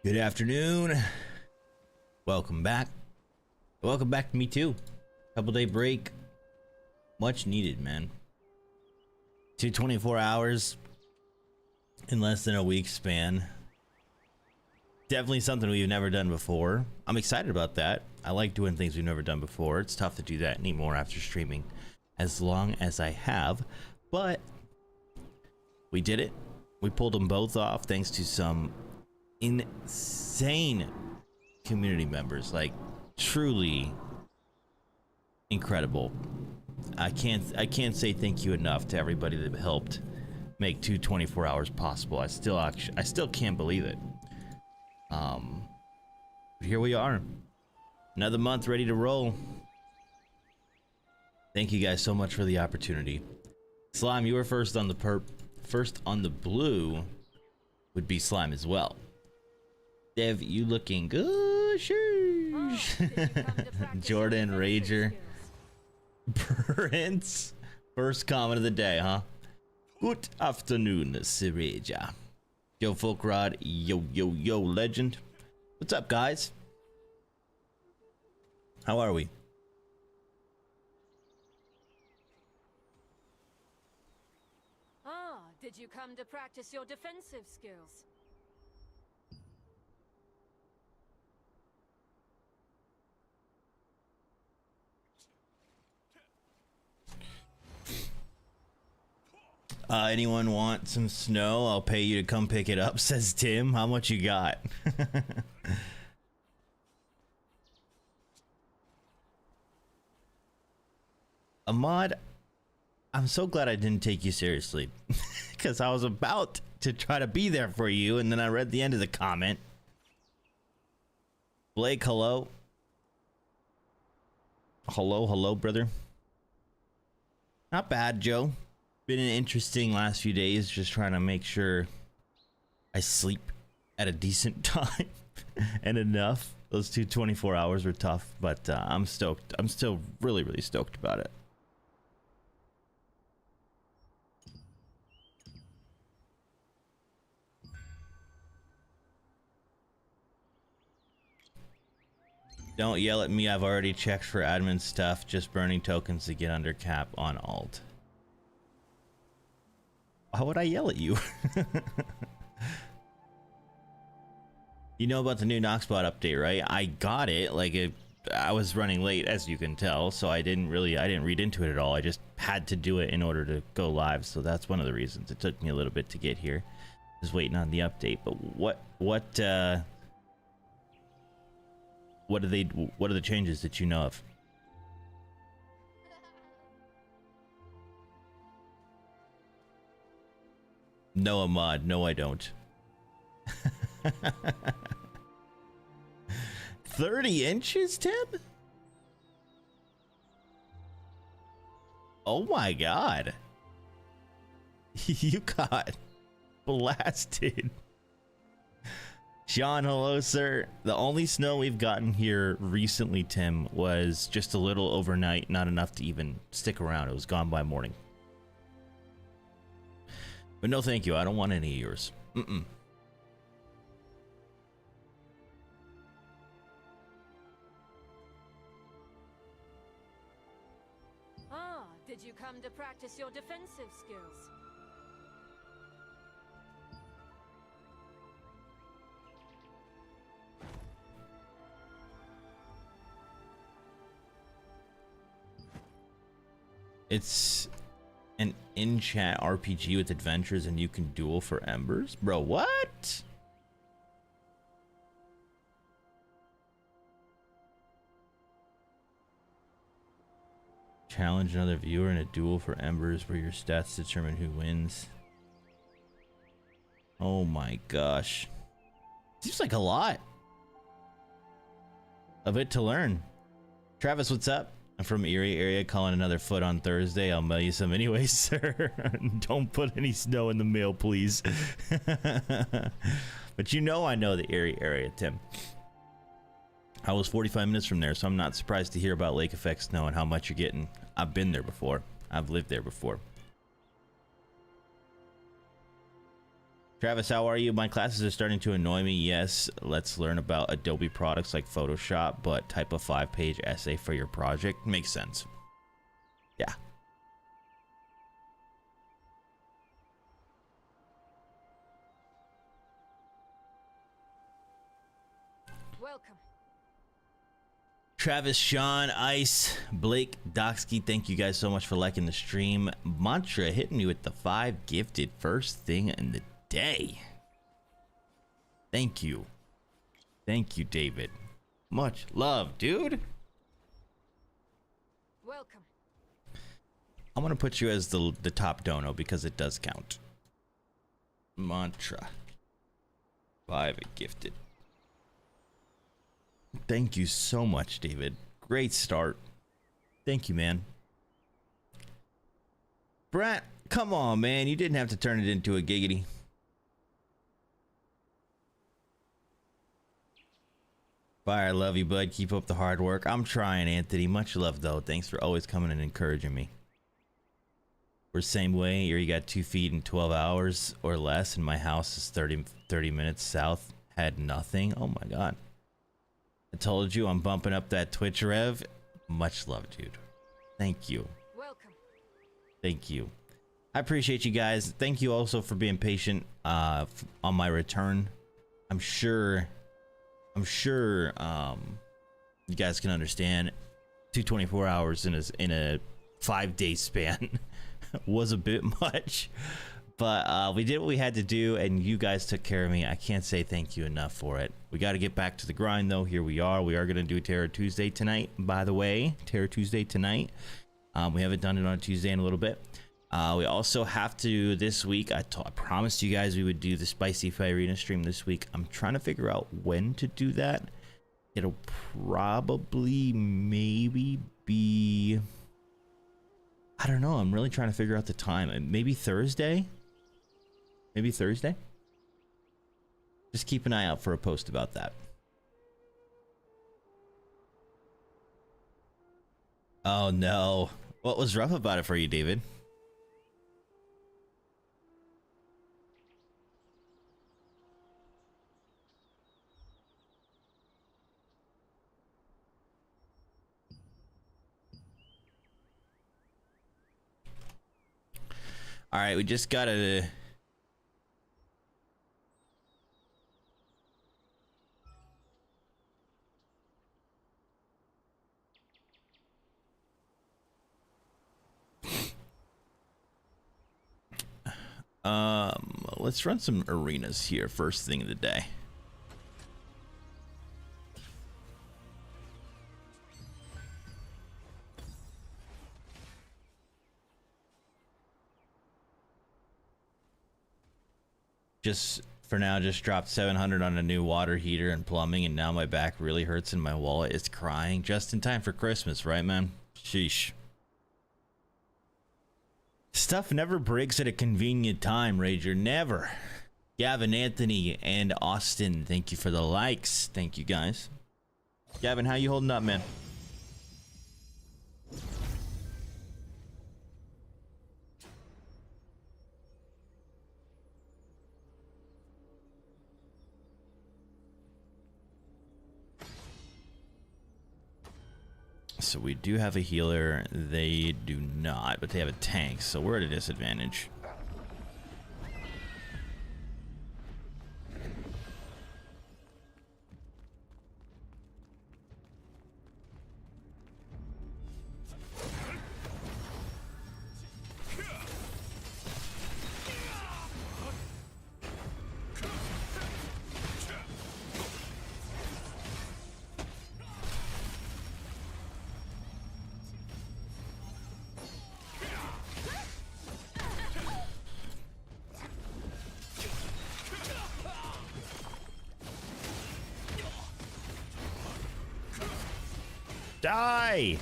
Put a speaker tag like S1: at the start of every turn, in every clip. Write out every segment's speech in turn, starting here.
S1: Good afternoon. Welcome back. Welcome back to me too. Couple day break. Much needed, man. 24 hours in less than a week span. Definitely something we've never done before. I'm excited about that. I like doing things we've never done before. It's tough to do that anymore after streaming as long as I have, but we did it. We pulled them both off thanks to some insane community members, like truly incredible. I can't say thank you enough to everybody that helped make 24 hours possible. I still can't believe it. But here we are, another month ready to roll. Thank you guys so much for the opportunity. Slime, you were first on the first on the blue would be Slime as well. Dev, you looking good? Jordan, Rager, Prince. First comment of the day, huh? Good afternoon, Sireja. Yo, Folkrod. Yo, legend. What's up, guys? How are we?
S2: Did you come to practice your defensive skills?
S1: Anyone want some snow? I'll pay you to come pick it up, says Tim. How much you got? Ahmad, I'm so glad I didn't take you seriously because I was about to try to be there for you, and then I read the end of the comment. Blake, hello. Hello, brother. Not bad, Joe. Been an interesting last few days, just trying to make sure I sleep at a decent time and enough. Those 24 hours were tough, but I'm stoked. I'm still really stoked about it. Don't yell at me, I've already checked for admin stuff, just burning tokens to get under cap on alt. How would I yell at you? You know about the new Noxbot update, right? I got it, I was running late, as you can tell, so I didn't read into it at all. I just had to do it in order to go live, so that's one of the reasons. It took me a little bit to get here. Just waiting on the update, but what are the changes that you know of? No, Ahmad. No, I don't. 30 inches, Tim? Oh my god. You got blasted. Sean, hello, sir. The only snow we've gotten here recently, Tim, was just a little overnight, not enough to even stick around. It was gone by morning. But no thank you, I don't want any of yours.
S2: Did you come to practice your defensive skills?
S1: It's an in-chat RPG with adventures and you can duel for embers? Bro, what? Challenge another viewer in a duel for embers where your stats determine who wins. Oh my gosh. Seems like a lot of it to learn. Travis, what's up? I'm from Erie area, calling another foot on Thursday. I'll mail you some anyway, sir. Don't put any snow in the mail, please. But you know I know the Erie area, Tim. I was 45 minutes from there, so I'm not surprised to hear about lake effect snow and how much you're getting. I've been there before. I've lived there before. Travis, how are you? My classes are starting to annoy me. Yes, let's learn about Adobe products like Photoshop, but type a 5-page essay for your project makes sense. Yeah.
S2: Welcome.
S1: Travis, Sean, Ice, Blake, Doxky, thank you guys so much for liking the stream. Mantra hitting me with the 5 gifted first thing in the day. Thank you. Thank you, David. Much love, dude.
S2: Welcome.
S1: I'm gonna put you as the top dono because it does count. Mantra. 5 gifted. Thank you so much, David. Great start. Thank you, man. Brett, come on, man. You didn't have to turn it into a giggity. Bye, I love you, bud. Keep up the hard work. I'm trying, Anthony. Much love, though. Thanks for always coming and encouraging me. We're same way. Here you got 2 feet in 12 hours or less, and my house is 30 minutes south. Had nothing. Oh, my God. I told you I'm bumping up that Twitch rev. Much love, dude. Thank you.
S2: Welcome.
S1: Thank you. I appreciate you guys. Thank you also for being patient on my return. I'm sure you guys can understand 224 hours in a 5-day span was a bit much, but we did what we had to do, and you guys took care of me. I can't say thank you enough for it. We got to get back to the grind, though. Here we are. We are going to do Terror Tuesday tonight, by the way. Terror Tuesday tonight. We haven't done it on a Tuesday in a little bit. We also have to, this week, I promised you guys we would do the Spicy Firina stream this week. I'm trying to figure out when to do that. It'll probably maybe be, I don't know. I'm really trying to figure out the time. Maybe Thursday? Maybe Thursday? Just keep an eye out for a post about that. Oh no. What was rough about it for you, David? All right, we just gotta. Let's run some arenas here first thing of the day. Just for now, just dropped 700 on a new water heater and plumbing, and now my back really hurts and my wallet is crying. Just in time for Christmas, right, man? Sheesh. Stuff never breaks at a convenient time, Rager. Never. Gavin, Anthony, and Austin, thank you for the likes. Thank you, guys. Gavin, how you holding up, man? So we do have a healer. They do not, but they have a tank, so we're at a disadvantage. Die!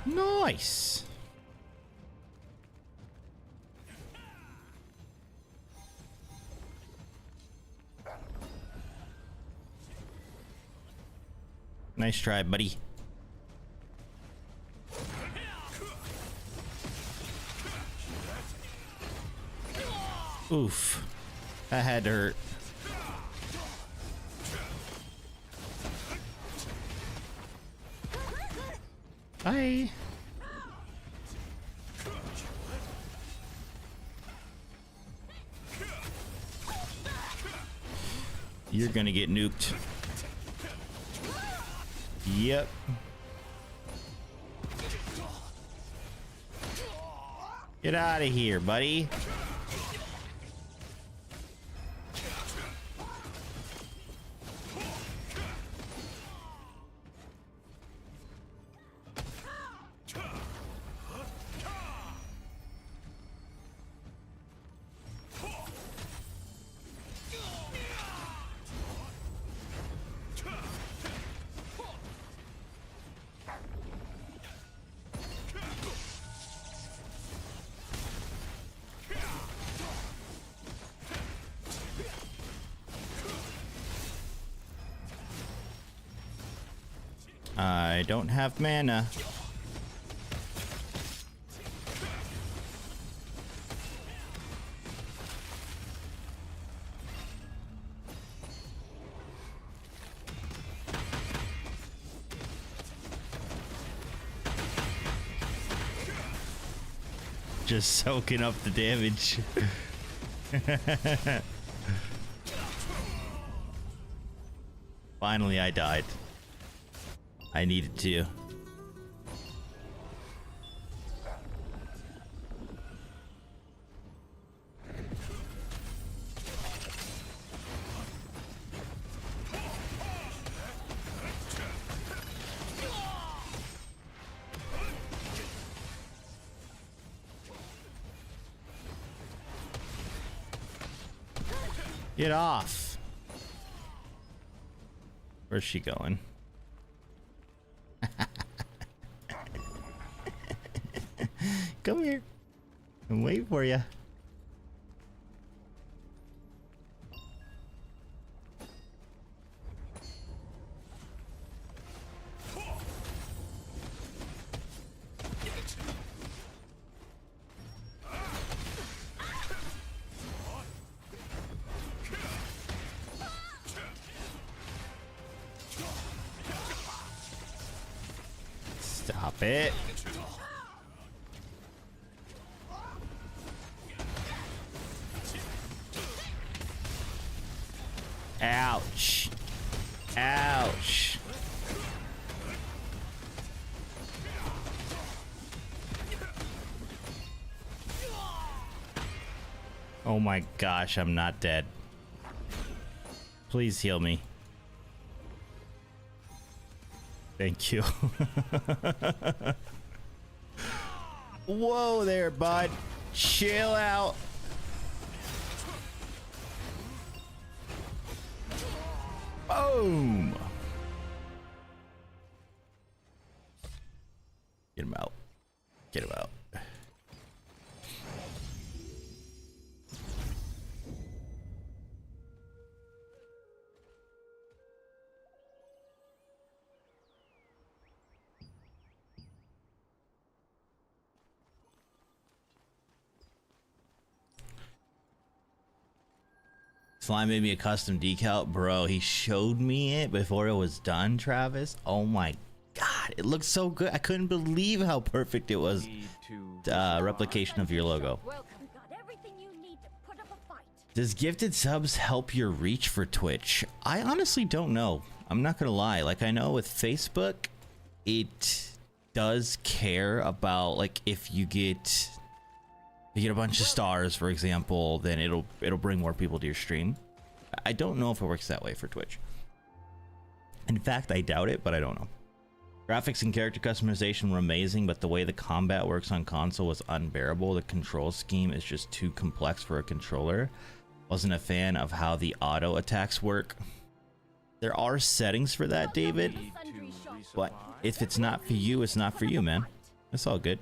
S1: Nice! Nice try, buddy. Oof. That had to hurt. Bye. You're gonna get nuked. Yep. Get out of here, buddy. I don't have mana. Just soaking up the damage. Finally, I died. I needed to. Get off. Where's she going? Come here. I'm waiting for you. Stop it. Ouch. Ouch. Oh my gosh, I'm not dead. Please heal me. Thank you. Whoa there, bud. Chill out. Boom. Get him out. Get him out. Slime made me a custom decal. Bro, he showed me it before it was done, Travis. Oh my god, it looks so good. I couldn't believe how perfect it was. Replication of your logo. Does gifted subs help your reach for Twitch? I honestly don't know. I'm not gonna lie. Like, I know with Facebook, it does care about, like, if you get a bunch of stars, for example, then it'll bring more people to your stream. I don't know if it works that way for Twitch. In fact, I doubt it, but I don't know. Graphics and character customization were amazing, but the way the combat works on console was unbearable. The control scheme is just too complex for a controller. Wasn't a fan of how the auto attacks work. There are settings for that, David, but if it's not for you, it's not for you, man. It's all good.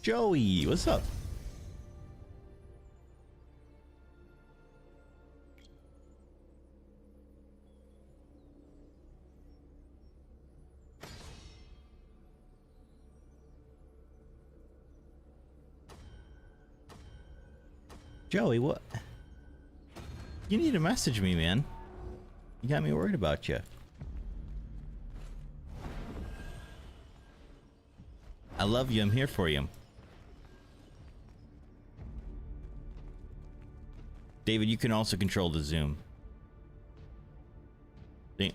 S1: Joey, what's up? Joey, what? You need to message me, man. You got me worried about you. I love you. I'm here for you. David, you can also control the zoom. See?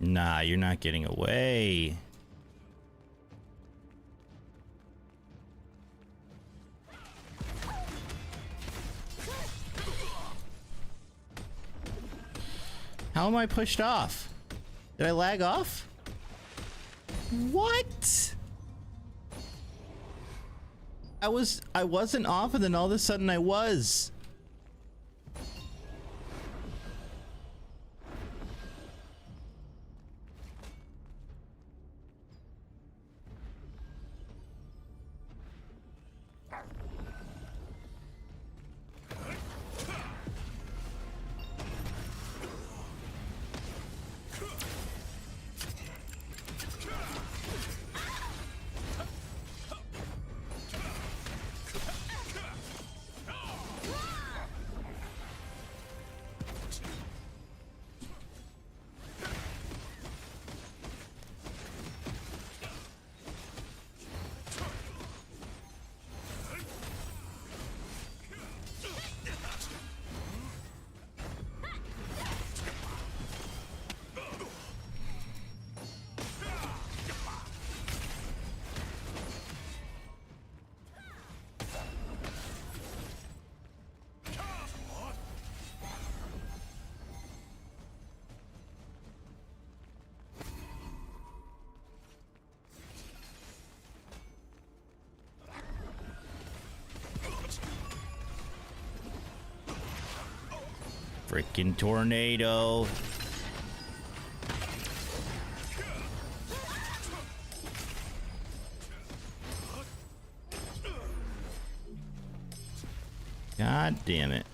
S1: Nah, you're not getting away. How am I pushed off? Did I lag off? What? I wasn't off, and then all of a sudden I was. Freaking tornado. God damn it.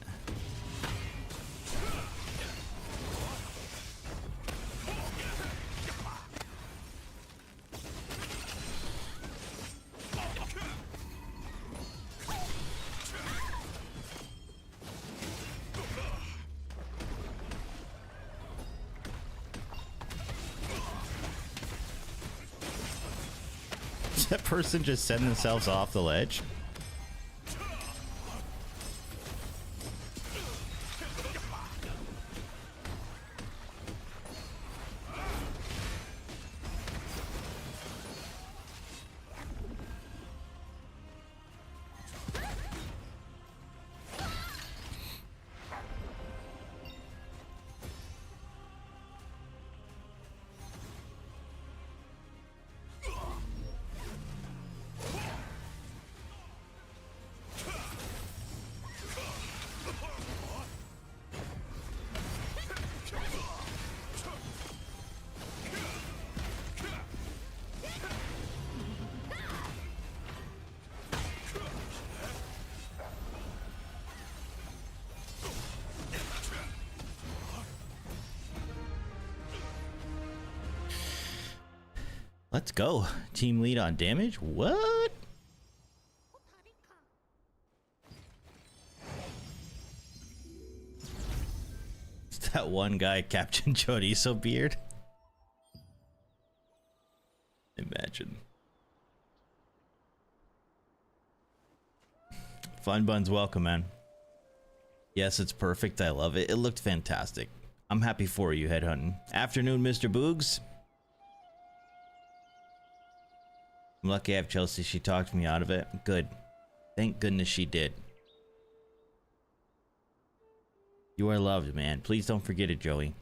S1: Did that person just send themselves off the ledge? Let's go. Team lead on damage? What? It's that one guy, Captain Chorizo Beard. Imagine. Fun Buns, welcome, man. Yes, it's perfect. I love it. It looked fantastic. I'm happy for you, headhunting. Afternoon, Mr. Boogs. I'm lucky I have Chelsea. She talked me out of it. Good. Thank goodness she did. You are loved, man. Please don't forget it, Joey.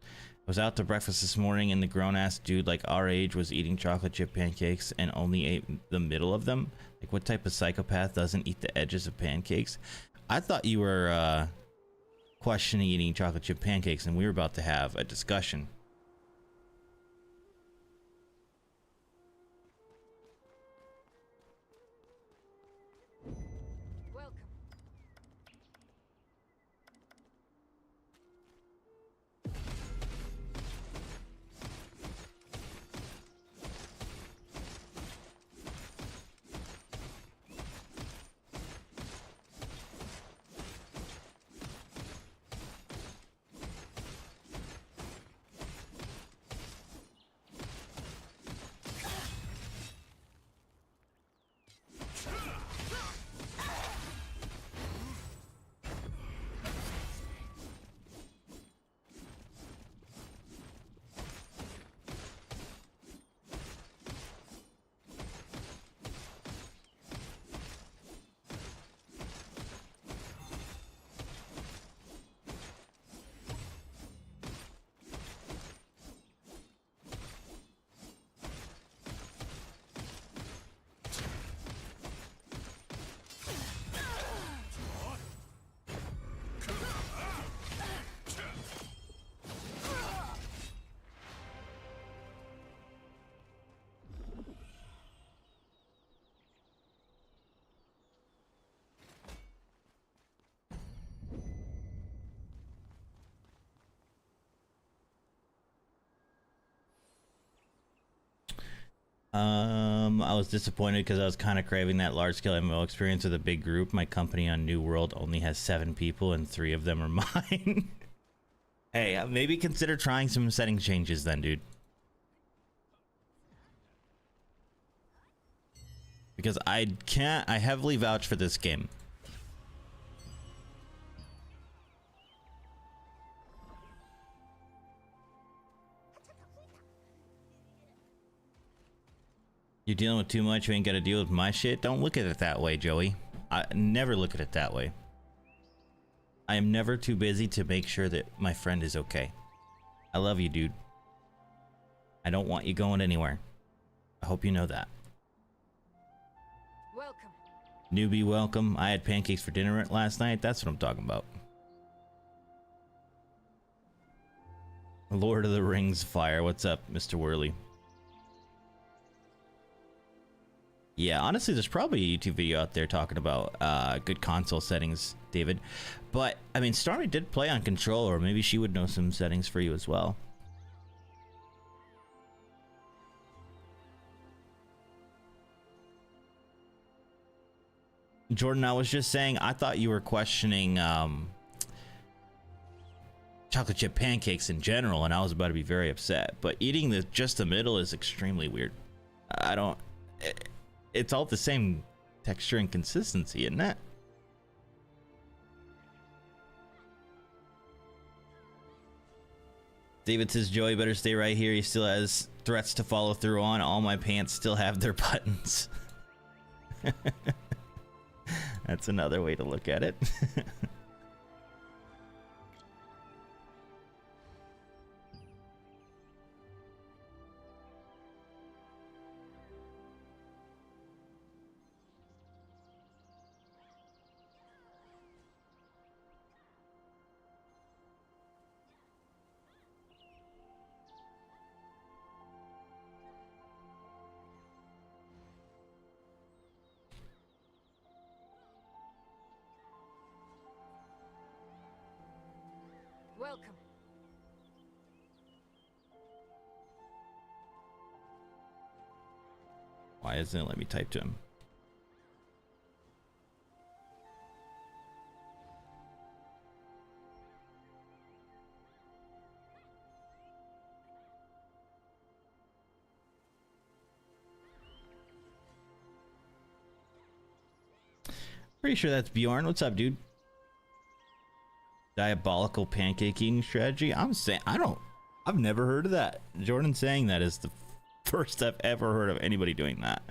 S1: I was out to breakfast this morning and the grown-ass dude like our age was eating chocolate chip pancakes and only ate the middle of them. Like, what type of psychopath doesn't eat the edges of pancakes? I thought you were questioning eating chocolate chip pancakes and we were about to have a discussion.
S2: Welcome.
S1: I was disappointed because I was kind of craving that large-scale MMO experience with a big group. My company on New World only has 7 people and 3 of them are mine. Hey, maybe consider trying some setting changes then, dude. Because I heavily vouch for this game. You're dealing with too much, you ain't gotta deal with my shit. Don't look at it that way, Joey. I never look at it that way. I am never too busy to make sure that my friend is okay. I love you, dude. I don't want you going anywhere. I hope you know that.
S2: Welcome.
S1: Newbie, welcome. I had pancakes for dinner last night. That's what I'm talking about. Lord of the Rings fire. What's up, Mr. Worley? Yeah, honestly, there's probably a YouTube video out there talking about good console settings, David. But, I mean, Stormy did play on controller. Maybe she would know some settings for you as well. Jordan, I was just saying, I thought you were questioning chocolate chip pancakes in general, and I was about to be very upset. But eating just the middle is extremely weird. I don't... It's all the same texture and consistency, isn't it? David says, Joey better stay right here. He still has threats to follow through on. All my pants still have their buttons. That's another way to look at it.
S2: Welcome.
S1: Why isn't it let me type to him? Pretty sure that's Bjorn. What's up, dude? Diabolical pancake eating strategy. I'm saying I've never heard of that. Jordan saying that is the first I've ever heard of anybody doing that.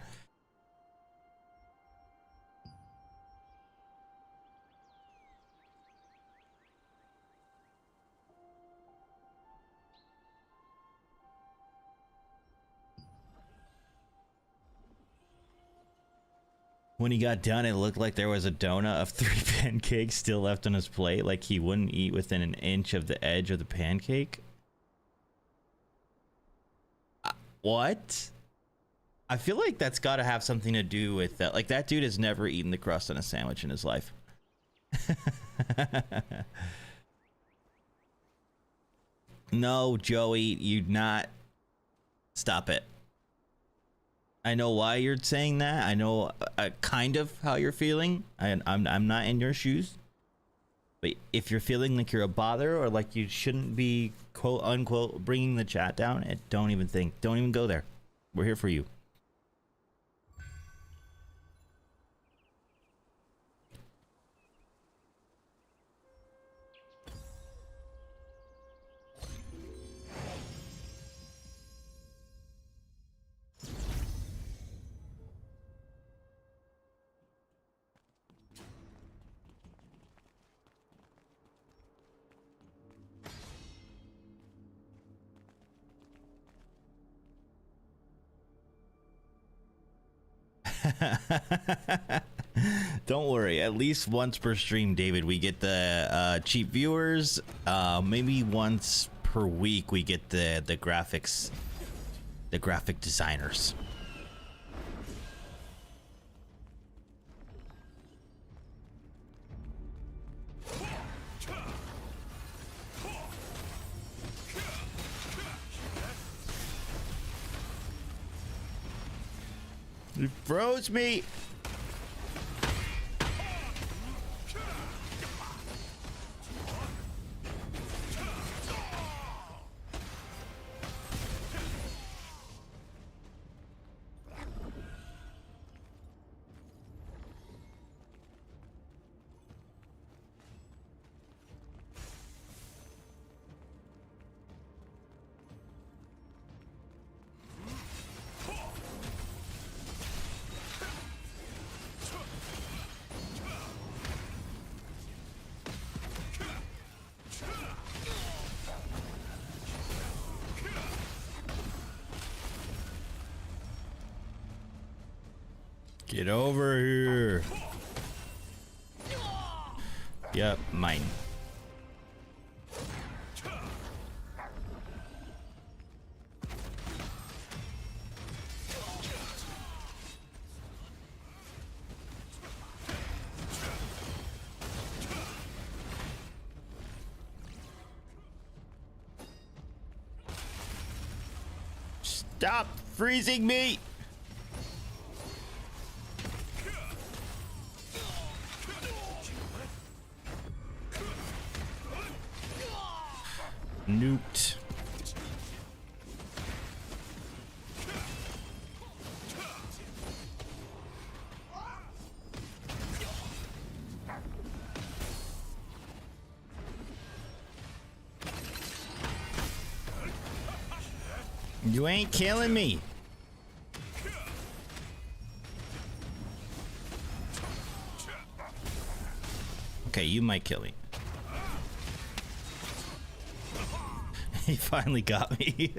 S1: When he got done, it looked like there was a donut of 3 pancakes still left on his plate, like he wouldn't eat within an inch of the edge of the pancake. What? I feel like that's got to have something to do with that. Like, that dude has never eaten the crust on a sandwich in his life. No, Joey, you'd not. Stop it. I know why you're saying that. I know kind of how you're feeling. I'm not in your shoes. But if you're feeling like you're a bother or like you shouldn't be, quote unquote, bringing the chat down, don't even think. Don't even go there. We're here for you. Don't worry, at least once per stream, David, we get the cheap viewers. Maybe once per week we get the graphics, the graphic designers. He froze me. Get over here. Yep, mine. Stop freezing me. Nuked. You ain't killing me. Okay, you might kill me. He finally got me.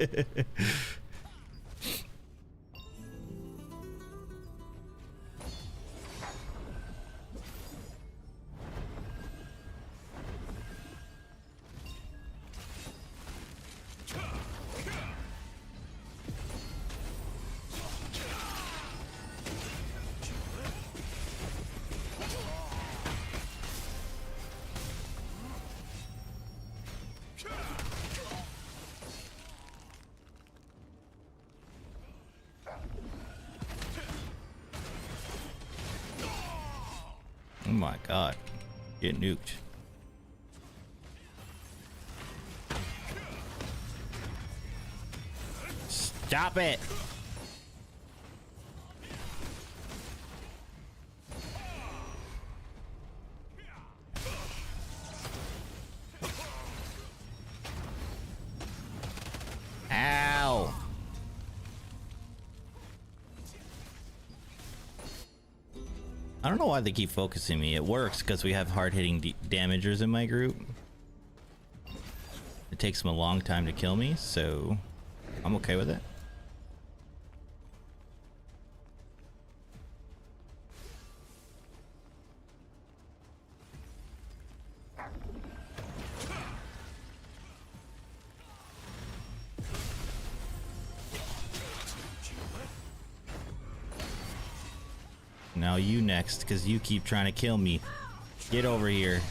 S1: my god. Get nuked. Stop it! Ow! I don't know why they keep focusing me. It works because we have hard-hitting damagers in my group. It takes them a long time to kill me, so I'm okay with it. Now you next, because you keep trying to kill me. Get over here.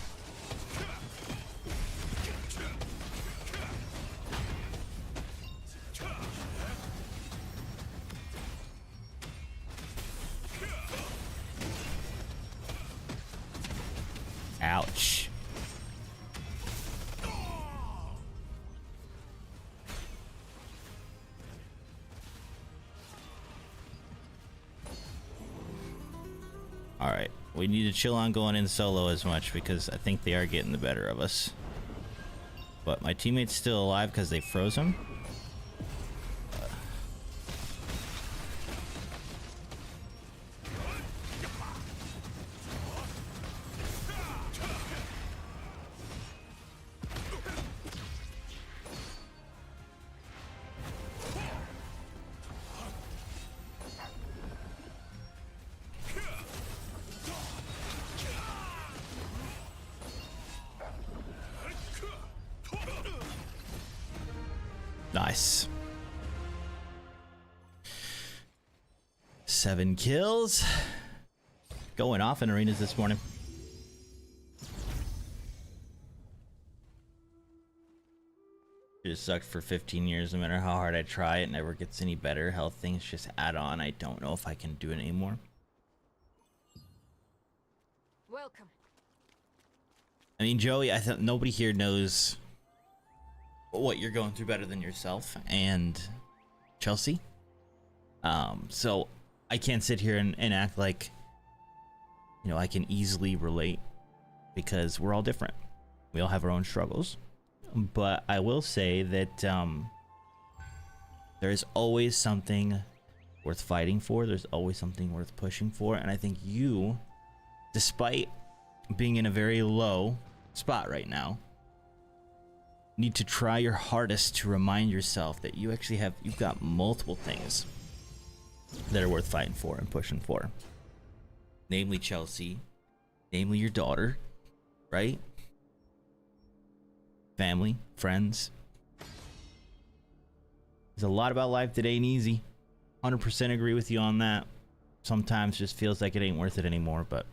S1: Ouch. Alright, we need to chill on going in solo as much because I think they are getting the better of us. But my teammate's still alive because they froze him. Nice. 7 kills. Going off in arenas this morning. It just sucked for 15 years. No matter how hard I try, it never gets any better. Health things just add on. I don't know if I can do it anymore.
S2: Welcome.
S1: I mean, Joey, I thought nobody here knows what you're going through better than yourself and Chelsea. So I can't sit here and act like, you know, I can easily relate because we're all different. We all have our own struggles. But I will say that there is always something worth fighting for. There's always something worth pushing for. And I think you, despite being in a very low spot right now, need to try your hardest to remind yourself that you actually you've got multiple things that are worth fighting for and pushing for. Namely Chelsea, namely your daughter, right? Family, friends. There's a lot about life that ain't easy. 100% agree with you on that. Sometimes just feels like it ain't worth it anymore, but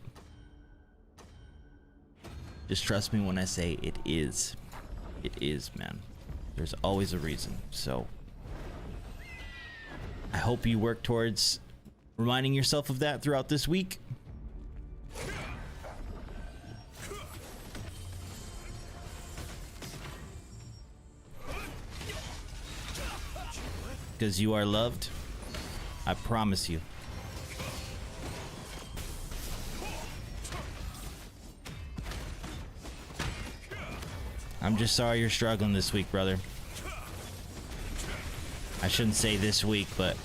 S1: just trust me when I say it is. It is, man. There's always a reason. So I hope you work towards reminding yourself of that throughout this week. Because you are loved. I promise you. I'm just sorry you're struggling this week, brother. I shouldn't say this week, but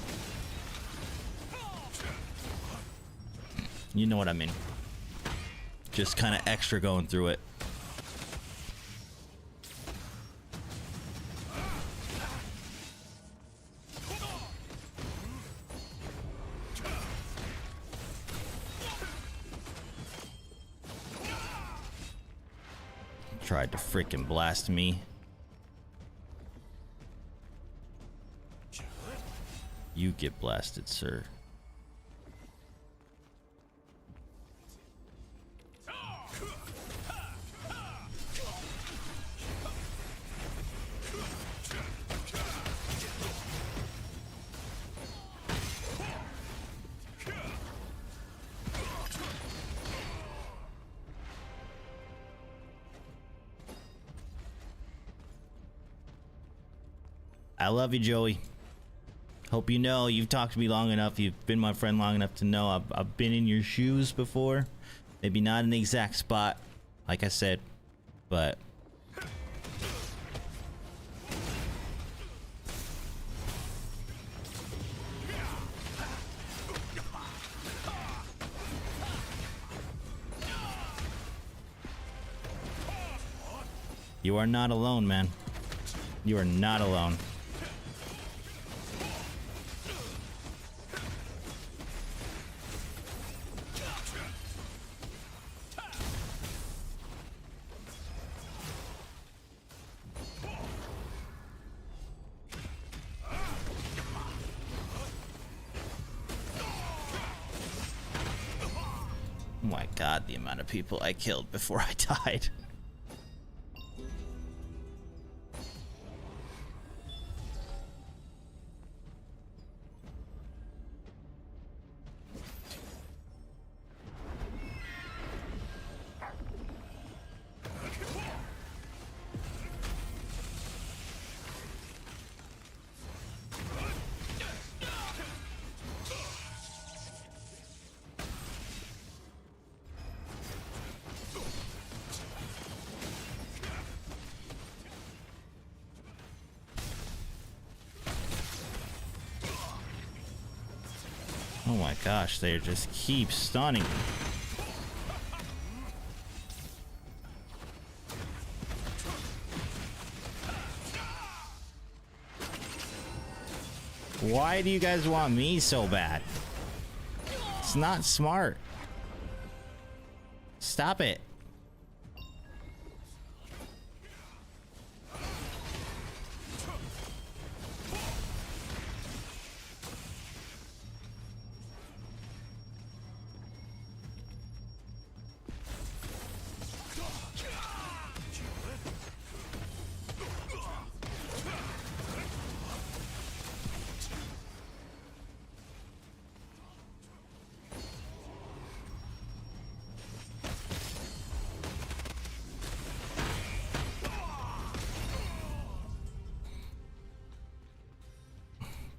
S1: you know what I mean. Just kind of extra going through it. Tried to freaking blast me. You get blasted, sir. I love you, Joey. Hope you know you've talked to me long enough. You've been my friend long enough to know I've been in your shoes before. Maybe not in the exact spot, like I said, but you are not alone, man. You are not alone. Oh my god, the amount of people I killed before I died. Oh my gosh, they just keep stunning me. Why do you guys want me so bad? It's not smart. Stop it.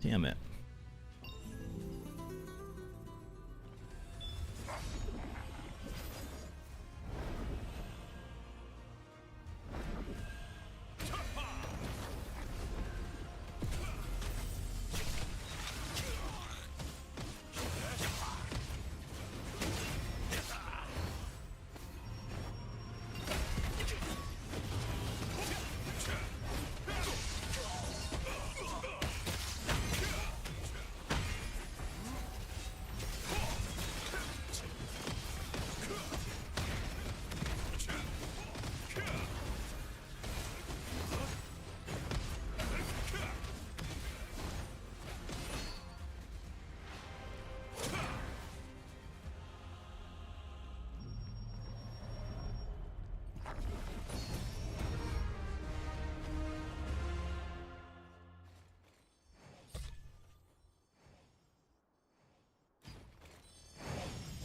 S1: Damn it.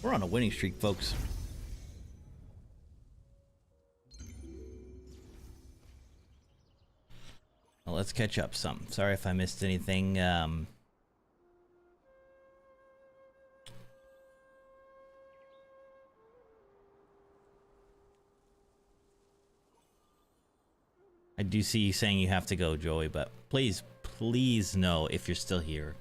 S1: We're on a winning streak, folks. Well, let's catch up some. Sorry if I missed anything. I do see you saying you have to go, Joey, but please, please know if you're still here.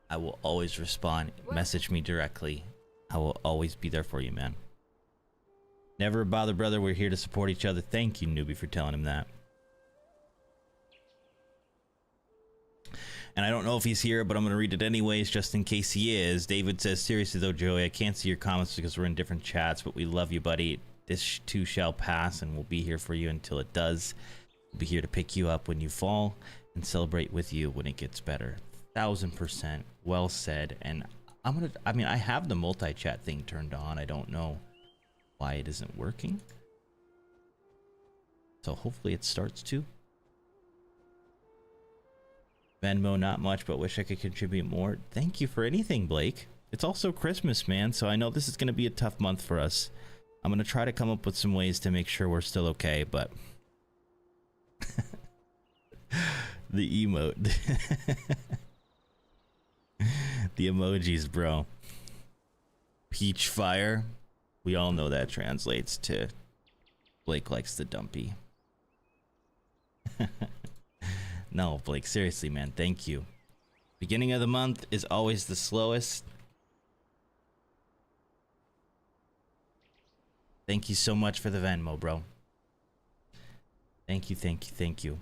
S1: I will always respond. Message me directly. I will always be there for you, man. Never bother, brother. We're here to support each other. Thank you, newbie, for telling him that. And I don't know if he's here, but I'm going to read it anyways, just in case he is. David says, seriously though, Joey, I can't see your comments because we're in different chats, but we love you, buddy. This too shall pass, and we'll be here for you until it does. We'll be here to pick you up when you fall and celebrate with you when it gets better. 1000% well said. And I mean, I have the multi-chat thing turned on. I don't know why it isn't working. So hopefully it starts to. Venmo, not much, but wish I could contribute more. Thank you for anything, Blake. It's also Christmas, man, so I know this is going to be a tough month for us. I'm going to try to come up with some ways to make sure we're still okay, but... The emote. The emojis, bro. Peach fire. We all know that translates to Blake likes the dumpy. No, Blake, seriously, man, thank you. Beginning of the month is always the slowest. Thank you so much for the Venmo, bro. Thank you, thank you, thank you.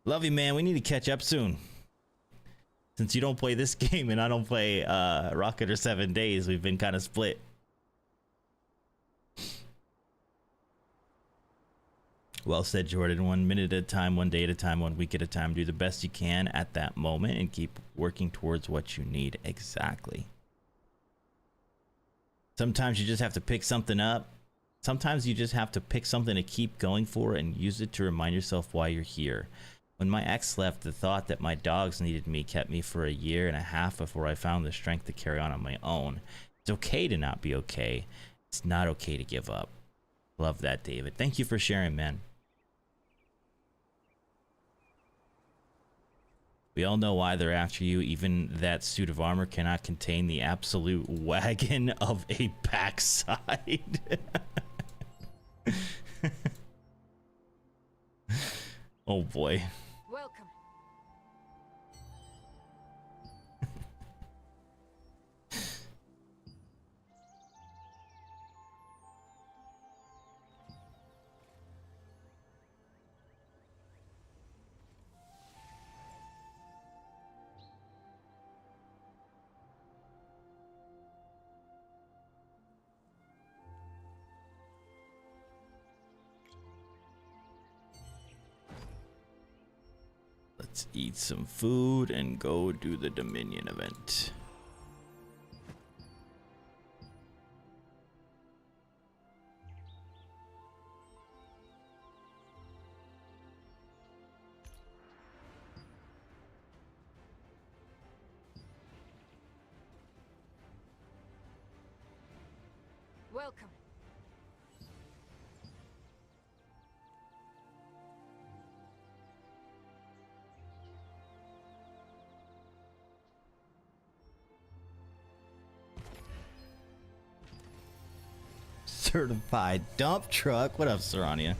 S1: Love you, man. We need to catch up soon. Since you don't play this game and I don't play Rocket or 7 Days, we've been kind of split. Well said, Jordan. 1 minute at a time, 1 day at a time, 1 week at a time. Do the best you can at that moment and keep working towards what you need. Exactly. Sometimes you just have to pick something up. Sometimes you just have to pick something to keep going for and use it to remind yourself why you're here. When my ex left, the thought that my dogs needed me kept me for a year and a half before I found the strength to carry on my own. It's okay to not be okay. It's not okay to give up. Love that, David. Thank you for sharing, man. We all know why they're after you. Even that suit of armor cannot contain the absolute wagon of a backside. Oh boy.
S2: Welcome.
S1: Let's eat some food and go do the Dominion event.
S2: Welcome.
S1: Certified dump truck. What up, Sarania?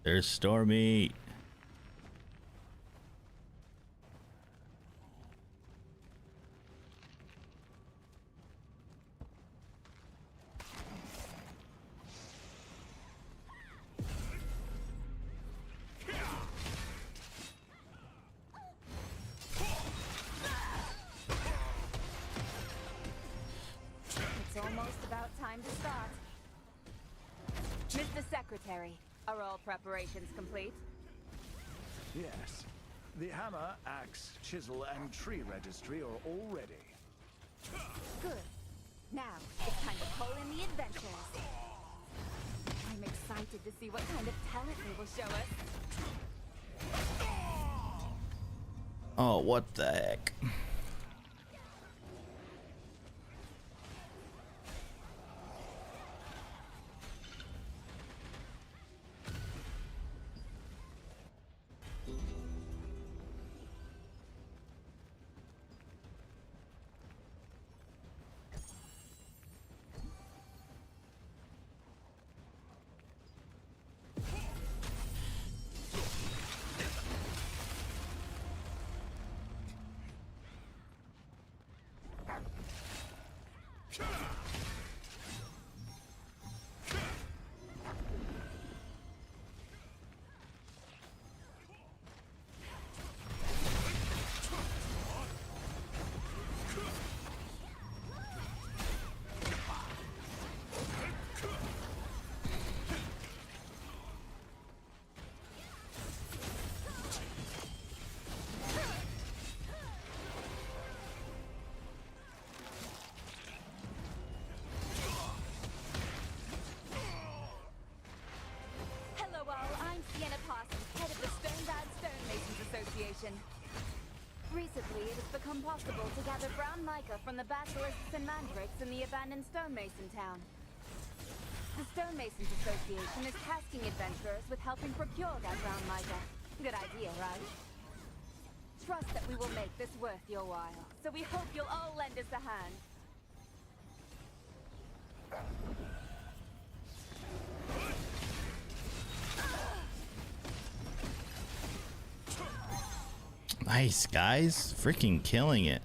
S1: There's Stormy.
S2: It's almost about time to start. Mr. Secretary, are all preparations complete?
S3: Yes. The hammer, axe, chisel, and tree registry are all ready.
S2: Good. Now, it's time to pull in the adventurers. I'm excited to see what kind of talent they will show us.
S1: Oh, what the heck?
S2: information. Recently, it has become possible to gather brown mica from the basilisks and mandrakes in the abandoned stonemason town. The Stonemasons Association is tasking adventurers with helping procure that brown mica. Good idea, right? Trust that we will make this worth your while, so we hope you'll all lend us a hand.
S1: Nice, guys. Freaking killing it.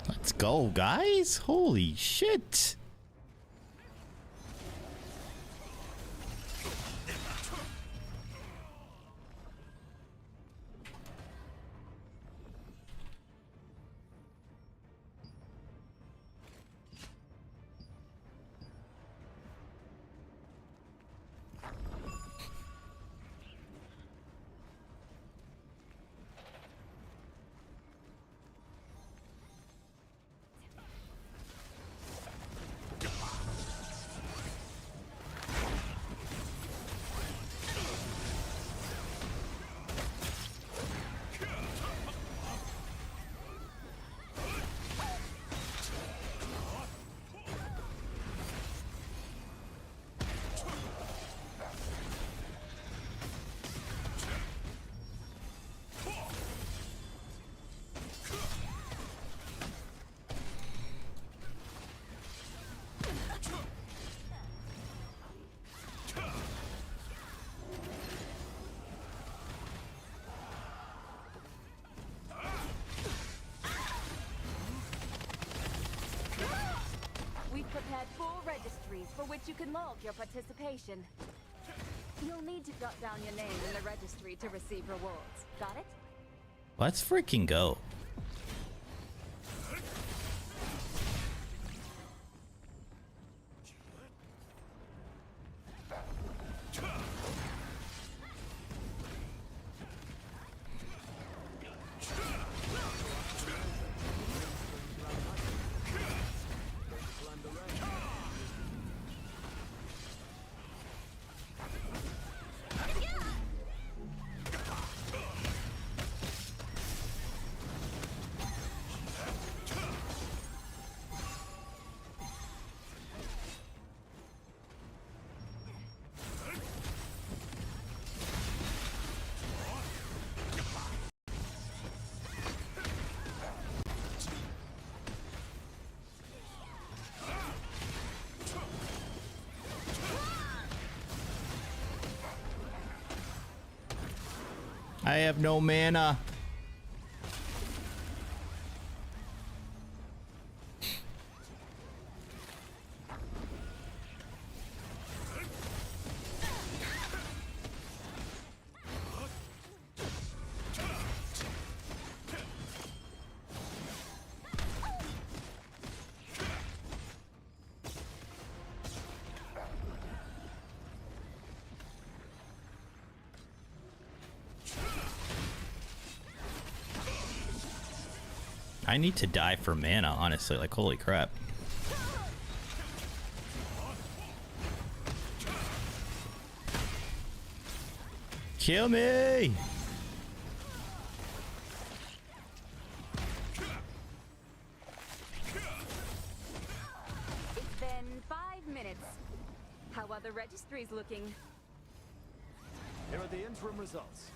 S1: Let's go, guys. Holy shit.
S2: We've prepared 4 registries for which you can log your participation. You'll need to jot down your name in the registry to receive rewards. Got it?
S1: Let's freaking go. I have no mana. I need to die for mana, honestly. Like, holy crap. Kill me!
S2: It's been 5 minutes. How are the registries looking?
S3: Here are the interim results.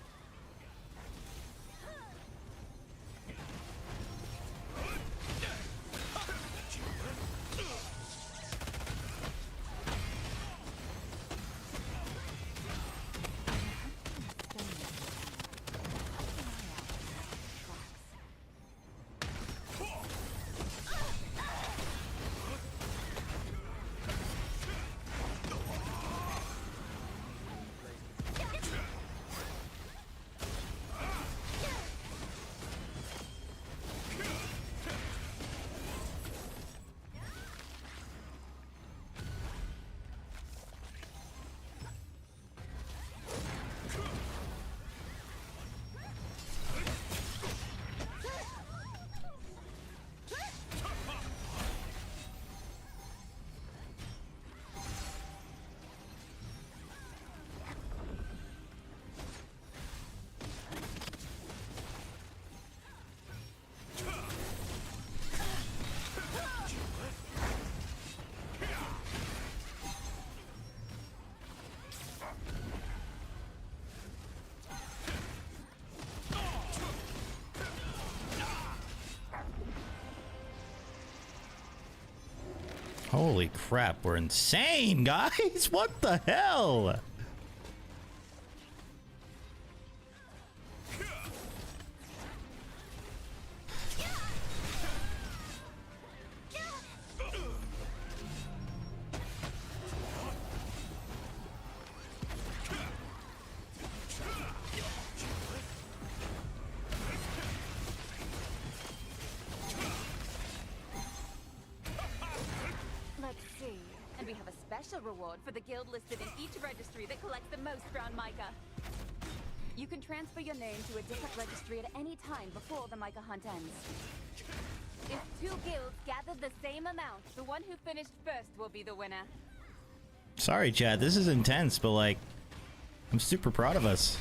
S1: Holy crap, we're insane, guys! What the hell?
S2: Let's see. And we have a special reward for the guild listed in each registry that collects the most brown mica. You can transfer your name to a different registry at any time before the mica hunt ends. If two guilds gather the same amount, the one who finished first will be the winner.
S1: Sorry, Chad, this is intense, but like, I'm super proud of us.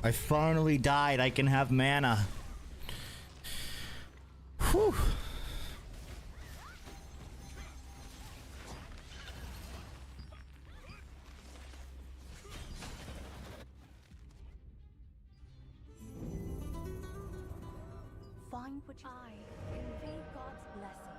S1: I finally died. I can have mana. Whew.
S2: Find what I convey God's blessings.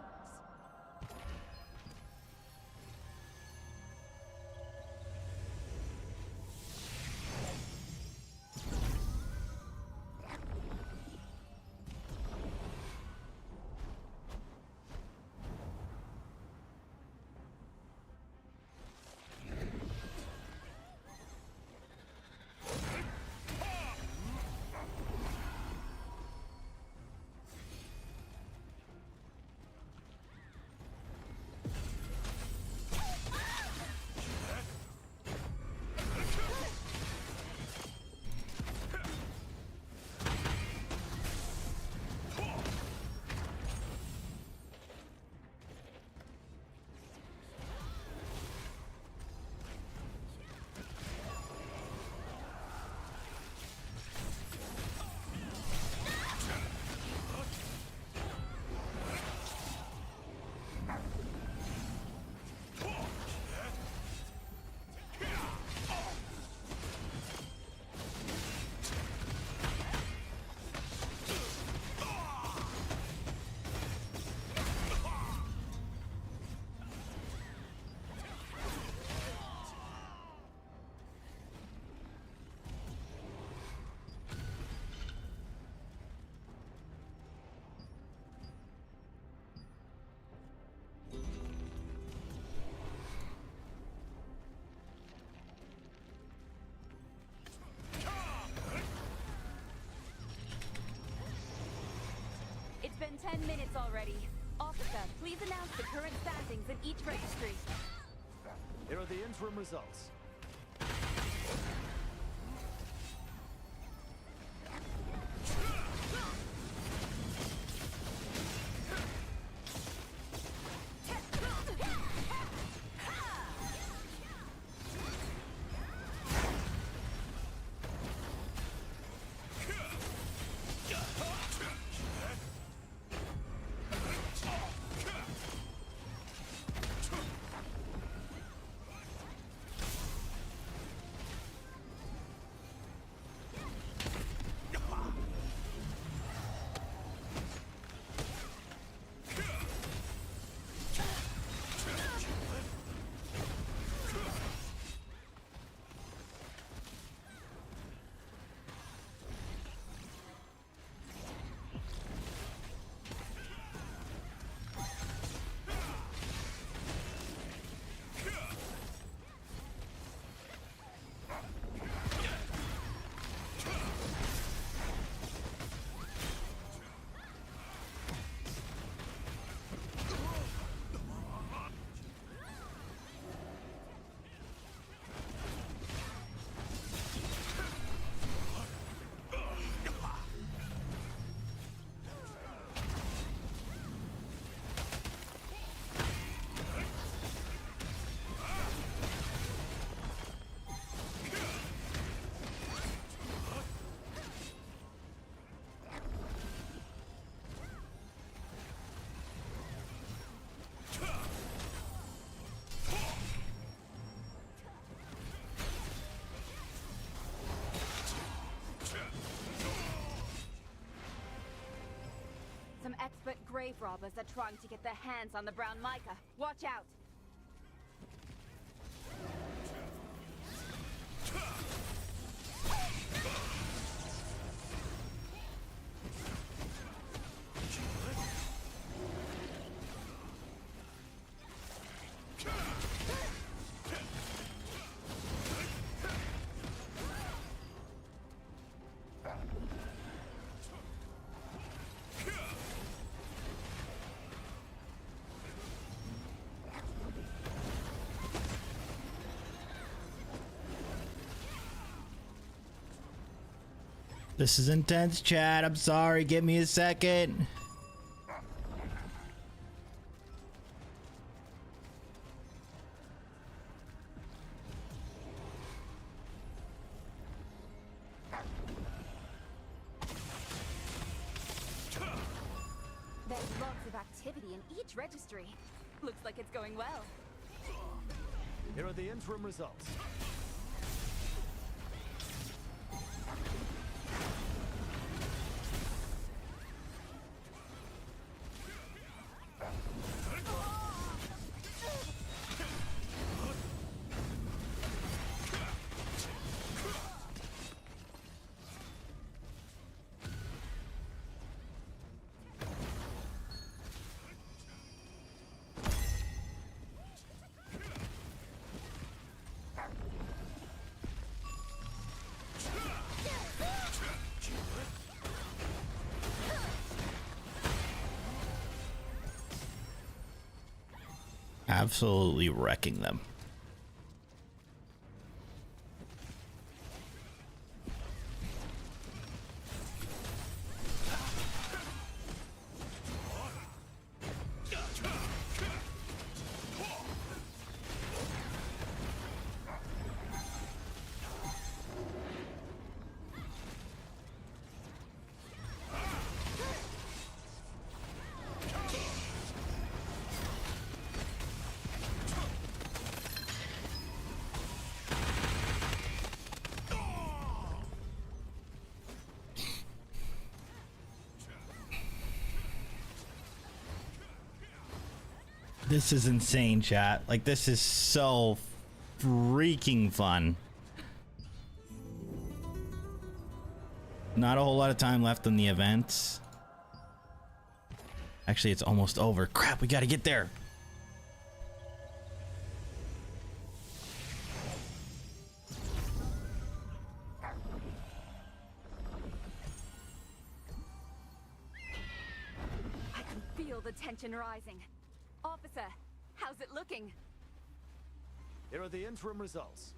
S2: It's been 10 minutes already. Officer, please announce the current standings in each registry.
S3: Here are the interim results.
S2: expert grave robbers are trying to get their hands on the brown mica. Watch out!
S1: This is intense, chat. I'm sorry. Give me a second.
S2: There's lots of activity in each registry. Looks like it's going well.
S3: Here are the interim results.
S1: Absolutely wrecking them. This is insane, chat. Like, this is so freaking fun. Not a whole lot of time left in the events. Actually, it's almost over. Crap, we gotta get there.
S2: I can feel the tension rising. Officer, how's it looking?
S3: Here are the interim results.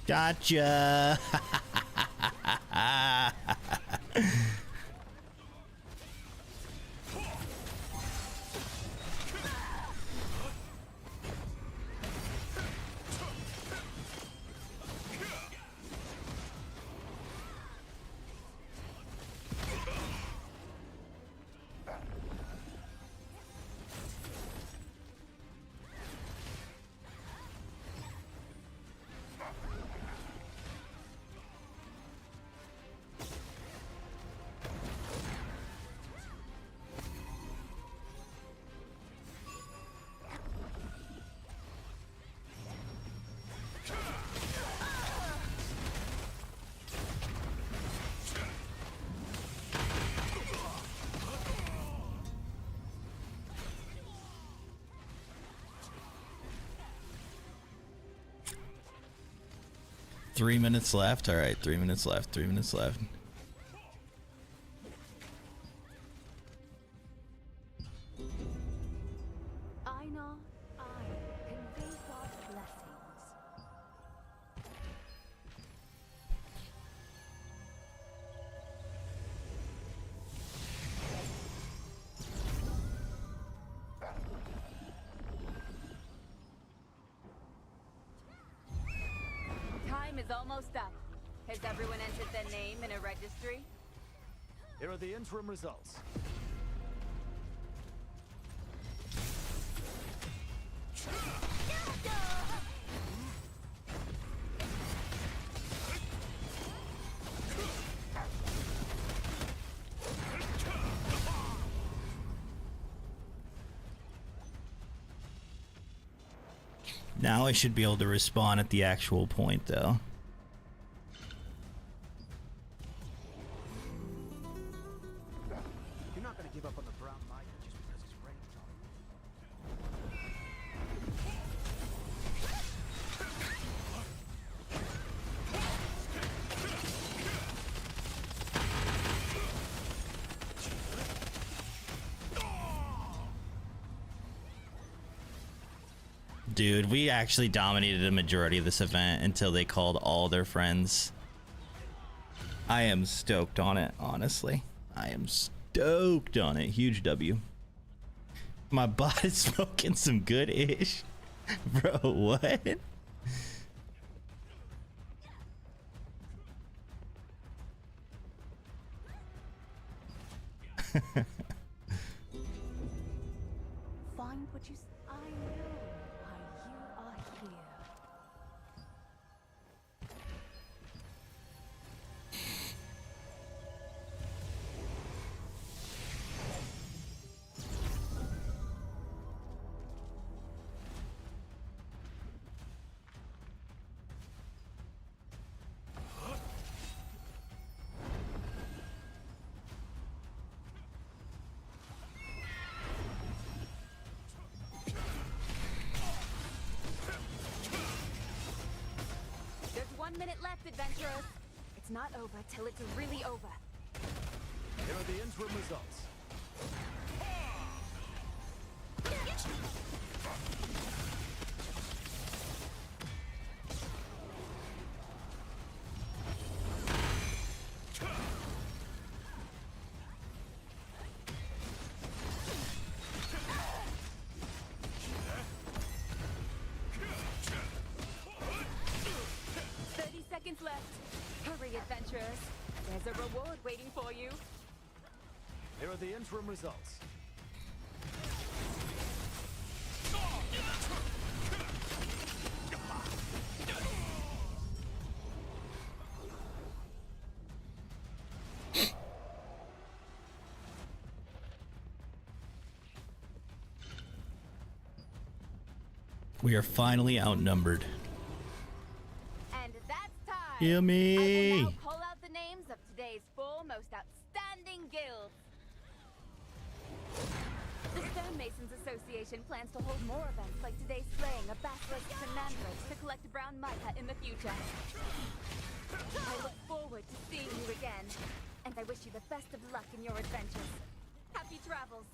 S1: Gotcha. Three minutes left. All right, 3 minutes left. 3 minutes left.
S2: Einar, I convey God's blessings. is almost up. Has everyone entered their name in a registry?
S3: Here are the interim results.
S1: Now I should be able to respawn at the actual point, though.
S3: You're not gonna give up on the brown Micah just because it's rained on
S1: Dude, we actually dominated a majority of this event until they called all their friends. I am stoked on it, honestly. I am stoked on it. Huge W. My bot is smoking some good ish. Bro, what?
S2: Find what you I know why you are here. There's 1 minute left, adventurers. It's not over till it's really over.
S3: Here are the interim results.
S2: Seconds left. Hurry, adventurers. There's a reward waiting for you.
S3: Here are the interim results.
S1: We are finally outnumbered.
S2: And that's time.
S1: Yummy.
S2: I will now call out the names of today's 4 most outstanding guilds. The Stonemasons Association plans to hold more events like today's slaying of basilisks and mandrakes to collect brown mica in the future. I look forward to seeing you again, and I wish you the best of luck in your adventures. Happy travels.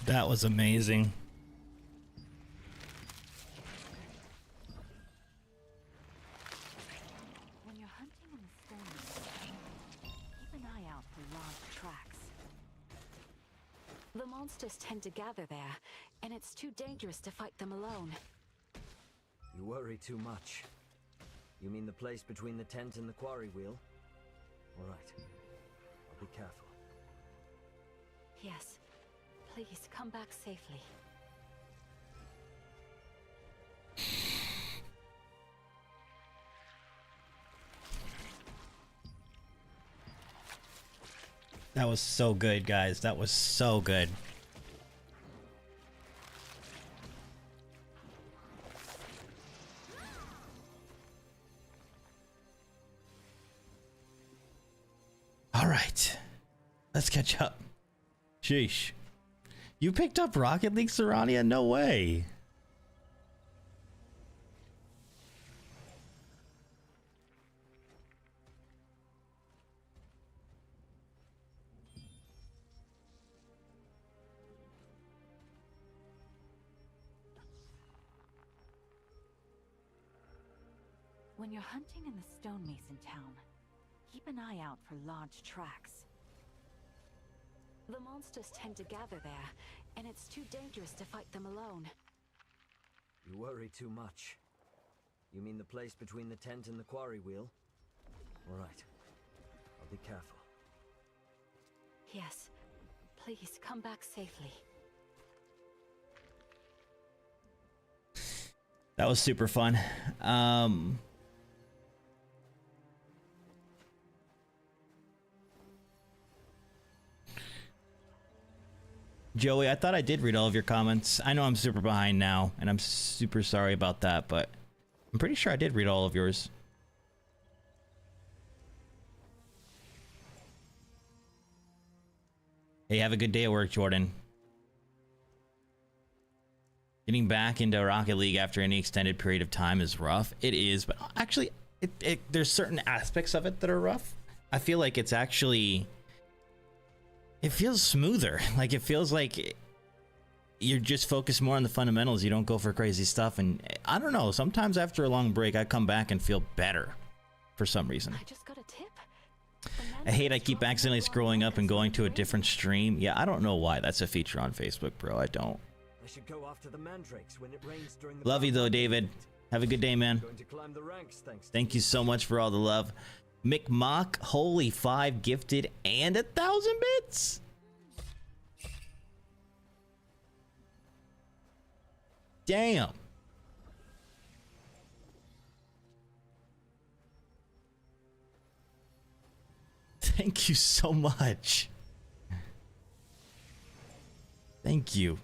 S1: That was amazing.
S2: When you're hunting in the stone, keep an eye out for large tracks. The monsters tend to gather there, and it's too dangerous to fight them alone.
S4: You worry too much. You mean the place between the tent and the quarry wheel? All right. I'll be careful.
S2: Yes. Please come back safely.
S1: That was so good, guys. That was so good. All right. Let's catch up. Sheesh. You picked up Rocket League, Serania? No way.
S5: When you're hunting in the stonemason town, keep an eye out for large tracks. The monsters tend to gather there, and it's too dangerous to fight them alone.
S4: You worry too much. You mean the place between the tent and the quarry wheel? All right. I'll be careful.
S5: Yes, please come back safely.
S1: That was super fun. Joey, I thought I did read all of your comments. I know I'm super behind now, and I'm super sorry about that, but I'm pretty sure I did read all of yours. Hey, have a good day at work, Jordan. Getting back into Rocket League after any extended period of time is rough. It is, but actually, there's certain aspects of it that are rough. I feel like it's actually... It feels smoother. Like, it feels like you're just focused more on the fundamentals. You don't go for crazy stuff. And I don't know. Sometimes after a long break, I come back and feel better for some reason.
S5: I just got a tip.
S1: I hate I keep accidentally scrolling up and going to a different stream. Yeah, I don't know why. That's a feature on Facebook, bro. I don't.
S4: I should go after the mandrakes when it rains during the...
S1: Love you, though, David. Have a good day, man.
S4: Going to climb the ranks, thanks.
S1: Thank you so much for all the love. McMock, holy 5 gifted and 1,000 bits. Damn. Thank you so much. Thank you.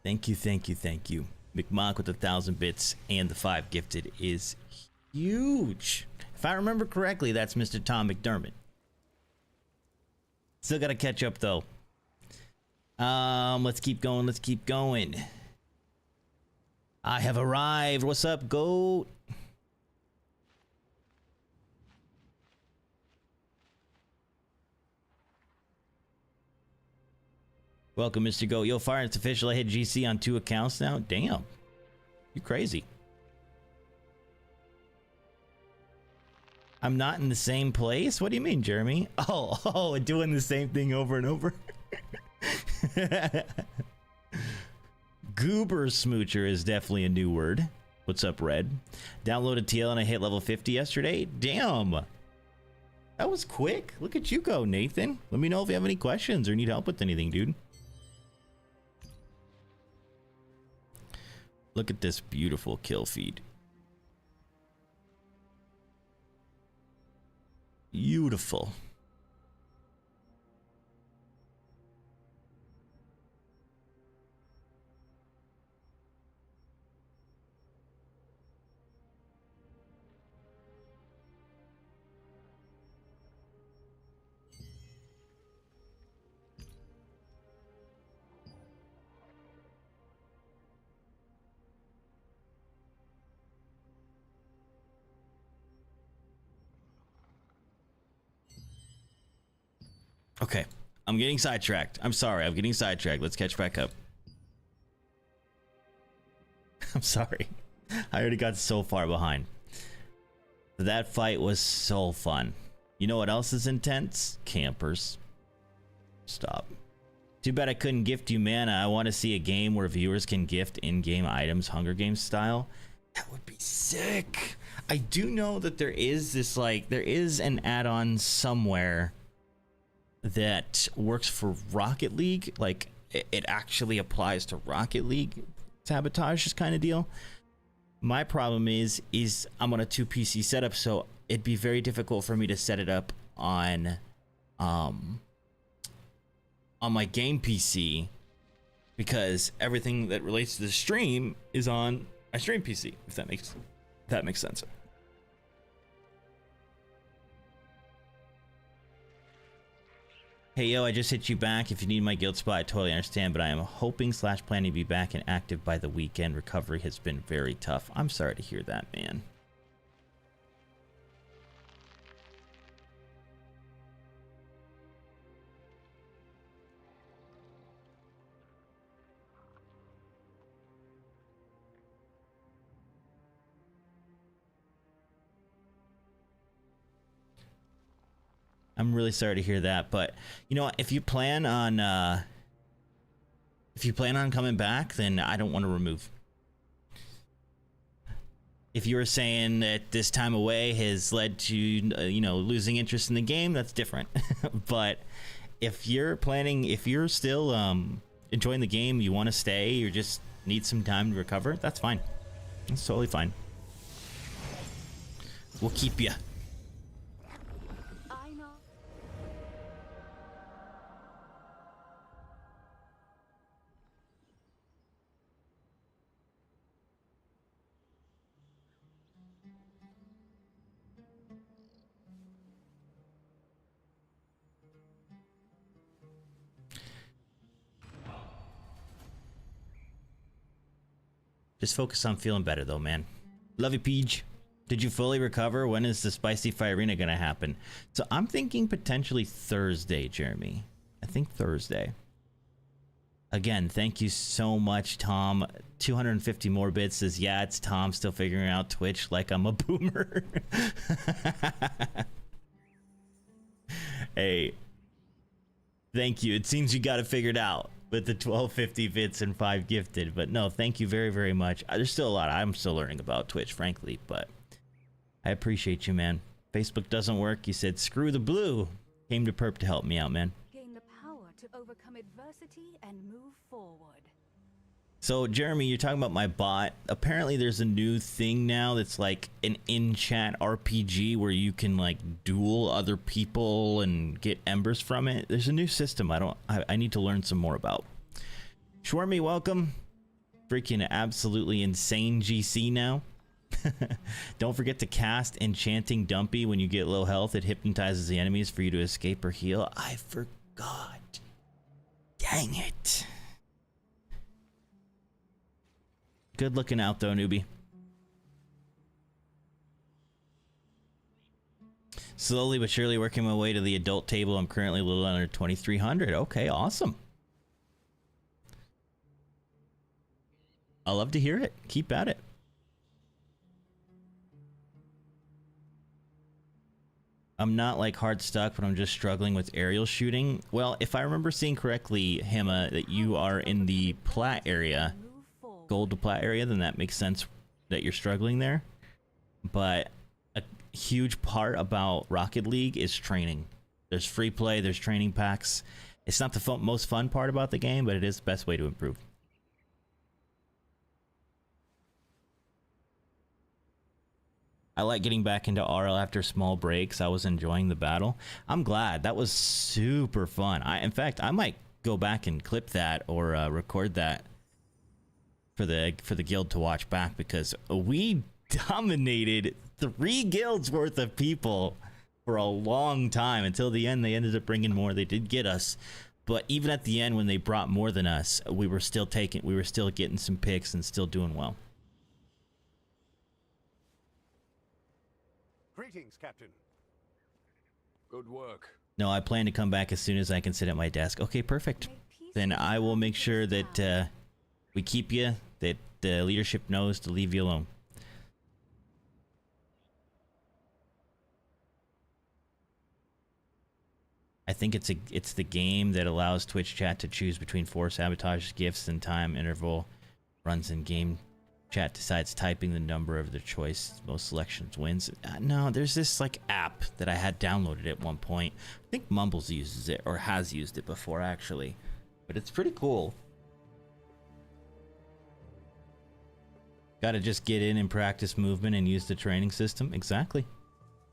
S1: Thank you, thank you, thank you. McMock with 1,000 bits and the 5 gifted is huge. If I remember correctly, that's Mr. Tom McDermott. Still gotta catch up though. Let's keep going, let's keep going. I have arrived. What's up, goat? Welcome, Mr. Goat. Yo, Fire, it's official. I hit GC on 2 accounts now. Damn. You crazy. I'm not in the same place? What do you mean, Jeremy? Oh, doing the same thing over and over. Goober smoocher is definitely a new word. What's up, Red? Downloaded TL and I hit level 50 yesterday. Damn. That was quick. Look at you go, Nathan. Let me know if you have any questions or need help with anything, dude. Look at this beautiful kill feed. Beautiful. Okay, I'm getting sidetracked. I'm sorry, I'm getting sidetracked. Let's catch back up. I'm sorry. I already got so far behind. That fight was so fun. You know what else is intense? Campers. Stop. Too bad I couldn't gift you mana. I want to see a game where viewers can gift in-game items, Hunger Games style. That would be sick. I do know that there is this, like, there is an add-on somewhere that works for Rocket League, like it actually applies to Rocket League sabotage kind of deal. My problem is I'm on a 2 PC setup, so it'd be very difficult for me to set it up on my game PC, because everything that relates to the stream is on my stream PC, if that makes sense. Hey yo, I just hit you back. If you need my guild spot, I totally understand, but I am hoping / planning to be back and active by the weekend. Recovery has been very tough. I'm sorry to hear that, man. I'm really sorry to hear that, but you know, if you plan on coming back, then I don't want to remove. If you were saying that this time away has led to you know, losing interest in the game, that's different. But if you're still enjoying the game, you want to stay, you just need some time to recover, that's fine. That's totally fine. We'll keep you. Just focus on feeling better though, man. Love you, Peach. Did you fully recover? When is the Spicy Fire Arena gonna happen? So I'm thinking potentially Thursday, Jeremy. I think Thursday. Again, thank you so much, Tom. 250 more bits says, yeah, it's Tom still figuring out Twitch like I'm a boomer. Hey, thank you. It seems you got it figured out with the 1250 bits and 5 gifted. But no, thank you very, very much. There's still a lot I'm still learning about Twitch, frankly, but I appreciate you, man. Facebook doesn't work. You said, screw the blue. Came to Perp to help me out, man.
S5: Gain the power to overcome adversity and move forward.
S1: So, Jeremy, you're talking about my bot. Apparently, there's a new thing now that's like an in-chat RPG where you can like duel other people and get embers from it. There's a new system I need to learn some more about. Shwarmy, welcome. Freaking absolutely insane GC now. Don't forget to cast Enchanting Dumpy when you get low health. It hypnotizes the enemies for you to escape or heal. I forgot. Dang it. Good looking out though, newbie. Slowly but surely working my way to the adult table. I'm currently a little under 2,300. Okay, awesome. I love to hear it. Keep at it. I'm not like hard stuck, but I'm just struggling with aerial shooting. Well, if I remember seeing correctly, Hema, that you are in the plat area, gold to plat area, then that makes sense that you're struggling there. But a huge part about Rocket League is training. There's free play, there's training packs. It's not the most fun part about the game, but it is the best way to improve. I like getting back into RL after small breaks. I was enjoying the battle. I'm glad. That was super fun. In fact, I might go back and clip that or record that for the guild to watch back, because we dominated 3 guilds worth of people for a long time. Until the end, they ended up bringing more. They did get us, but even at the end when they brought more than us, we were still getting some picks and still doing well.
S6: Greetings, Captain. Good work.
S1: No, I plan to come back as soon as I can sit at my desk. Okay, perfect. Then I will make sure that we keep you, that the leadership knows to leave you alone. I think it's the game that allows Twitch chat to choose between 4 sabotage gifts and time interval runs in game. Chat decides typing the number of their choice. Most selections wins. No, there's this like app that I had downloaded at one point. I think Mumbles uses it or has used it before, actually. But it's pretty cool. Gotta just get in and practice movement and use the training system. Exactly.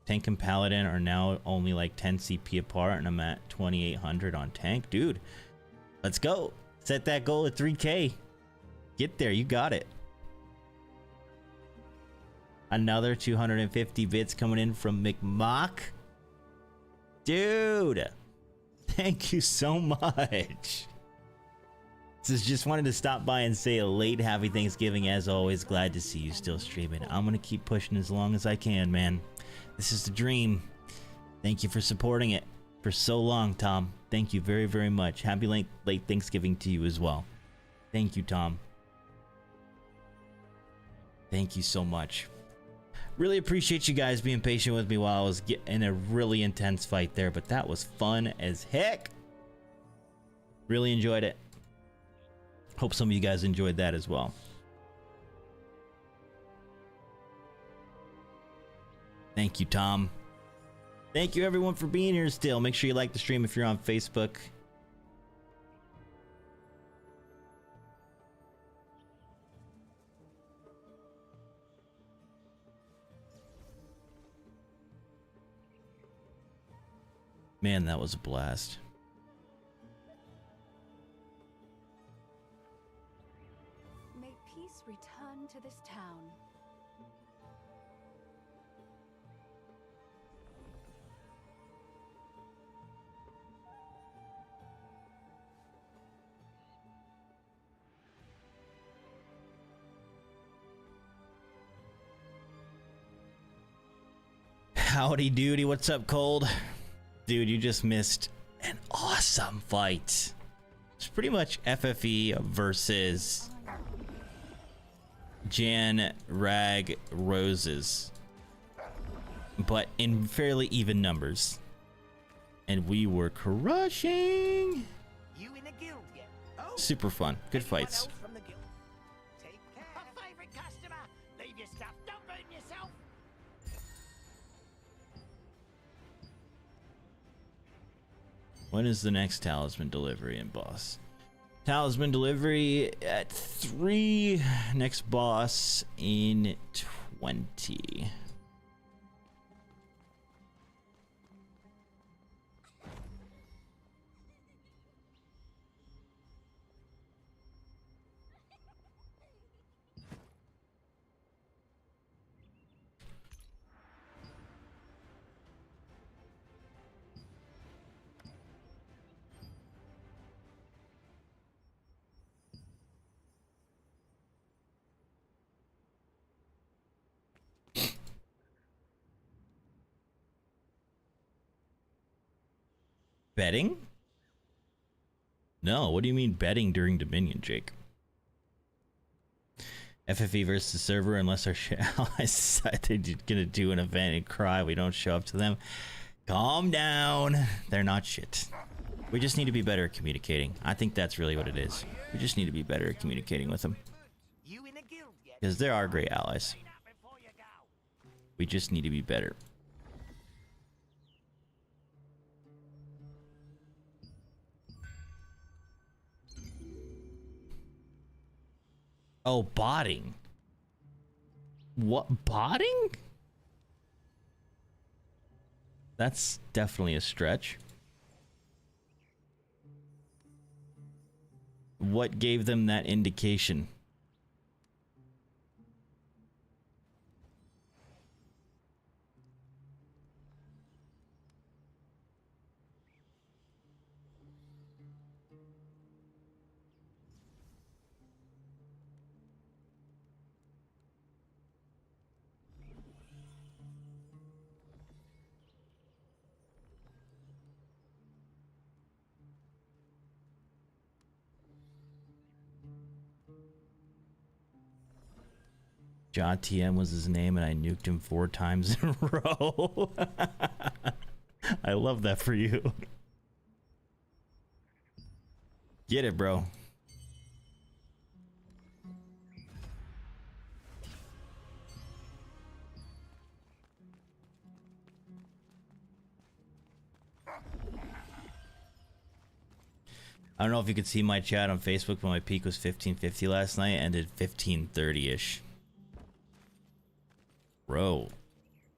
S1: Tank and Paladin are now only like 10 CP apart, and I'm at 2800 on tank. Dude, let's go. Set that goal at 3K. Get there, you got it. Another 250 bits coming in from McMock. Dude, thank you so much. Just wanted to stop by and say a late happy Thanksgiving. As always, glad to see you still streaming. I'm gonna keep pushing as long as I can, man. This is the dream. Thank you for supporting it for so long, Tom. Thank you very, very much. Happy late Thanksgiving to you as well. Thank you, Tom. Thank you so much. Really appreciate you guys being patient with me while I was in a really intense fight there, but that was fun as heck. Really enjoyed it. Hope some of you guys enjoyed that as well. Thank you, Tom. Thank you, everyone, for being here still. Make sure you like the stream if you're on Facebook. Man, that was a blast.
S5: May peace return to this town.
S1: Howdy doody, what's up, Cold? Dude, you just missed an awesome fight. It's pretty much FFE versus Jan Rag Roses, but in fairly even numbers. And we were crushing.
S7: You in the guild yet? Oh,
S1: Super fun. Good
S7: anyone
S1: fights.
S7: else from the guild? Take care. A favorite customer. Leave your stuff. Don't burn yourself.
S1: When is the next talisman delivery in boss? Talisman delivery at 3. Next boss in 20. Betting? No, what do you mean betting during Dominion, Jake? FFE versus server, unless our allies decide they're gonna do an event and cry we don't show up to them. Calm down. They're not shit. We just need to be better at communicating. I think that's really what it is. We just need to be better at communicating with them.
S7: You in the guild yet?
S1: Because there are great allies.
S7: Clean up before you go.
S1: We just need to be better. Oh, botting. What? Botting? That's definitely a stretch. What gave them that indication? John TM was his name, and I nuked him 4 times in a row. I love that for you. Get it, bro. I don't know if you could see my chat on Facebook, but my peak was 1550 last night, ended 1530-ish. Bro,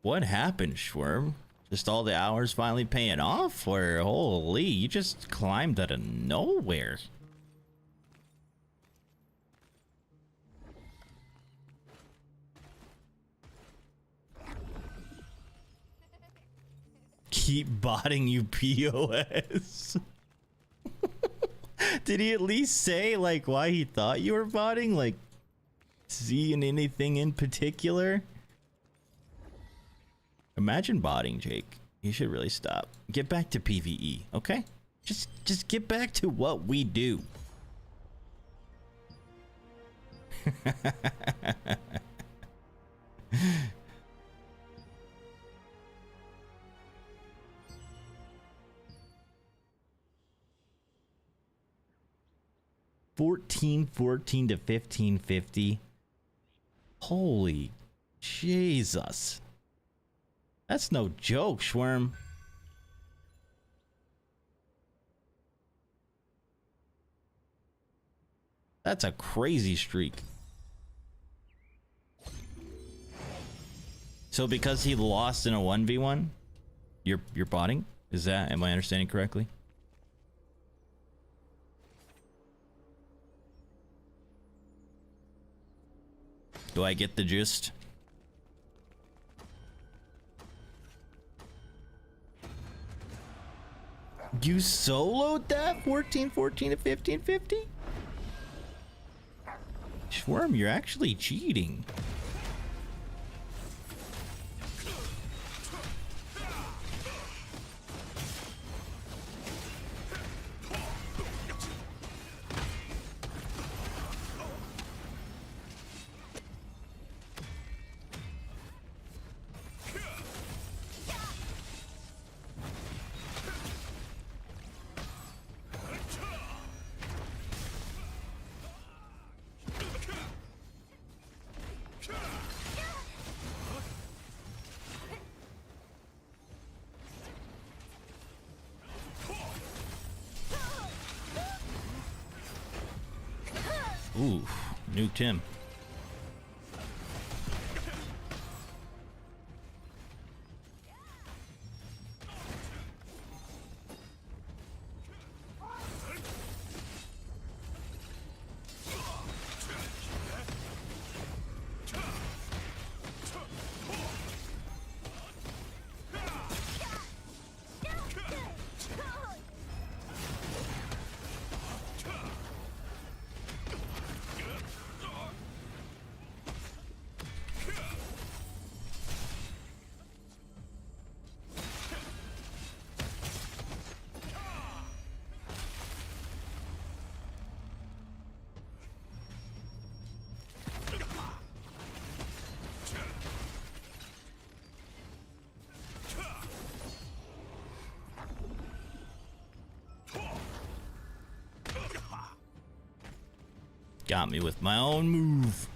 S1: what happened, Schworm? Just all the hours finally paying off? Or holy, you just climbed out of nowhere. Keep botting you POS. Did he at least say like why he thought you were botting? Like seeing anything in particular? Imagine botting, Jake. You should really stop. Get back to PvE, okay? Just get back to what we do. 1414 to 1550. Holy Jesus. That's no joke, Schworm. That's a crazy streak. So because he lost in a 1v1, you're botting? Is that, am I understanding correctly? Do I get the gist? You soloed that 1414 to 1550? Schworm, you're actually cheating. Ooh, nuked him. Got me with my own move.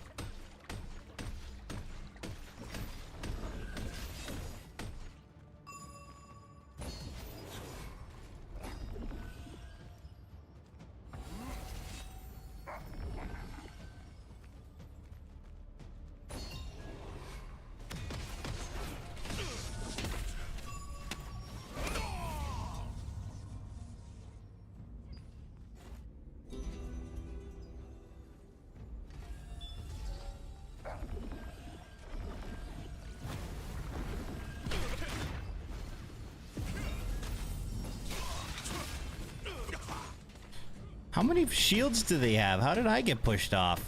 S1: How many shields do they have? How did I get pushed off?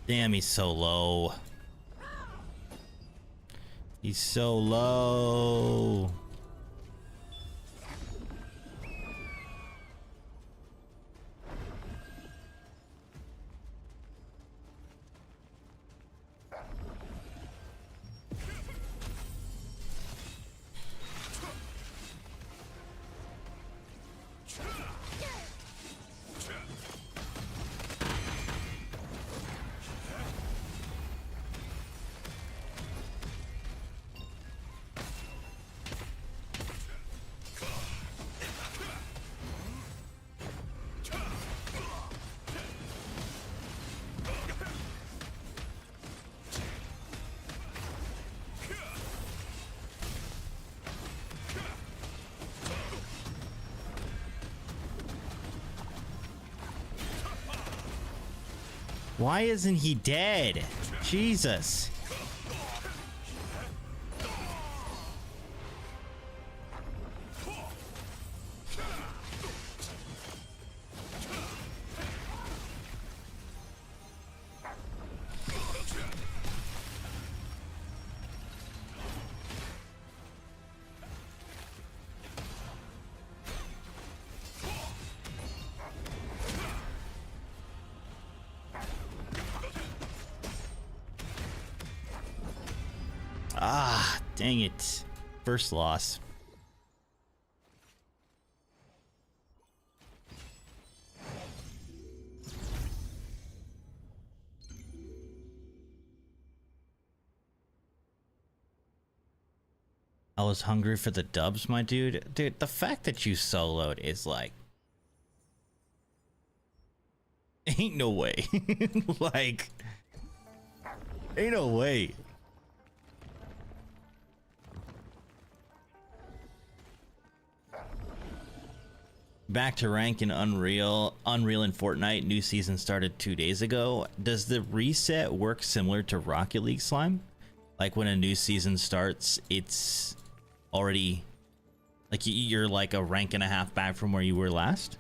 S1: Damn, he's so low. He's so low. Why isn't he dead? Jesus. Ah, dang it. First loss. I was hungry for the dubs, my dude. Dude, the fact that you soloed is like... Ain't no way. Like... Ain't no way. Back to rank in Unreal and Fortnite. New season started 2 days ago. Does the reset work similar to Rocket League Slime? Like when a new season starts, it's already like you're like a rank and a half back from where you were last?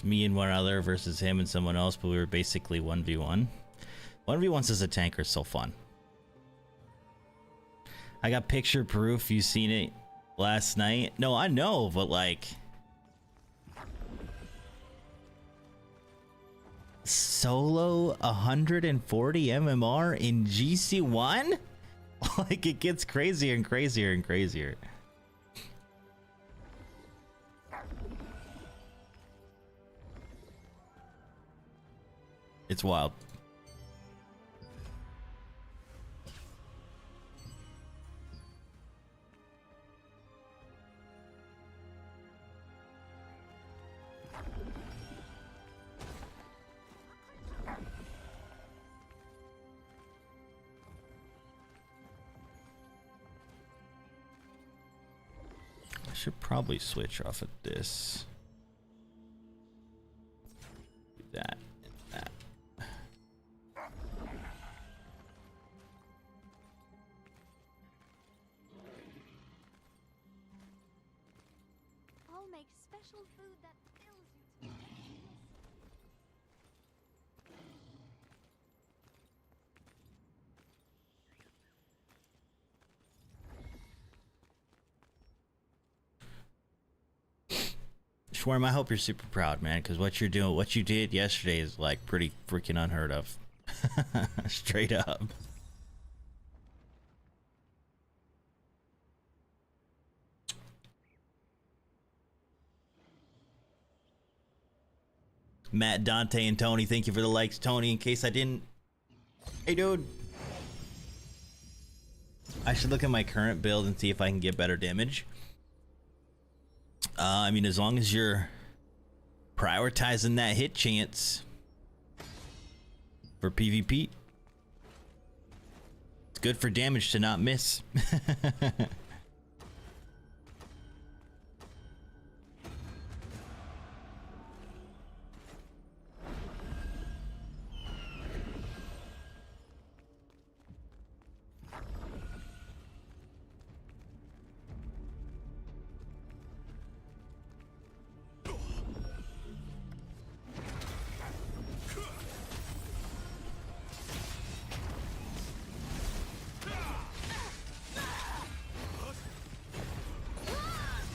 S1: Me and one other versus him and someone else, but we were basically 1v1. 1v1s as a tanker is so fun. I got picture proof. You seen it last night? No, I know, but like... Solo 140 MMR in GC1? Like, it gets crazier and crazier and crazier. It's wild. I should probably switch off of this. Do that and that.
S2: I'll make special food that fills you.
S1: Schwarm, I hope you're super proud, man, because what you're doing, what you did yesterday is like pretty freaking unheard of. Straight up. Matt, Dante, and Tony, thank you for the likes. Tony, in case I didn't... Hey, dude. I should look at my current build and see if I can get better damage. I mean, as long as you're prioritizing that hit chance for PvP, it's good for damage to not miss.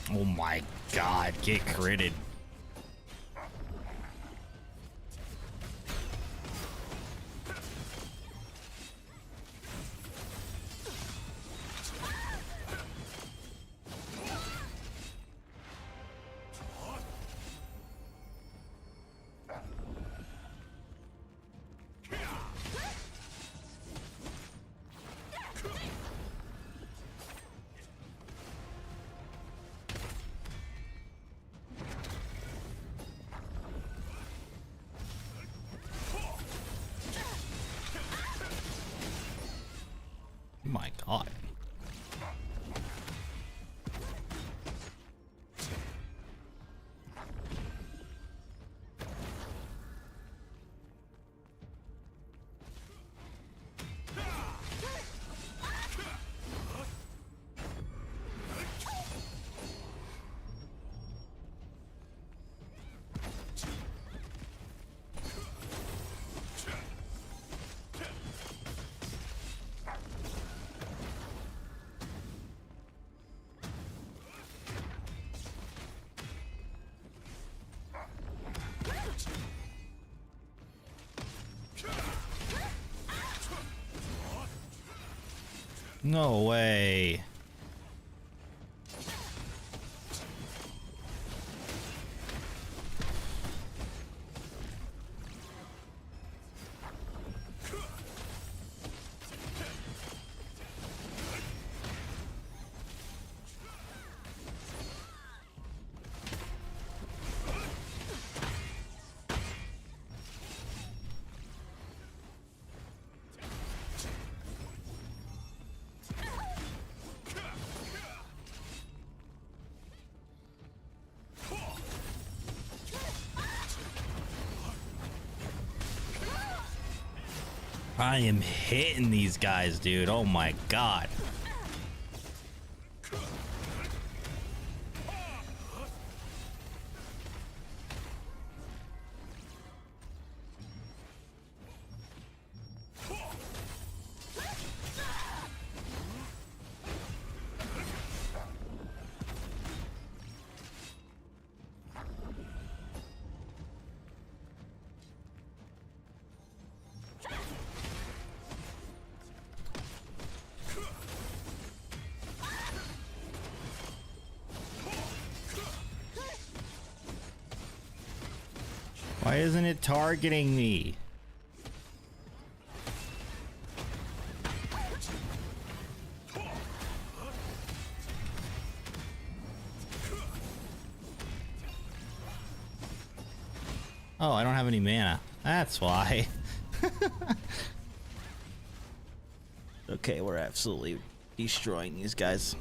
S1: Oh my god, get critted. Oh my god. No way. I am hitting these guys, dude. Oh my god. Why isn't it targeting me? Oh, I don't have any mana. That's why. Okay, we're absolutely destroying these guys.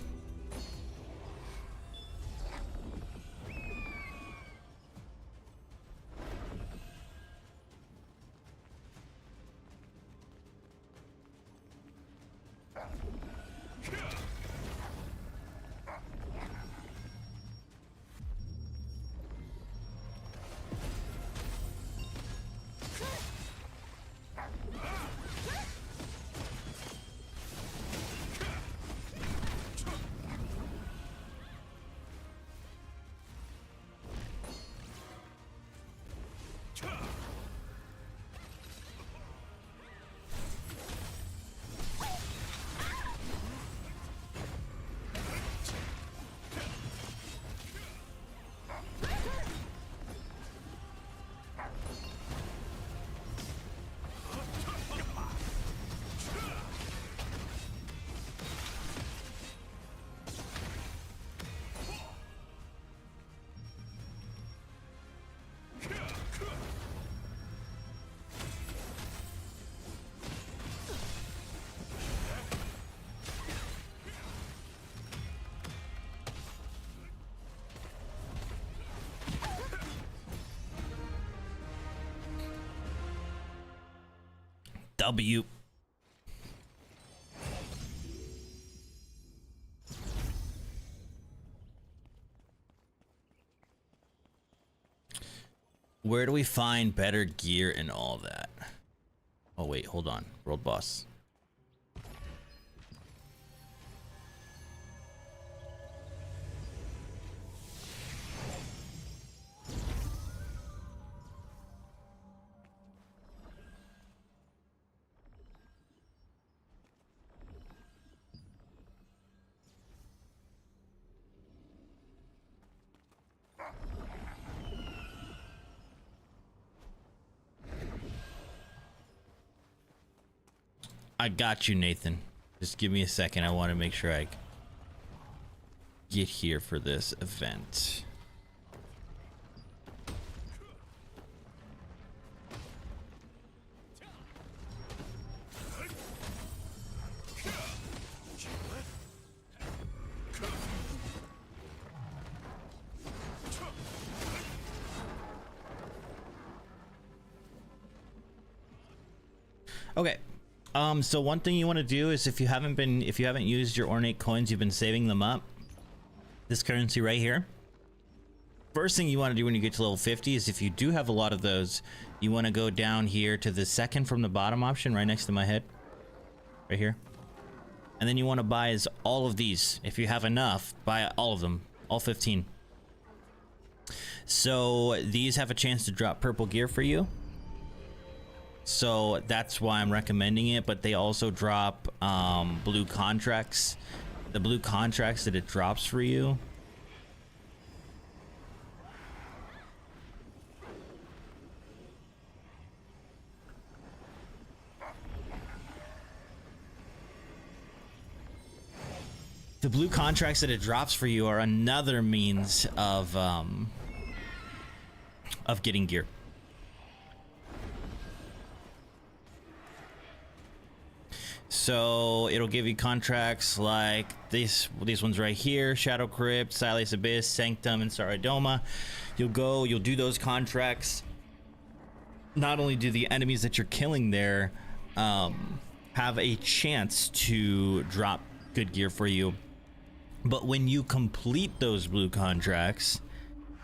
S1: W. Where do we find better gear and all that? Oh wait, hold on. World boss. I got you, Nathan. Just give me a second. I want to make sure I get here for this event. Okay. So one thing you want to do is if you haven't used your ornate coins, you've been saving them up. This currency right here. First thing you want to do when you get to level 50 is if you do have a lot of those, you want to go down here to the second from the bottom option right next to my head. Right here. And then you want to buy is all of these. If you have enough, buy all of them. All 15. So these have a chance to drop purple gear for you. So that's why I'm recommending it, but they also drop blue contracts. The blue contracts that it drops for you. The blue contracts that it drops for you are another means of getting gear. So it'll give you contracts like these ones right here: Shadow Crypt, Silas Abyss, Sanctum, and Saradoma. You'll do those contracts. Not only do the enemies that you're killing there have a chance to drop good gear for you, but when you complete those blue contracts,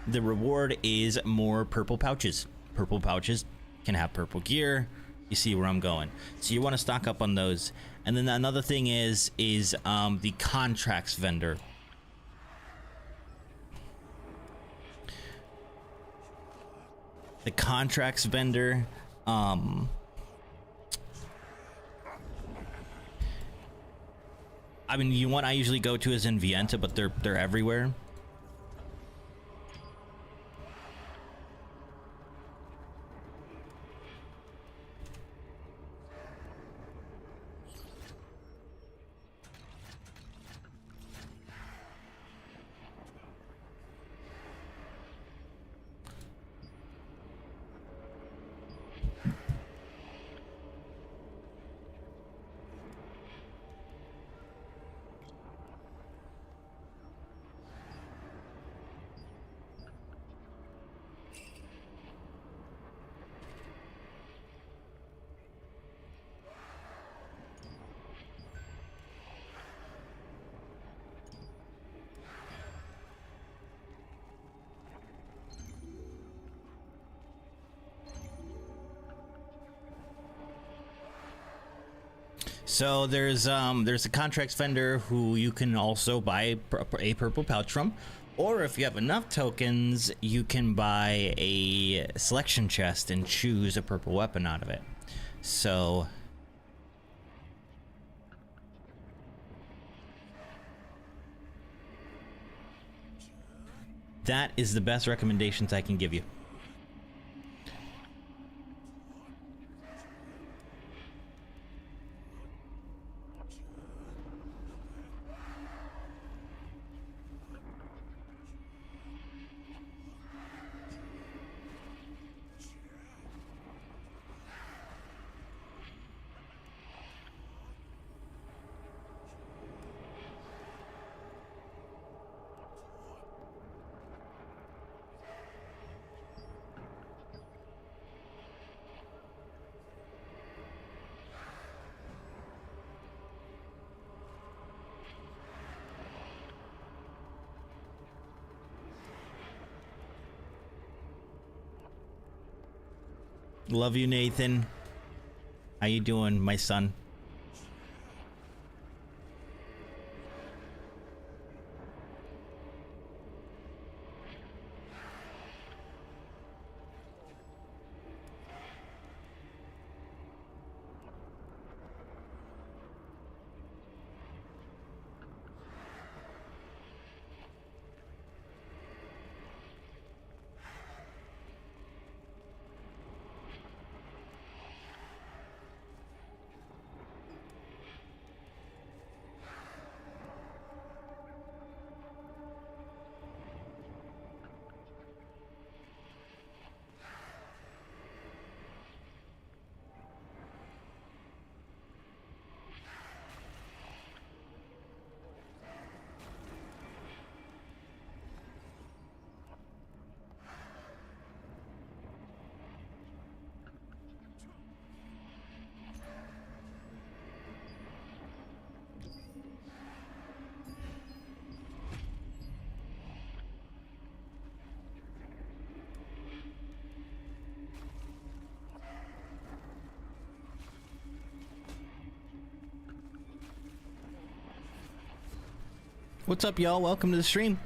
S1: the reward is more purple pouches. Purple pouches can have purple gear. You see where I'm going. So you want to stock up on those. And then another thing is the contracts vendor. The contracts vendor, I mean, one I usually go to is in Vienta, but they're everywhere. So there's a contracts vendor who you can also buy a purple pouch from, or if you have enough tokens, you can buy a selection chest and choose a purple weapon out of it. So that is the best recommendations I can give you. Love you, Nathan. How you doing, my son? What's up, y'all? Welcome to the stream.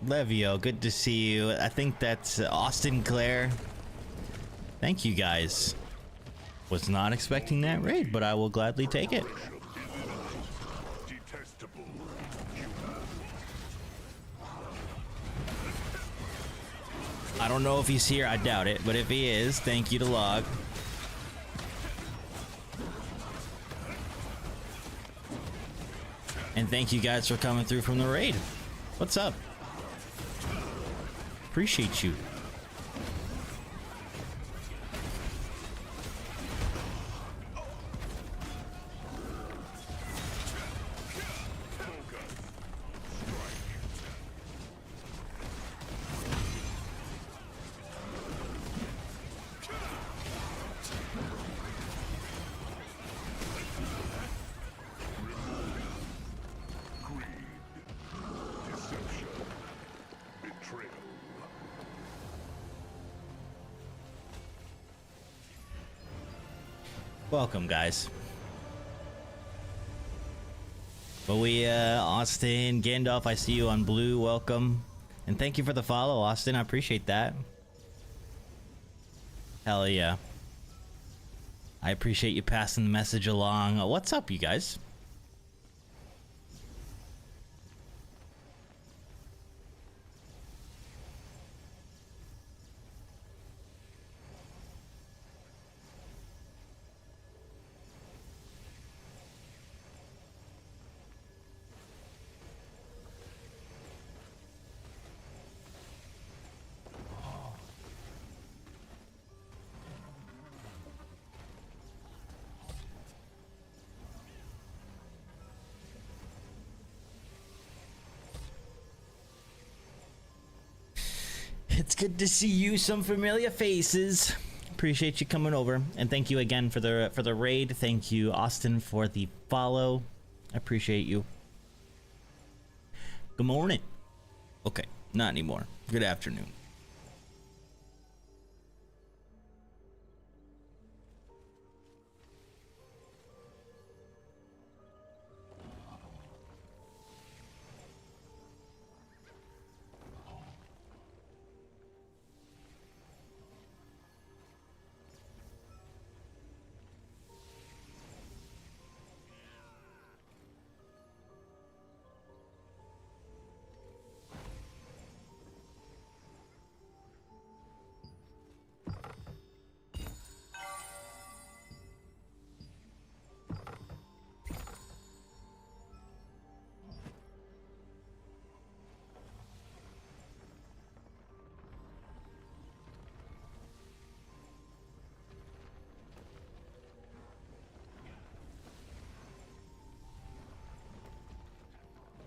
S1: Levio, good to see you. I think that's Austin Claire. Thank you, guys. Was not expecting that raid, but I will gladly take it. I don't know if he's here. I doubt it. But if he is, thank you to Log. And thank you guys for coming through from the raid. What's up? Appreciate you. Welcome, guys. But Austin, Gandalf, I see you on blue. Welcome. And thank you for the follow, Austin. I appreciate that. Hell yeah. I appreciate you passing the message along. What's up, you guys? It's good to see you, some familiar faces. Appreciate you coming over, and thank you again for the raid. Thank you, Austin, for the follow. I appreciate you. Good morning. Okay, not anymore. Good afternoon.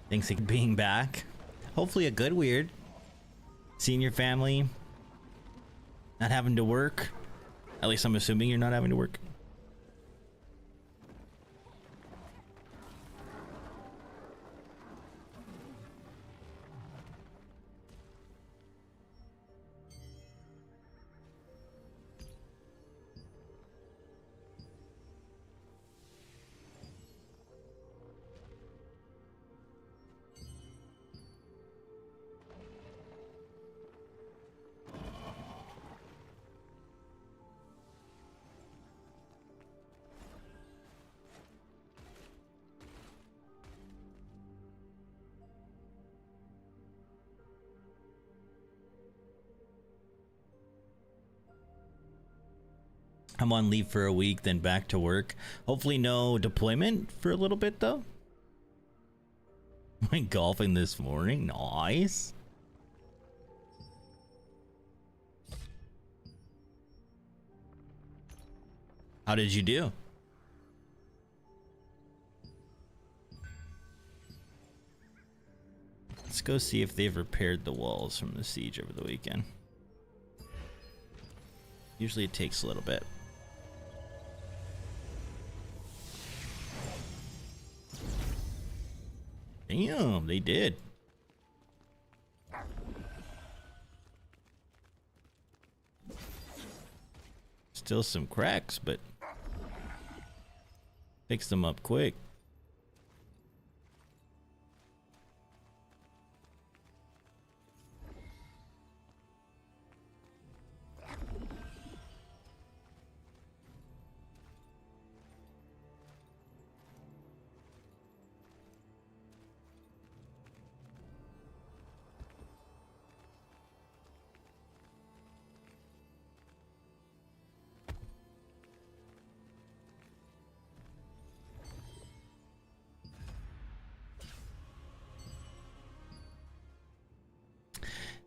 S1: Thanks for being back. Hopefully a good weird. Seeing your family. Not having to work. At least I'm assuming you're not having to work. I'm on leave for a week, then back to work. Hopefully no deployment for a little bit though. Went golfing this morning. Nice. How did you do? Let's go see if they've repaired the walls from the siege over the weekend. Usually it takes a little bit. Damn, they did. Still some cracks, but fix them up quick.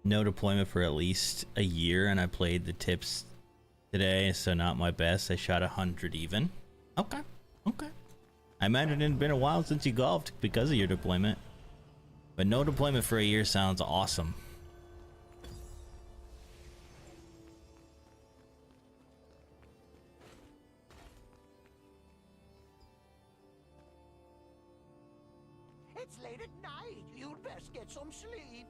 S1: No deployment for at least a year, and I played the tips today, so not my best. I shot 100 even. Okay, okay. I imagine it had been a while since you golfed because of your deployment, but no deployment for a year sounds awesome.
S7: It's late at night. You'd best get some sleep.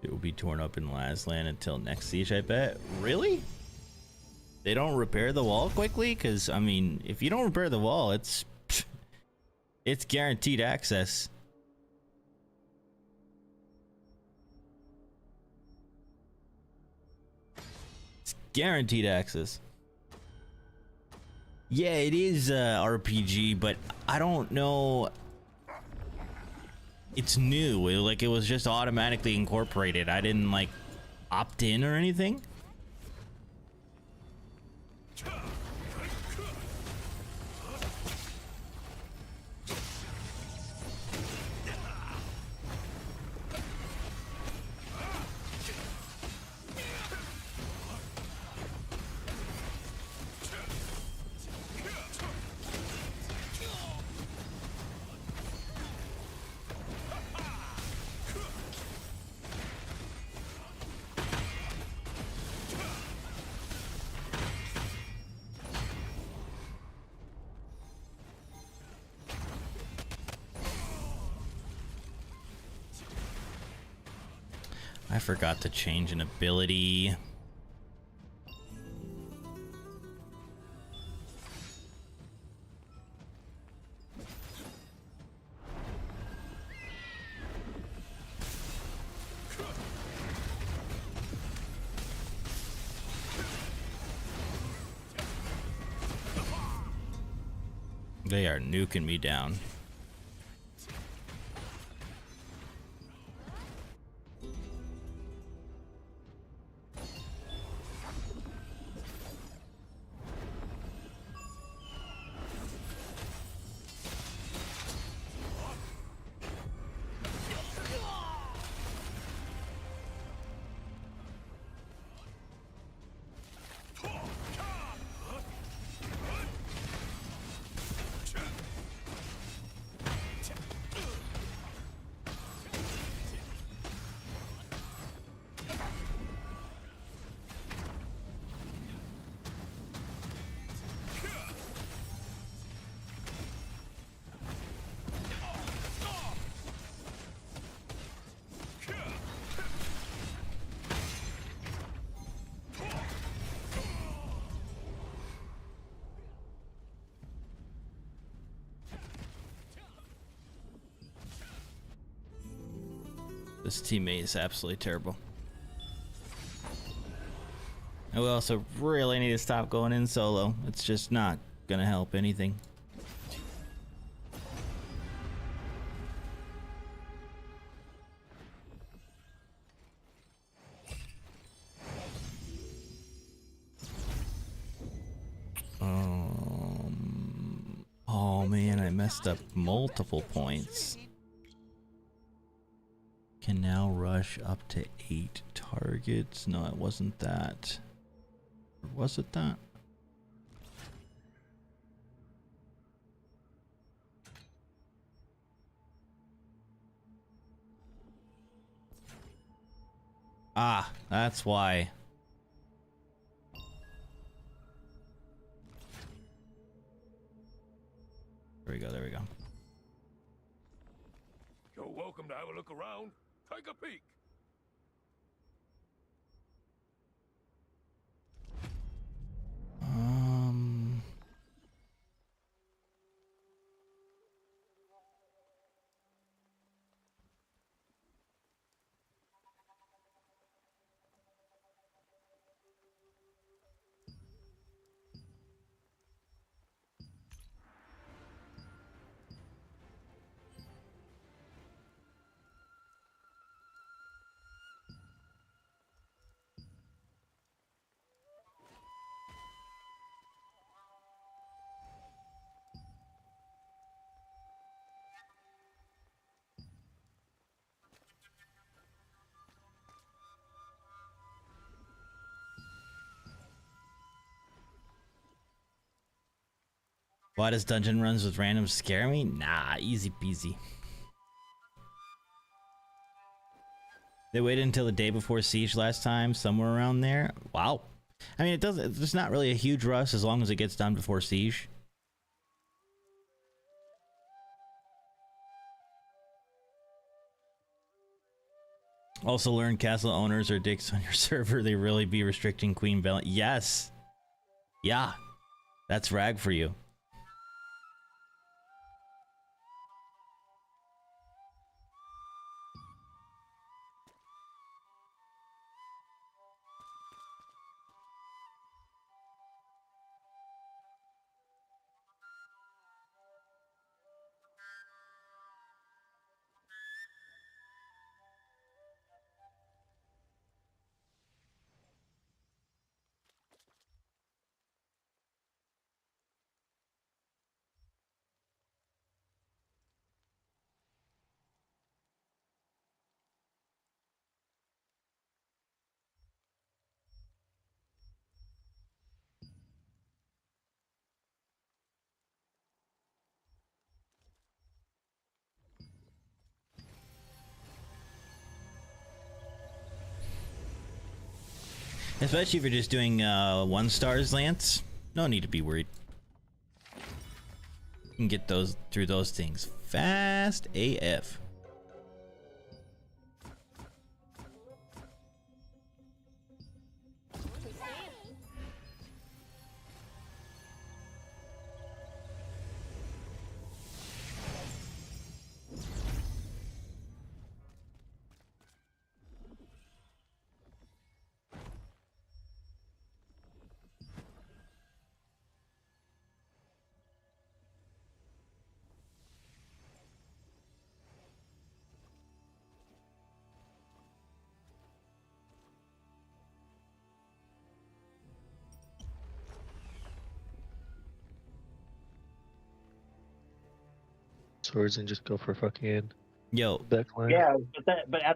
S1: It will be torn up in Lasland until next siege, I bet. Really? They don't repair the wall quickly? Because, I mean, if you don't repair the wall, it's guaranteed access. It's guaranteed access. Yeah, it is RPG, but I don't know. It's new. It was just automatically incorporated. I didn't like opt in or anything. I forgot to change an ability. They are nuking me down. This teammate is absolutely terrible. And we also really need to stop going in solo. It's just not gonna help anything. messed up multiple points. Can now rush up to 8 targets. No, it wasn't that. Or was it that? Ah, that's why. There we go, there we go.
S6: You're welcome to have a look around. Take a peek.
S1: Um... Why does dungeon runs with random scare me? Nah, easy peasy. They waited until the day before Siege last time, somewhere around there. Wow. I mean, it doesn't. There's not really a huge rush as long as it gets done before Siege. Also, learn castle owners are dicks on your server. They really be restricting Queen Bell. Yes. Yeah. That's rag for you. Especially if you're just doing 1 stars, Lance. No need to be worried. You can get those through those things fast AF.
S8: Swords and just go for fucking
S1: Yo,
S8: backline.
S9: Yeah,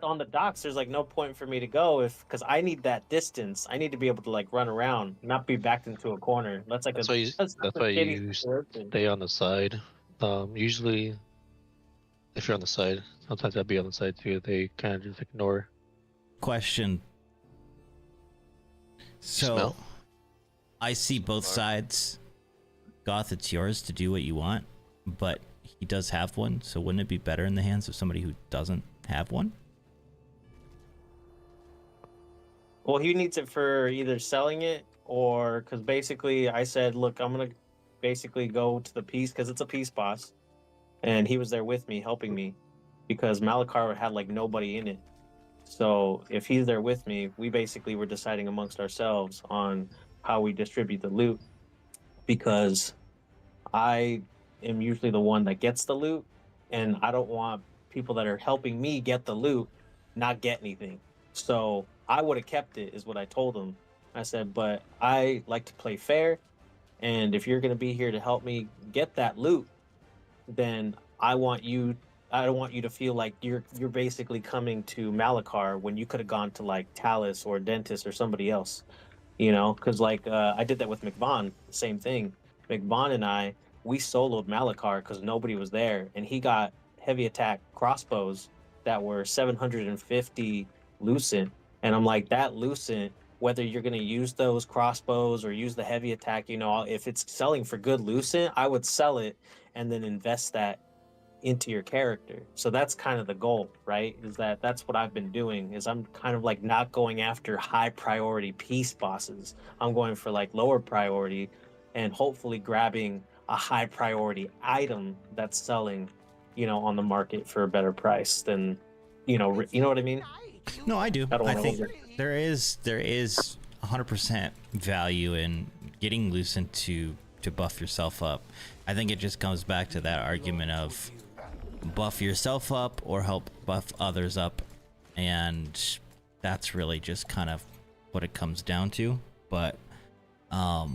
S9: on the docks, there's like no point for me to go because I need that distance. I need to be able to like run around, not be backed into a corner. That's like
S8: That's
S9: a
S8: why you,
S9: that's
S8: that's
S9: a
S8: why
S9: shitty
S8: you
S9: situation.
S8: stay on the side. Usually, if you're on the side, sometimes I'd be on the side too. They kind of just ignore.
S1: question. So,
S8: Smell?
S1: I see both sides. Goth, it's yours to do what you want, but he does have one, so wouldn't it be better in the hands of somebody who doesn't have one?
S9: Well, he needs it for either selling it or because basically I said, look, I'm gonna basically go to the peace because it's a peace boss, and he was there with me, helping me because Malakar had like nobody in it. So if he's there with me, we basically were deciding amongst ourselves on how we distribute the loot because I am usually the one that gets the loot, and I don't want people that are helping me get the loot not get anything. So I would have kept it, is what I told him. I said, but I like to play fair, and if you're going to be here to help me get that loot, then I don't want you to feel like you're basically coming to Malachar when you could have gone to like Talus or Dentist or somebody else, you know, because like I did that with McVon, same thing. McVon and we soloed Malachar because nobody was there, and he got heavy attack crossbows that were 750 lucent, and I'm like that lucent. Whether you're going to use those crossbows or use the heavy attack, you know, if it's selling for good lucent, I would sell it and then invest that into your character. So that's kind of the goal, right? Is that's what I've been doing is I'm kind of like not going after high priority peace bosses. I'm going for like lower priority and hopefully grabbing a high priority item that's selling, you know, on the market for a better price than, you know what I mean?
S1: No, I do.
S9: I don't
S1: I
S9: want
S1: think
S9: to
S1: there is 100% value in getting Lucent to buff yourself up. I think it just comes back to that argument of buff yourself up or help buff others up, and that's really just kind of what it comes down to. But I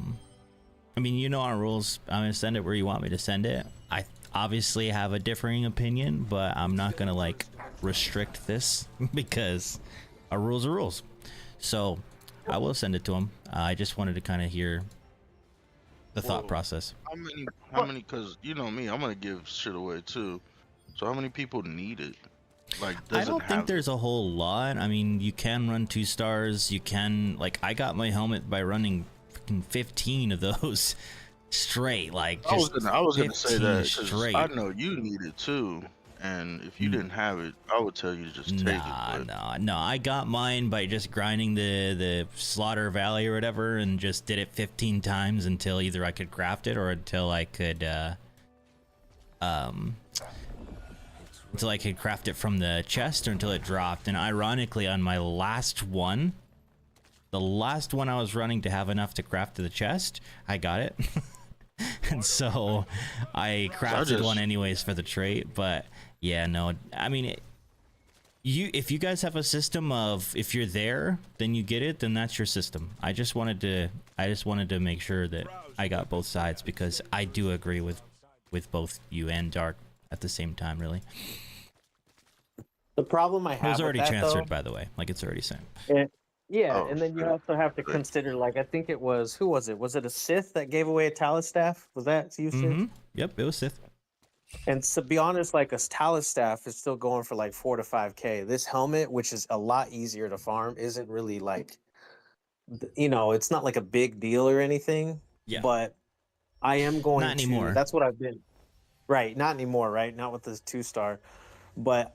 S1: mean, you know our rules. I'm gonna send it where you want me to send it. I obviously have a differing opinion, but I'm not gonna like restrict this because our rules are rules. So I will send it to him. I just wanted to kind of hear the thought process.
S10: How many? Because you know me, I'm gonna give shit away too. So how many people need it? Like,
S1: I don't think there's a whole lot. I mean, you can run 2 stars. You can, like, I got my helmet by running freaking 15 of those straight. Like, just
S10: I was gonna say that
S1: straight.
S10: I know you need it too, and if you didn't have it, I would tell you to just take it.
S1: No. I got mine by just grinding the Slaughter Valley or whatever, and just did it 15 times until either I could craft it or until I could craft it from the chest or until it dropped. And ironically, on my last one, the last one I was running to have enough to craft the chest, I got it. And so I crafted one anyways for the trait. But yeah, no, I mean, if you guys have a system of if you're there, then you get it, then that's your system. I just wanted to make sure that I got both sides, because I do agree with both you and Dark at the same time, really.
S9: The problem I have
S1: it was already
S9: with that,
S1: transferred,
S9: though,
S1: by the way. Like, it's already sent.
S9: And then you also have to consider, like, I think it was, who was it? Was it a Sith that gave away a Talus staff? Was that you, Sith?
S1: Yep, it was Sith.
S9: And to be honest, like, a Talus staff is still going for like 4 to 5K. This helmet, which is a lot easier to farm, isn't really like, you know, it's not like a big deal or anything.
S1: Yeah.
S9: But I am going
S1: not anymore.
S9: That's what I've been. Right, not anymore, right? Not with this 2-star. But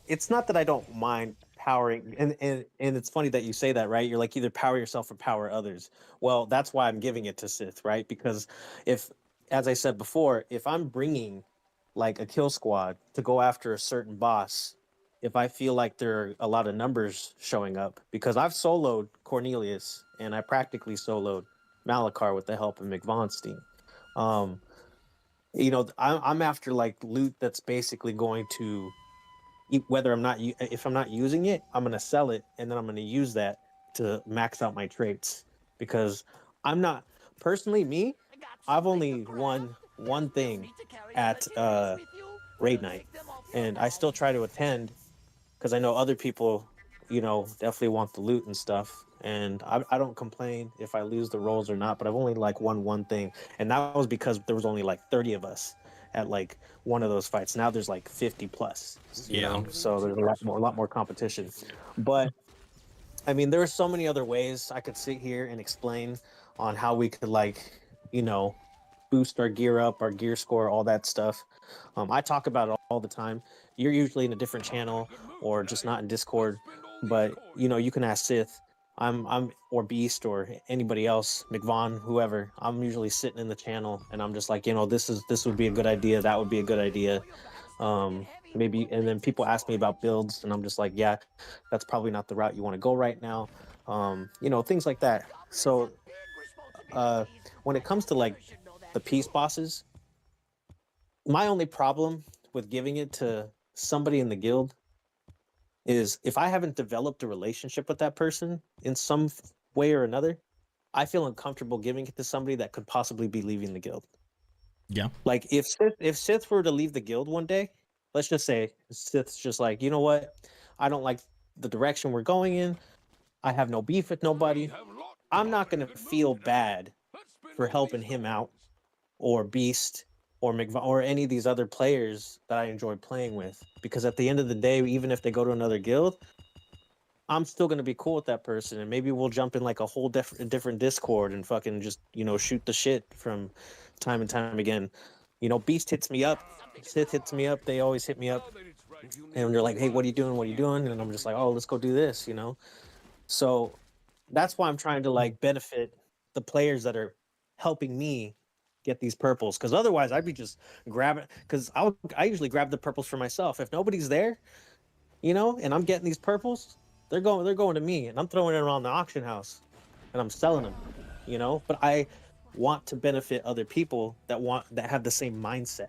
S9: it's not that I don't mind powering, and it's funny that you say that, right? You're like, either power yourself or power others. Well, that's why I'm giving it to Sith, right? Because if, as I said before, if I'm bringing like a kill squad to go after a certain boss, if I feel like there are a lot of numbers showing up, because I've soloed Cornelius and I practically soloed Malachar with the help of McVon's team. You know, I'm after like loot that's basically going to, whether if I'm not using it, I'm going to sell it, and then I'm going to use that to max out my traits, because I'm not personally I've only won one thing at raid night, and I still try to attend because I know other people, you know, definitely want the loot and stuff. And I don't complain if I lose the rolls or not, but I've only like won one thing, and that was because there was only like 30 of us at like one of those fights. Now there's like 50 plus, you know, so there's a lot more competition. But I mean, there are so many other ways I could sit here and explain on how we could, like, you know, boost our gear up, our gear score, all that stuff. I talk about it all the time. You're usually in a different channel or just not in Discord, but you know, you can ask Sith. I'm or Beast or anybody else, McVon, whoever. I'm usually sitting in the channel and I'm just like, you know, this would be a good idea, that would be a good idea. Maybe, and then people ask me about builds and I'm just like, yeah, that's probably not the route you want to go right now. You know, things like that. So when it comes to like the peace bosses, my only problem with giving it to somebody in the guild is if I haven't developed a relationship with that person in some way or another, I feel uncomfortable giving it to somebody that could possibly be leaving the guild.
S1: Yeah.
S9: Like if Sith were to leave the guild one day, let's just say Sith's just like, you know what, I don't like the direction we're going in. I have no beef with nobody. I'm not gonna feel bad for helping him out, or Beast, or or any of these other players that I enjoy playing with. Because at the end of the day, even if they go to another guild, I'm still gonna be cool with that person, and maybe we'll jump in like a whole different Discord and fucking just shoot the shit from time and time again. Beast hits me up, Sith hits me up. They always hit me up, and they're like, "Hey, what are you doing? What are you doing?" And I'm just like, "Oh, let's go do this." So that's why I'm trying to like benefit the players that are helping me get these purples. Because otherwise, I'd be just grabbing. Because I usually grab the purples for myself. If nobody's there, and I'm getting these purples, they're going to me, and I'm throwing it around the auction house, and I'm selling them. But I want to benefit other people that have the same mindset.
S1: Yeah.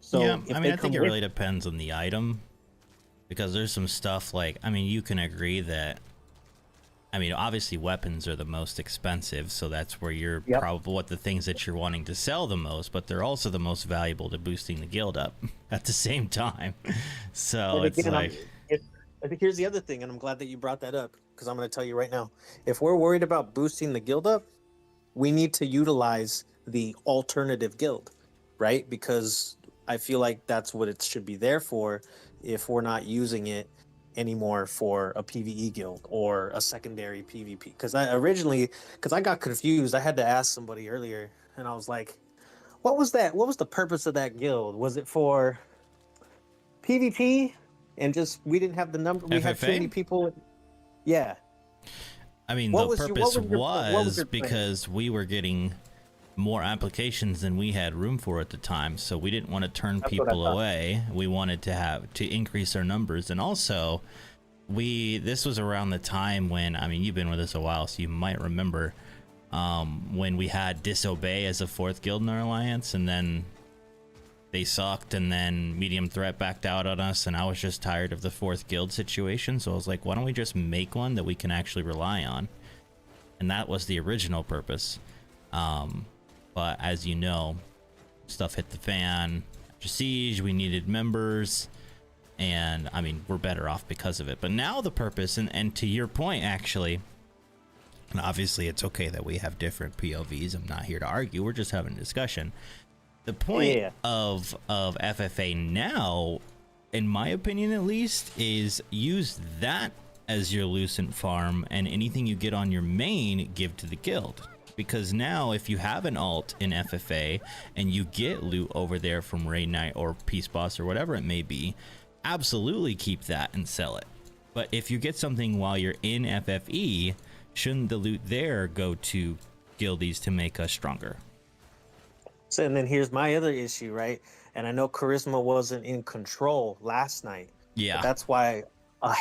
S9: So if
S1: I mean,
S9: they
S1: I think
S9: come
S1: it
S9: with,
S1: really depends on the item, because there's some stuff like, I mean, you can agree that, I mean, obviously weapons are the most expensive, so that's where you're
S9: yep.
S1: probably what the things that you're wanting to sell the most, but they're also the most valuable to boosting the guild up at the same time. So
S9: And
S1: it's
S9: again,
S1: like,
S9: I think here's the other thing, and I'm glad that you brought that up, because I'm going to tell you right now. If we're worried about boosting the guild up, we need to utilize the alternative guild, right? Because I feel like that's what it should be there for, if we're not using it anymore for a PvE guild or a secondary PvP. Because I got confused. I had to ask somebody earlier, and I was like, what was that? What was the purpose of that guild? Was it for PvP? And just we didn't have the number. We had too many
S1: FFA?
S9: people. Yeah.
S1: I mean,
S9: What
S1: the
S9: was your
S1: purpose
S9: what was
S1: was
S9: your plan?
S1: because we were getting more applications than we had room for at the time, so we didn't want to turn
S9: That's what I
S1: people
S9: thought.
S1: away. We wanted to increase our numbers, and also this was around the time when, I mean, you've been with us a while, so you might remember when we had Disobey as a fourth guild in our alliance, and then they sucked, and then Medium Threat backed out on us, and I was just tired of the fourth guild situation, so I was like, why don't we just make one that we can actually rely on? And that was the original purpose. But as you know, stuff hit the fan. After Siege, we needed members, and I mean, we're better off because of it. But now the purpose, and to your point, actually, and obviously it's okay that we have different POVs. I'm not here to argue. We're just having a discussion. The point
S9: Yeah.
S1: of FFA now, in my opinion at least, is use that as your Lucent farm, and anything you get on your main, give to the guild. Because now if you have an alt in FFA and you get loot over there from Raid Night or Peace Boss or whatever it may be, absolutely keep that and sell it. But if you get something while you're in FFE, shouldn't the loot there go to guildies to make us stronger?
S9: So, and then here's my other issue, right? And I know Charisma wasn't in control last night, but
S1: Yeah.
S9: that's why a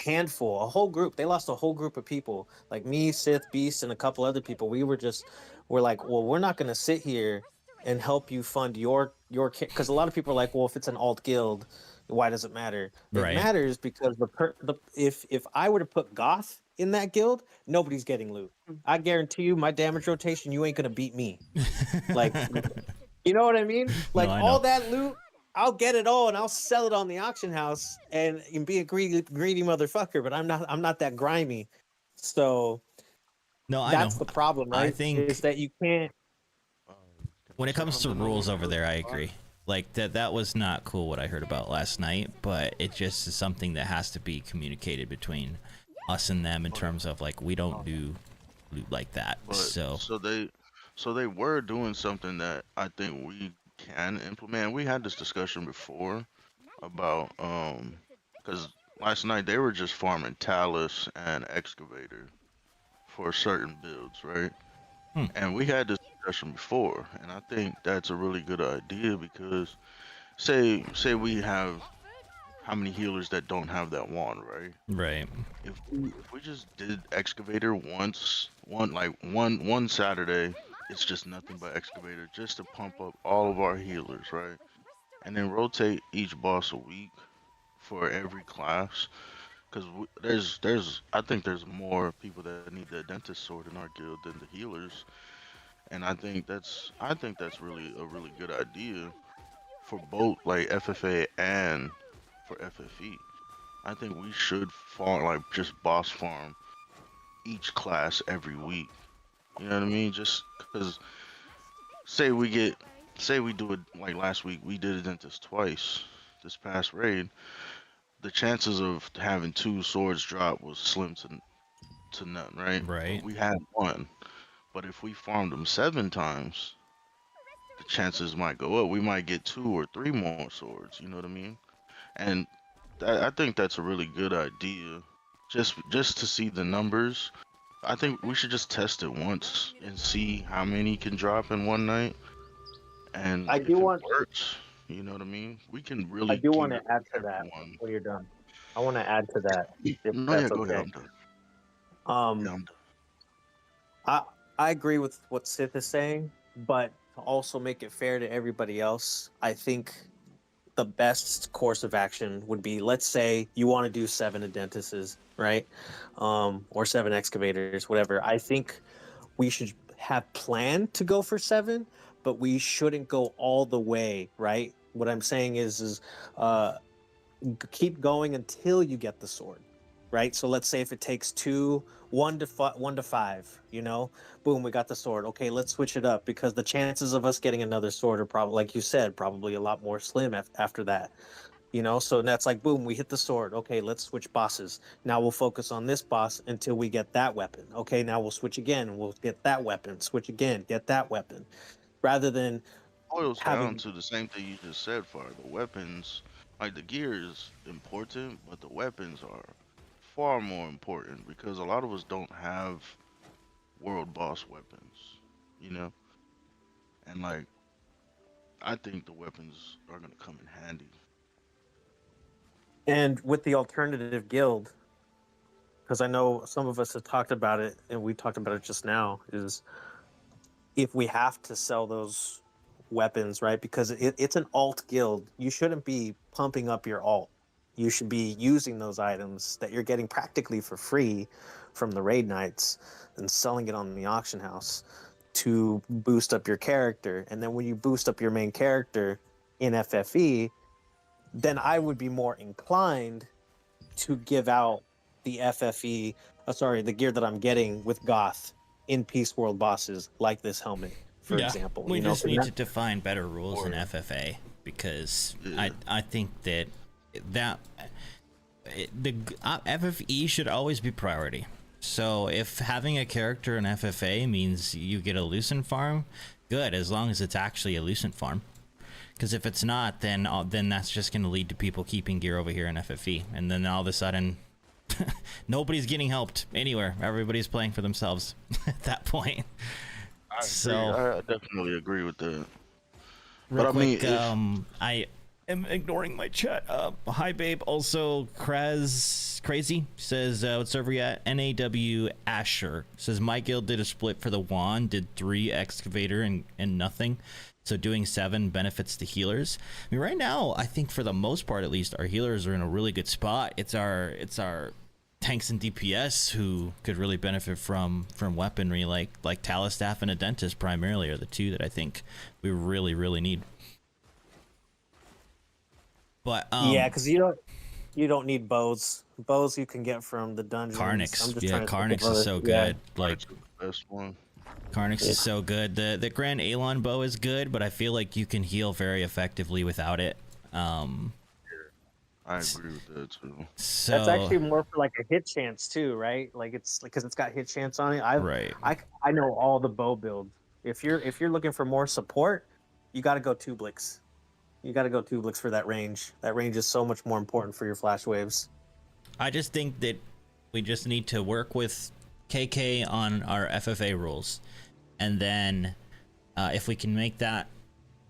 S9: whole group, they lost a whole group of people, like me, Sith, Beast, and a couple other people. We're like, well, we're not going to sit here and help you fund because a lot of people are like, well, if it's an alt guild, why does it matter? It
S1: Right.
S9: matters because if I were to put Goth in that guild, nobody's getting loot. I guarantee you, my damage rotation, you ain't gonna beat me. Like, you know what I mean?
S1: No,
S9: Like
S1: I
S9: all
S1: know.
S9: that loot, I'll get it all and I'll sell it on the auction house and be a greedy motherfucker. But I'm not that grimy. So
S1: No, I know.
S9: that's the problem,
S1: I
S9: right? Is
S1: think
S9: that you can't.
S1: when it comes to rules over there, I agree. Like that was not cool what I heard about last night, but it just is something that has to be communicated between us and them in terms of like, we don't do loot like that.
S10: But
S1: So
S10: so they were doing something that I think we can implement. We had this discussion before about because last night they were just farming Talus and Excavator for certain builds, right?
S1: Hmm.
S10: And we had this discussion before, and I think that's a really good idea because say we have how many healers that don't have that wand, right?
S1: right.
S10: If we just did Excavator one Saturday, it's just nothing but Excavator just to pump up all of our healers, right? And then rotate each boss a week for every class. Because there's I think there's more people that need the dentist sword in our guild than the healers. and I think that's really a really good idea for both like FFA and for FFE. I think we should farm like just boss farm each class every week. You know what I mean? Just because say we get say we do it like last week, we did it dentist twice this past raid. The chances of having two swords drop was slim to none, right? But
S1: Right.
S10: we had one. But if we farmed them 7 times, the chances might go up. We might get 2 or 3 more swords. You know what I mean? And I think that's a really good idea. Just to see the numbers. I think we should just test it once and see how many can drop in one night. And
S9: I
S10: if
S9: do
S10: it
S9: want
S10: works, you know what I mean? We can
S9: I
S10: really
S9: do want to
S10: cater
S9: add
S10: to
S9: to that
S10: everyone.
S9: when you're done. I want to add to that if
S10: No, yeah,
S9: that's
S10: go ahead.
S9: okay.
S10: I'm done. Yeah,
S9: Um,
S10: I'm done.
S9: I I agree with what Sith is saying, but to also make it fair to everybody else, I think the best course of action would be, let's say you want to do 7 Adentises, right? Or 7 excavators, whatever. I think we should have planned to go for 7, but we shouldn't go all the way, right? What I'm saying is uh keep going until you get the sword, right? So let's say if it takes 1 to 5, boom, we got the sword. Okay, let's switch it up because the chances of us getting another sword are probably, like you said, probably a lot more slim after that. So that's like, boom, we hit the sword. Okay, let's switch bosses. Now we'll focus on this boss until we get that weapon. Okay, now we'll switch again. We'll get that weapon. Switch again. Get that weapon. Rather than
S10: Boils down
S9: having
S10: to the same thing you just said, Far. The weapons, like the gear is important, but the weapons are far more important because a lot of us don't have world boss weapons, you know? And like, I think the weapons are gonna come in handy.
S9: and with the alternative guild, because I know some of us have talked about it, and we talked about it just now, is if we have to sell those weapons, right? Because it's an alt guild. You shouldn't be pumping up your alt. You should be using those items that you're getting practically for free from the raid nights and selling it on the auction house to boost up your character. And then when you boost up your main character in FFE, then I would be more inclined to give out the FFE, the gear that I'm getting with Goth in Peace World bosses, like this helmet, for
S1: Yeah,
S9: example.
S1: we just
S9: 'cause
S1: need
S9: that-
S1: to define better rules in
S10: Or
S1: FFA because
S10: yeah,
S1: I think that the FFE should always be priority. So if having a character in FFA means you get a Lucent farm, good, as long as it's actually a Lucent farm. Because if it's not, then that's just going to lead to people keeping gear over here in FFE, and then all of a sudden, nobody's getting helped anywhere. Everybody's playing for themselves at that point.
S10: I agree.
S1: So,
S10: I definitely agree with that.
S1: real
S10: But I mean,
S1: quick,
S10: if
S1: I am ignoring my chat. Hi, babe. Also, Crazy says, what server you at? NAW Asher says, my guild did a split for the wand, did 3 excavator and nothing. So doing 7 benefits the healers. I mean, right now, I think for the most part, at least, our healers are in a really good spot. It's our tanks and DPS who could really benefit from weaponry like Talistaff and a Dentist primarily are the 2 that I think we really need. But
S9: yeah, because you don't need bows. Bows you can get from the dungeons.
S1: Carnix,
S9: I'm just
S1: yeah,
S9: trying to think
S1: Carnix
S9: of
S1: is
S9: other-
S1: so
S9: yeah.
S1: good. Like,
S10: that's the best one.
S1: Carnix is so good. The Grand Alon bow is good, but I feel like you can heal very effectively without it.
S10: I agree with that too.
S1: So
S9: That's actually more for like a hit chance too, right? Like it's because it's got hit chance on it.
S1: right.
S9: I know all the bow builds. If you're looking for more support, you got to go Tublix. You got to go Tublix for that range. That range is so much more important for your flash waves.
S1: I just think that we just need to work with KK on our FFA rules, and then if we can make that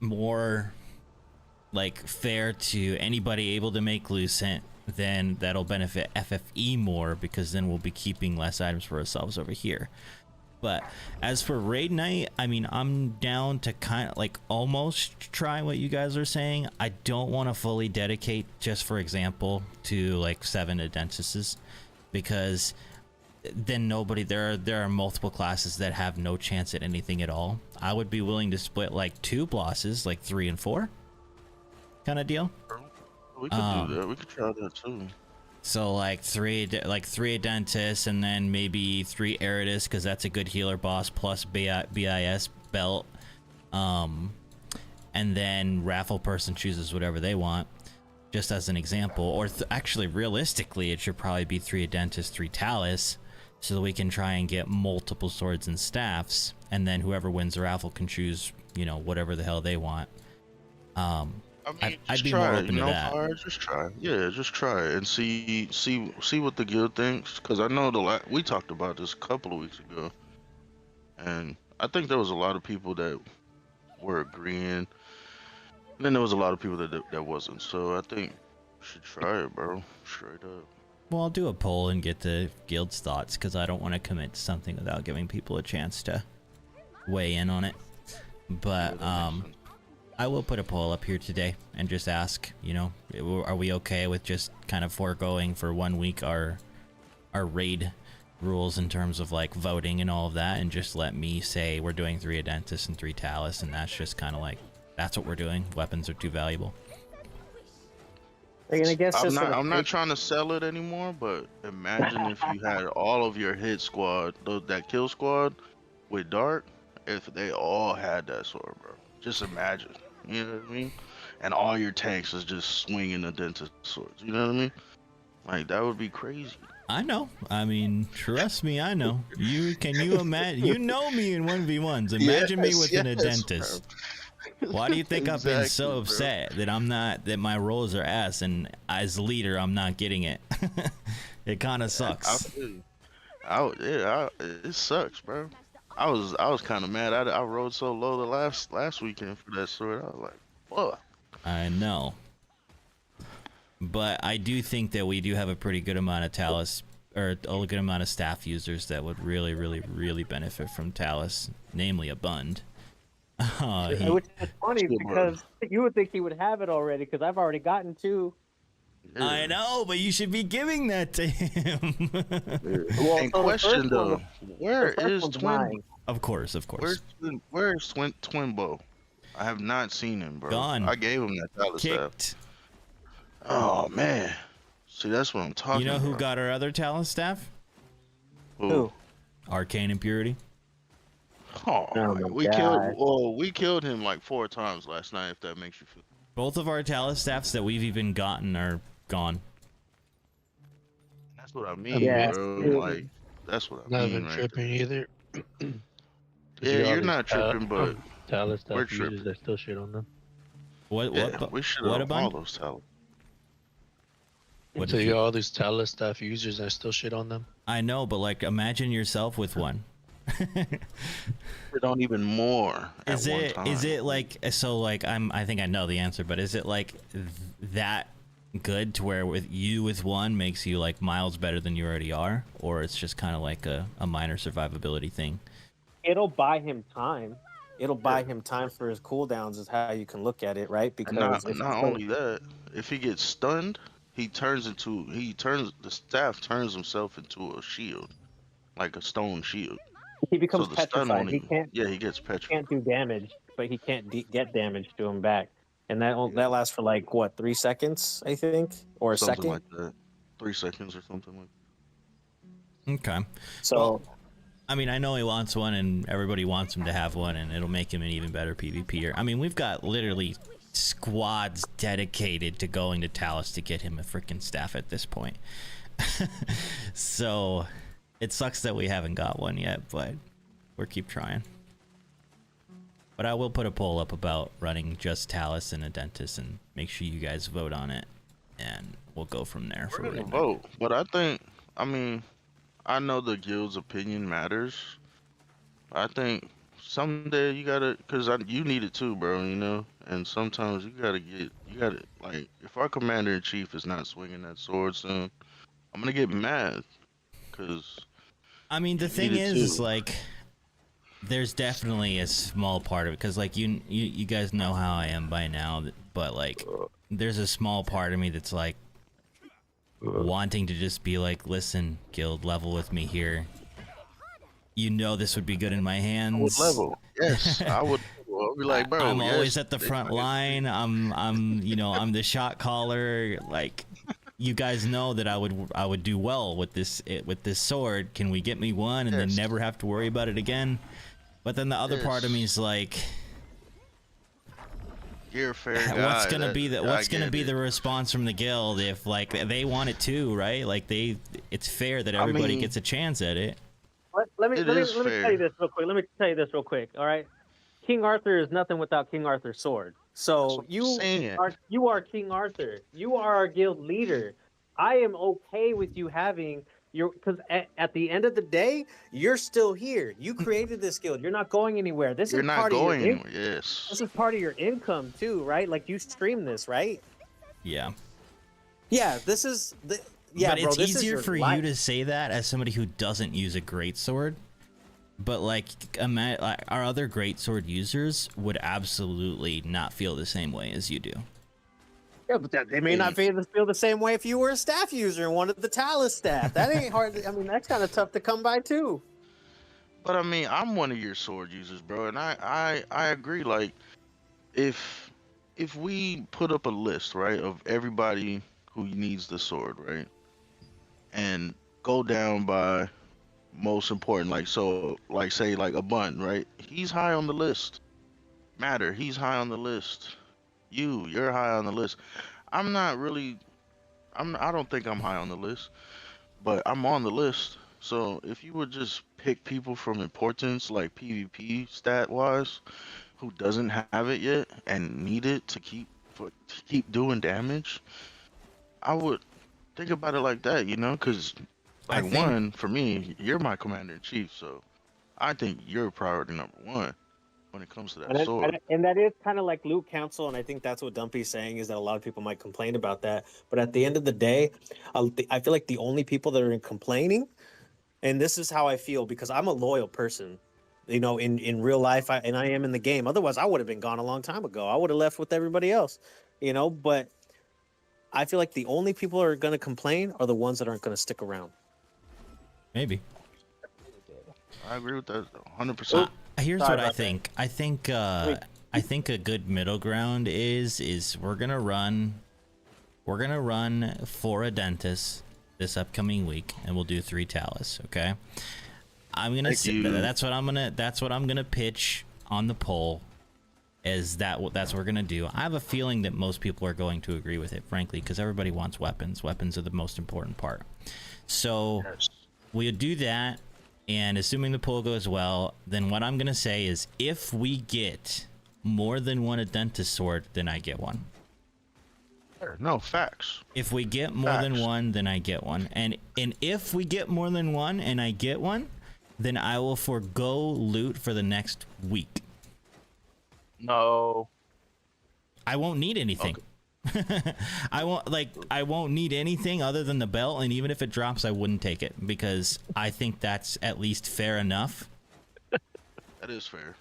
S1: more like fair to anybody able to make Lucent, then that'll benefit FFE more because then we'll be keeping less items for ourselves over here. But as for raid night, I mean, I'm down to kind of like almost try what you guys are saying. I don't want to fully dedicate, just for example, to like 7 Adentises, because then nobody, there are multiple classes that have no chance at anything at all. I would be willing to split like 2 bosses, like 3 and 4 kind of deal.
S10: We could do that. We could try that too.
S1: So like 3 Adentis, and then maybe 3 Eridus, because that's a good healer boss, plus BIS belt. And then raffle person chooses whatever they want, just as an example. Or actually, realistically, it should probably be 3 Adentis, 3 Talus, so that we can try and get multiple swords and staffs, and then whoever wins the raffle can choose, you know, whatever the hell they want.
S10: I mean,
S1: I'd be
S10: try
S1: more
S10: it,
S1: open
S10: you
S1: to
S10: know,
S1: that.
S10: Fire, just try it. Yeah, just try it and see what the guild thinks. Because I know we talked about this a couple of weeks ago, and I think there was a lot of people that were agreeing. And then there was a lot of people that wasn't. So I think you should try it, bro. Straight up.
S1: Well, I'll do a poll and get the guild's thoughts, because I don't want to commit to something without giving people a chance to weigh in on it. But I will put a poll up here today and just ask, you know, are we okay with just kind of foregoing for 1 week our raid rules in terms of like voting and all of that, and just let me say we're doing 3 Adentis and 3 Talus, and that's just kind of like, that's what we're doing. Weapons are too valuable.
S9: I guess
S10: I'm not trying to sell it anymore, but imagine if you had all of your hit squad, that kill squad with Dark, if they all had that sword, bro. Just imagine. You know what I mean? And all your tanks is just swinging the dentist swords. You know what I mean? Like, that would be crazy.
S1: I know. I mean, trust me, I know. Can you imagine? You know me in 1v1s. Imagine me with an Adentis. Why do you think I've been so upset that my rolls are ass, and as leader I'm not getting it? It kind of sucks.
S10: It sucks, bro. I was kind of mad. I rolled so low the last weekend for that sword. I was like, fuck.
S1: I know. But I do think that we do have a pretty good amount of Talus, or a good amount of staff users that would really, really, really benefit from Talus, namely a Bund.
S9: Which is funny because you would think he would have it already, because I've already gotten 2.
S10: Yeah.
S1: I know, but you should be giving that to him.
S10: Well, and question though, where is Twin?
S1: Of course.
S10: Where's Twinbo? I have not seen him, bro.
S1: Gone.
S10: I gave him that Talus staff.
S1: Kicked.
S10: Oh man, see that's what I'm talking about.
S1: You know who got our other Talus staff?
S10: Who?
S1: Arcane Impurity.
S10: Oh, we killed him like 4 times last night. If that makes you feel.
S1: Both of our Talus staffs that we've even gotten are gone.
S10: That's what I mean, bro. Like, that's what I mean.
S8: Not even
S10: right
S8: tripping either.
S10: Yeah, you're not tripping, but
S8: Talus
S10: we're
S8: stuff users that still shit on them.
S1: What
S10: we should
S1: what
S10: have
S1: about
S10: all those Talus.
S8: So you got all these Talus stuff users that still shit on them?
S1: I know, but like, imagine yourself with one.
S10: It don't even more.
S1: Is it like, so like, I think I know the answer, but is it like that good to where with one makes you like miles better than you already are, or it's just kind of like a minor survivability thing?
S9: It'll buy him time. It'll buy him time for his cooldowns, is how you can look at it, right? Because
S10: not only that, if he gets stunned, the staff turns himself into a shield, like a stone shield.
S9: He becomes petrified.
S10: He gets petrified.
S9: He can't do damage, but he can't get damage to him back, and that lasts for like what, 3 seconds, I think, or
S10: something
S9: second,
S10: like that. 3 seconds or something like that.
S1: Okay.
S9: So,
S1: well, I mean, I know he wants one, and everybody wants him to have one, and it'll make him an even better PvPer. I mean, we've got literally squads dedicated to going to Talus to get him a freaking staff at this point. So it sucks that we haven't got one yet, but we'll keep trying. But I will put a poll up about running just Talus and a Dentist, and make sure you guys vote on it, and we'll go from there.
S10: We're gonna vote, but I know the guild's opinion matters. I think someday you gotta, you need it too, bro, you know? And sometimes you gotta like, if our commander-in-chief is not swinging that sword soon, I'm gonna get mad, because...
S1: I mean, the thing is, like, there's definitely a small part of it, because, like, you guys know how I am by now, but, like, there's a small part of me that's like, wanting to just be like, listen, guild, level with me here. You know this would be good in my hands.
S10: I would level. Yes, I would. I'll be like, bro.
S1: I'm
S10: yes,
S1: always at the front line. I'm I'm the shot caller. Like, you guys know that I would do well with this sword. Can we get me one and then never have to worry about it again? But then the other part of me is like,
S10: you're a fair guy.
S1: What's gonna be the response from the guild if like they want it too, right? Like it's fair that everybody gets a chance at it.
S9: Let me tell you this real quick. All right, King Arthur is nothing without King Arthur's sword. So you are King Arthur. You are our guild leader. I am okay with you having because at the end of the day, you're still here. You created this guild. You're not going anywhere. This is part of your income.
S10: Yes.
S9: This is part of your income too, right? Like you stream this, right?
S1: Yeah.
S9: Yeah. This is the. Yeah,
S1: but
S9: bro,
S1: it's easier for
S9: life.
S1: you to say that as somebody who doesn't use a greatsword. But like, our other greatsword users would absolutely not feel the same way as you do.
S9: Yeah, but they may not feel the same way if you were a staff user and wanted the Talus staff. That ain't hard. I mean, that's kind of tough to come by too.
S10: But I mean, I'm one of your sword users, bro, and I agree. Like, if we put up a list, right, of everybody who needs the sword, right, and go down by most important, like say like a bun, right? He's high on the list. Matter, he's high on the list. You're high on the list. I don't think I'm high on the list, but I'm on the list. So if you would just pick people from importance, like PvP stat wise, who doesn't have it yet and need it to keep doing damage, I would think about it like that, because one, for me, you're my commander in chief, so I think you're priority number one when it comes to that sword.
S9: And that is kind of like Loot Council, and I think that's what Dumpy's saying, is that a lot of people might complain about that. But at the end of the day, I feel like the only people that are complaining, and this is how I feel because I'm a loyal person, in real life, and I am in the game. Otherwise, I would have been gone a long time ago. I would have left with everybody else, but I feel like the only people that are going to complain are the ones that aren't going to stick around.
S1: Maybe.
S10: I agree with that 100%.
S1: Here's what I think. I think a good middle ground is we're gonna run for a dentist this upcoming week, and we'll do 3 Talus. Okay. That's what I'm gonna pitch on the poll. That's what we're gonna do. I have a feeling that most people are going to agree with it, frankly, because everybody wants weapons. Weapons are the most important part. So we'll do that. And assuming the poll goes well, then what I'm going to say is if we get more than one Adenta sword, then I get one.
S10: No, facts.
S1: If we get more than one, then I get one. And if we get more than one and I get one, then I will forego loot for the next week.
S10: No.
S1: I won't need anything. Okay. I won't need anything other than the belt, and even if it drops, I wouldn't take it because I think that's at least fair enough.
S10: That is fair.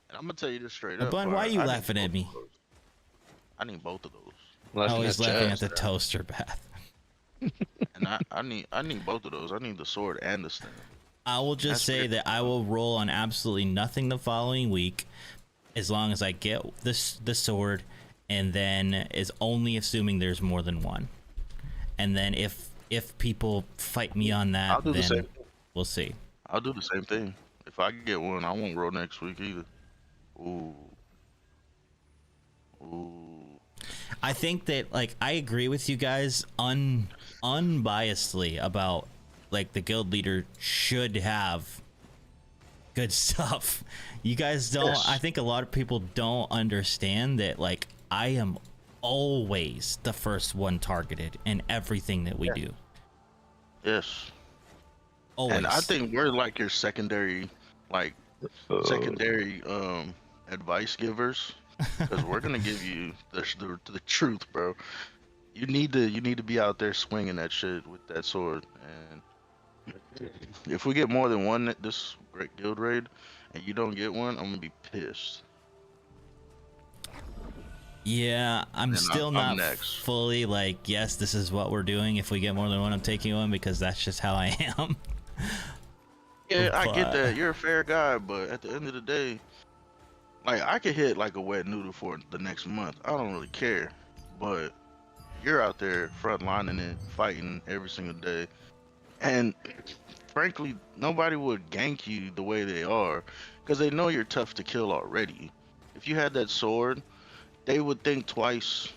S10: And I'm gonna tell you this straight up.
S1: Bun, why are you laughing at me?
S10: I need both of those.
S1: Oh, he's laughing at the toaster bath.
S10: And I need both of those. I need the sword and the stand.
S1: I will just say that I will roll on absolutely nothing the following week, as long as I get the sword. And then is only assuming there's more than one. And then if people fight me on that, then we'll see.
S10: I'll do the same thing. If I get one, I won't roll next week either. Ooh.
S1: I think that I agree with you guys unbiasedly about the guild leader should have good stuff. You guys don't. Yes. I think a lot of people don't understand that I am always the first one targeted in everything that we do.
S10: Yes.
S1: Always.
S10: And I think we're your secondary, advice givers, because we're gonna give you the truth, bro. You need to be out there swinging that shit with that sword, and if we get more than one this great guild raid, and you don't get one, I'm gonna be pissed.
S1: Yeah, I'm
S10: And
S1: still
S10: I'm
S1: not
S10: next.
S1: fully like, yes, this is what we're doing. If we get more than one, I'm taking one because that's just how I am.
S10: Yeah, I get
S1: But
S10: that. You're a fair guy, but at the end of the day, like I could hit like a wet noodle for the next month. I don't really care. But you're out there frontlining it, fighting every single day. And frankly, nobody would gank you the way they are because they know you're tough to kill already. If you had that sword, they would think twice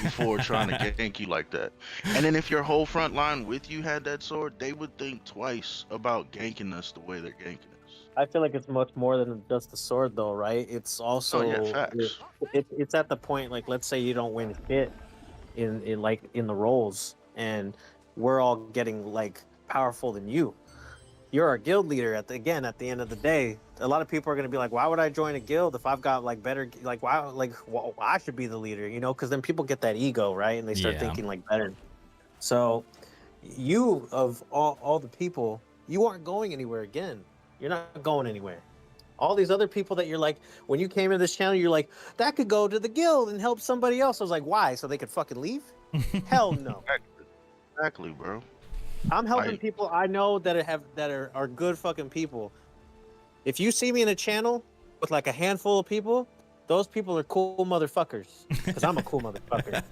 S10: before trying to gank you like that. And then if your whole front line with you had that sword, they would think twice about ganking us the way they're ganking us.
S9: I feel like it's much more than just the sword, though, right? It's
S10: Oh yeah,
S9: also
S10: facts.
S9: it's at the point like, let's say you don't win shit in like in the roles, and we're all getting like powerful than you. You're our guild leader at the end of the day. A lot of people are going to be like, why would I join a guild if I've got like better, like I should be the leader, you know? Because then people get that ego, right? And they start
S1: yeah,
S9: thinking like better. So you, of all the people, you aren't going anywhere again. You're not going anywhere. All these other people that you're like, when you came into this channel, you're like, that could go to the guild and help somebody else. I was like, why? So they could fucking leave? Hell no.
S10: Exactly, bro.
S9: I'm helping
S10: Like,
S9: people I know that are good fucking people. If you see me in a channel with like a handful of people, those people are cool motherfuckers. Because I'm a cool motherfucker.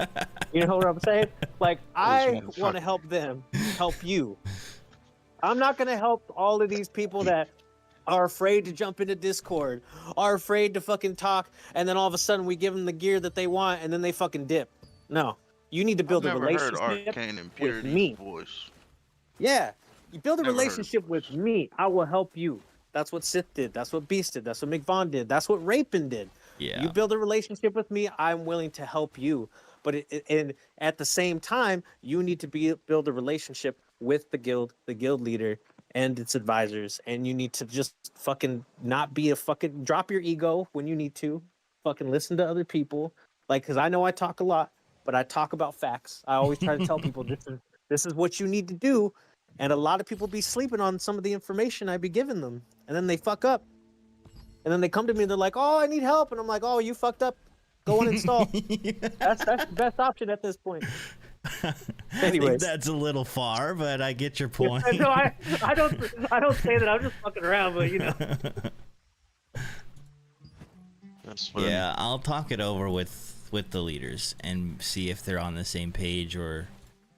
S9: You know what I'm saying? Like, I want to help them help you. I'm not going to help all of these people that are afraid to jump into Discord, are afraid to fucking talk, and then all of a sudden we give them the gear that they want and then they fucking dip. No. You need to
S10: I've
S9: build a
S10: never heard
S9: relationship
S10: Arcane and
S9: with
S10: Purity's
S9: me.
S10: voice.
S9: Yeah. You build a
S10: Never heard his
S9: relationship with
S10: voice.
S9: me. I will help you. That's what Sith did. That's what Beast did. That's what McVaughn did. That's what Rapin did.
S1: yeah.
S9: You build a relationship with me, I'm willing to help you. But and at the same time, you need to build a relationship with the guild leader, and its advisors, and you need to just fucking not be a fucking drop your ego when you need to. Fucking listen to other people, like because I know I talk a lot, but I talk about facts. I always try to tell people this is what you need to do, and a lot of people be sleeping on some of the information I be giving them, and then they fuck up. And then they come to me and they're like, "Oh, I need help," and I'm like, "Oh, you fucked up. Go uninstall." That's the best option at this point.
S1: I think
S9: Anyways,
S1: that's a little far, but I get your point.
S9: no, I don't say that. I'm just fucking around, but you know.
S10: That's funny.
S1: Yeah, I'll talk it over with the leaders and see if they're on the same page. Or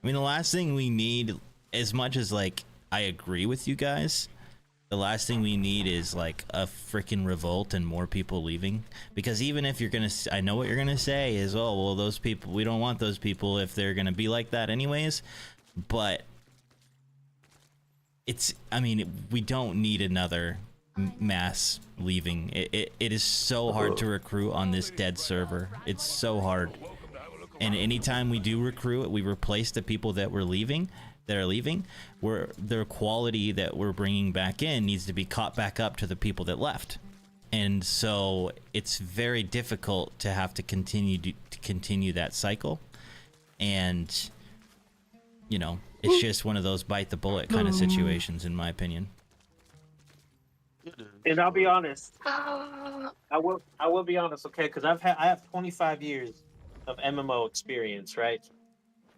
S1: I mean, the last thing we need, as much as like I agree with you guys, the last thing we need is like a freaking revolt and more people leaving. Because even if you're gonna, I know what you're gonna say is, oh well, those people, we don't want those people if they're gonna be like that anyways. But it's, I mean, we don't need another mass leaving. It is so hard to recruit on this dead server. It's so hard. And anytime we do recruit, we replace the people that are leaving, where their quality that we're bringing back in needs to be caught back up to the people that left. And so it's very difficult to have to continue that cycle. And you know, it's just one of those bite the bullet kind of situations, in my opinion.
S9: And I'll be honest. I will be honest, okay? Because I have 25 years of MMO experience, right?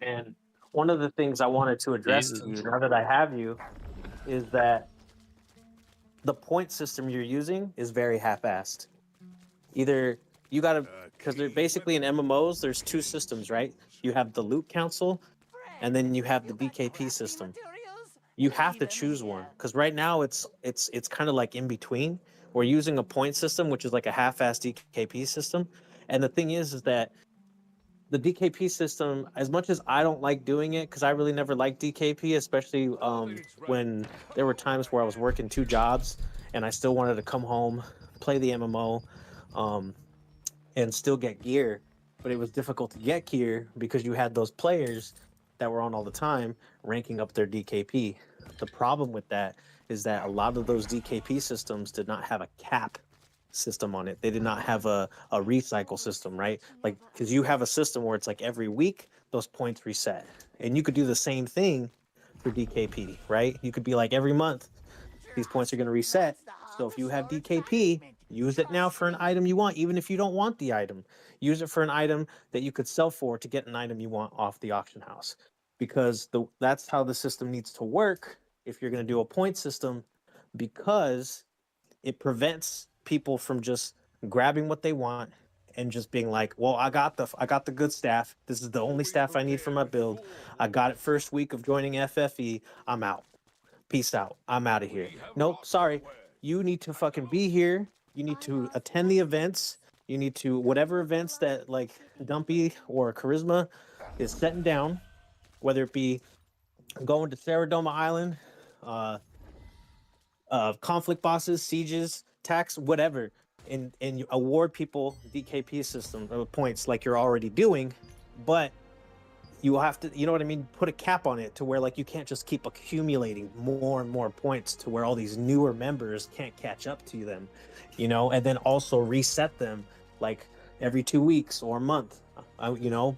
S9: And one of the things I wanted to address to you, now that I have you, is that the point system you're using is very half-assed. Either you gotta, because they're basically in MMOs, there's two systems, right? You have the loot council, and then you have the DKP system. You have to choose one, because right now it's kind of like in between. We're using a point system, which is like a half-assed DKP system, and the thing is that the DKP system, as much as I don't like doing it, because I really never liked DKP, especially when there were times where I was working 2 jobs and I still wanted to come home, play the MMO, and still get gear. But it was difficult to get gear because you had those players that were on all the time ranking up their DKP. The problem with that is that a lot of those DKP systems did not have a cap system on it. They did not have a recycle system, right? Like, because you have a system where it's like every week those points reset, and you could do the same thing for DKP, right? You could be like every month these points are going to reset. So if you have DKP Use it now for an item you want, even if you don't want the item. Use it for an item that you could sell for to get an item you want off the auction house. Because that's how the system needs to work if you're going to do a point system, because it prevents people from just grabbing what they want and just being like, "Well, I got the good staff. This is the only staff I need for my build. I got it first week of joining FFE. I'm out. Peace out. I'm out of here." Nope, sorry. You need to fucking be here. You need to attend the events. You need to whatever events that like Dumpy or Charisma is setting down, whether it be going to Saradoma Island, uh, conflict bosses, sieges, tax, whatever, and you award people DKP system points like you're already doing, but you have to, you know what I mean, put a cap on it to where like you can't just keep accumulating more and more points to where all these newer members can't catch up to them, you know, and then also reset them like every 2 weeks or a month, you know,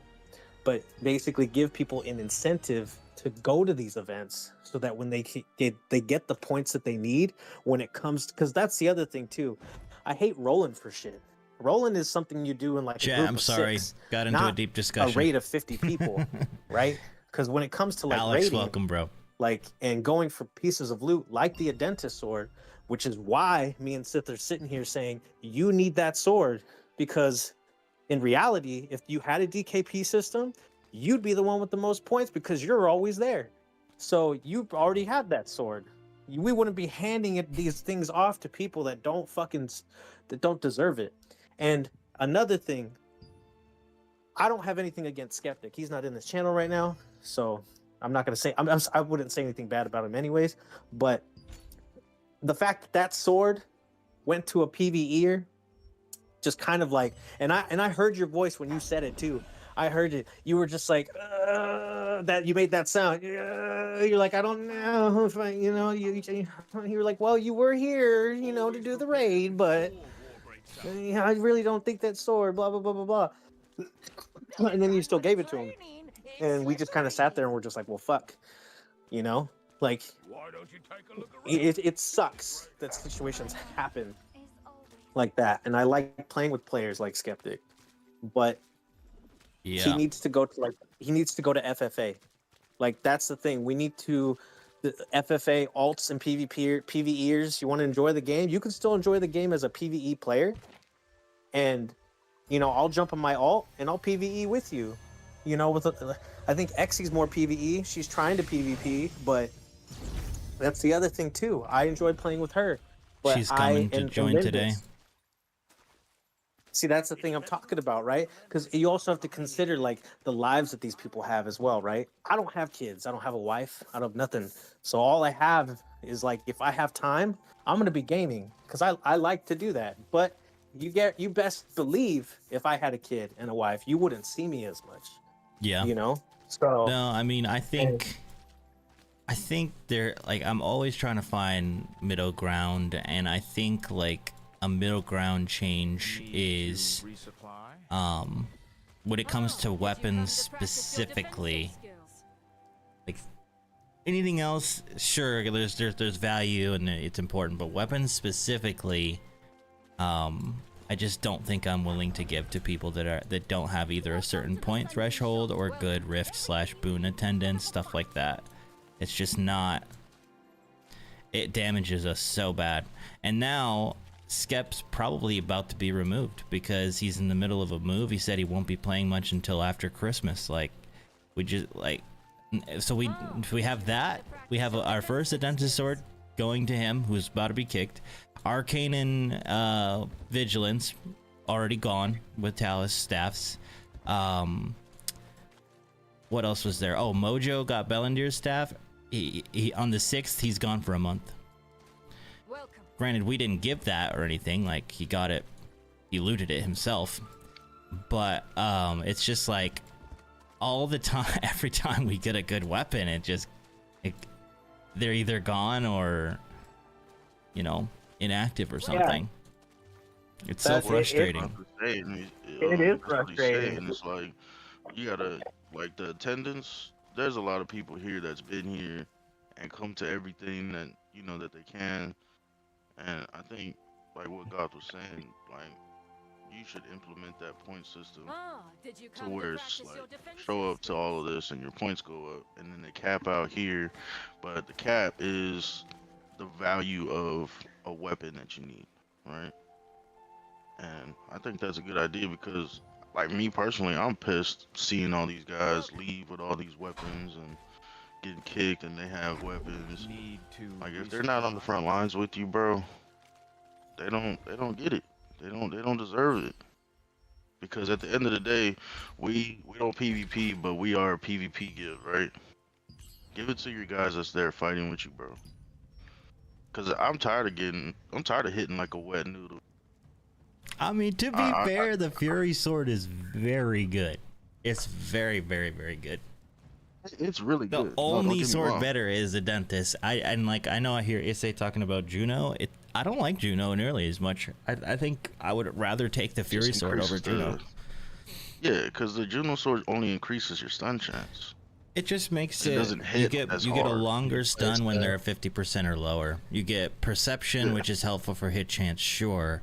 S9: but basically give people an incentive to go to these events so that when they get the points that they need when it comes, because that's the other thing too. I hate rolling for shit. Rolling is something you do in like a group
S1: I'm
S9: of
S1: sorry.
S9: 6,
S1: Got into a
S9: not
S1: deep discussion.
S9: a raid of 50 people, right? Because when it comes to like
S1: Alex,
S9: raiding,
S1: welcome, bro.
S9: like and going for pieces of loot like the Adenta sword, which is why me and Sith are sitting here saying you need that sword, because in reality, if you had a DKP system, you'd be the one with the most points because you're always there. So you already have that sword. We wouldn't be handing these things off to people that don't deserve it. And another thing, I don't have anything against Skeptic. He's not in this channel right now, so I'm not gonna say I wouldn't say anything bad about him anyways. But the fact that sword went to a PvEer, just kind of like, and I heard your voice when you said it too. I heard it. You were just like that. You made that sound. You're like, I don't know if I, you know, you were like, well, you were here, you know, to do the raid, but I really don't think that sword. Blah blah blah blah blah. And then you still gave it to him, and we just kind of sat there and we're just like, well, fuck, you know, like it sucks that situations happen like that, and I like playing with players like Skeptic, but he needs to go to FFA. Like that's the thing. We need to the FFA alts and PvEers. You want to enjoy the game? You can still enjoy the game as a PvE player, and you know I'll jump on my alt and I'll PvE with you. You know, I think Exy's more PvE. She's trying to PvP, but that's the other thing too. I enjoy playing with her. But
S1: she's coming to join today.
S9: See, that's the thing I'm talking about, right? Because you also have to consider like the lives that these people have as well, right? I don't have kids. I don't have a wife. I don't have nothing. So all I have is like, if I have time, I'm gonna be gaming because I like to do that. But you best believe if I had a kid and a wife, you wouldn't see me as much.
S1: Yeah.
S9: You know. So
S1: no, I mean, I think they're like, I'm always trying to find middle ground, and I think like a middle ground change is when it comes to weapons specifically. Like anything else, sure, there's value and it's important, but weapons specifically, I just don't think I'm willing to give to people that don't have either a certain point threshold or good rift/boon attendance, stuff like that. It's just not. It damages us so bad, and now Skep's probably about to be removed because he's in the middle of a move. He said he won't be playing much until after Christmas. Like, we just like, so we have that. We have our first Adenta sword going to him, who's about to be kicked. Arcane and Vigilance already gone with Talus staffs. What else was there? Oh, Mojo got Bellandir's staff. He on the 6th, he's gone for a month. Granted, we didn't give that or anything. Like, he got it, he looted it himself. But it's just like all the time, every time we get a good weapon, they're either gone or, you know, inactive or something. Yeah. It's so frustrating.
S9: It is frustrating.
S10: It's like you gotta, like, the attendance. There's a lot of people here that's been here and come to everything that, you know, that they can. And I think like what God was saying, like you should implement that point system
S2: Ah, did you
S10: to
S2: come to
S10: where it's
S2: practice your
S10: like
S2: defenses?
S10: show up to all of this and your points go up, and then they cap out here, but the cap is the value of a weapon that you need, right? And I think that's a good idea because, like me personally, I'm pissed seeing all these guys leave with all these weapons and getting kicked, and they have weapons.
S3: Need to
S10: Like if they're not on the front lines with you, bro, they don't get it. They don't deserve it. Because at the end of the day, we don't PvP, but we are a PvP give, right? Give it to your guys that's there fighting with you, bro. Cause I'm tired of hitting like a wet noodle.
S1: I mean, to be fair, the Fury Sword is very good. It's very, very, very good.
S10: It's really
S1: The
S10: good.
S1: only sword better is the Dentist. I know I hear Issei talking about Juno. I don't like Juno nearly as much. I think I would rather take the Fury Sword over Juno.
S10: Yeah, because the Juno Sword only increases your stun chance.
S1: It just makes
S10: It doesn't hit
S1: you
S10: as
S1: get a
S10: hard.
S1: longer stun when they're 50% or lower. You get Perception, which is helpful for hit chance, sure,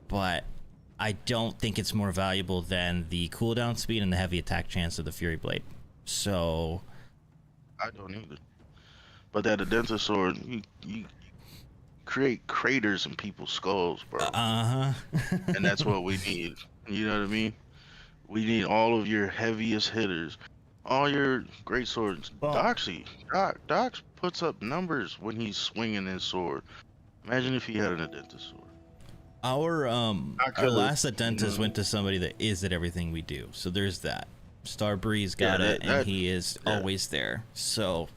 S1: but I don't think it's more valuable than the cooldown speed and the heavy attack chance of the Fury Blade. So
S10: I don't either. But that Adenta Sword, you create craters in people's skulls, bro. And that's what we need. You know what I mean? We need all of your heaviest hitters. All your great swords. Doxy. Dox puts up numbers when he's swinging his sword. Imagine if he had an Adenta Sword.
S1: Our last Adentist went to somebody that is at everything we do. So there's that. Starbreeze got it, and he is always there. So,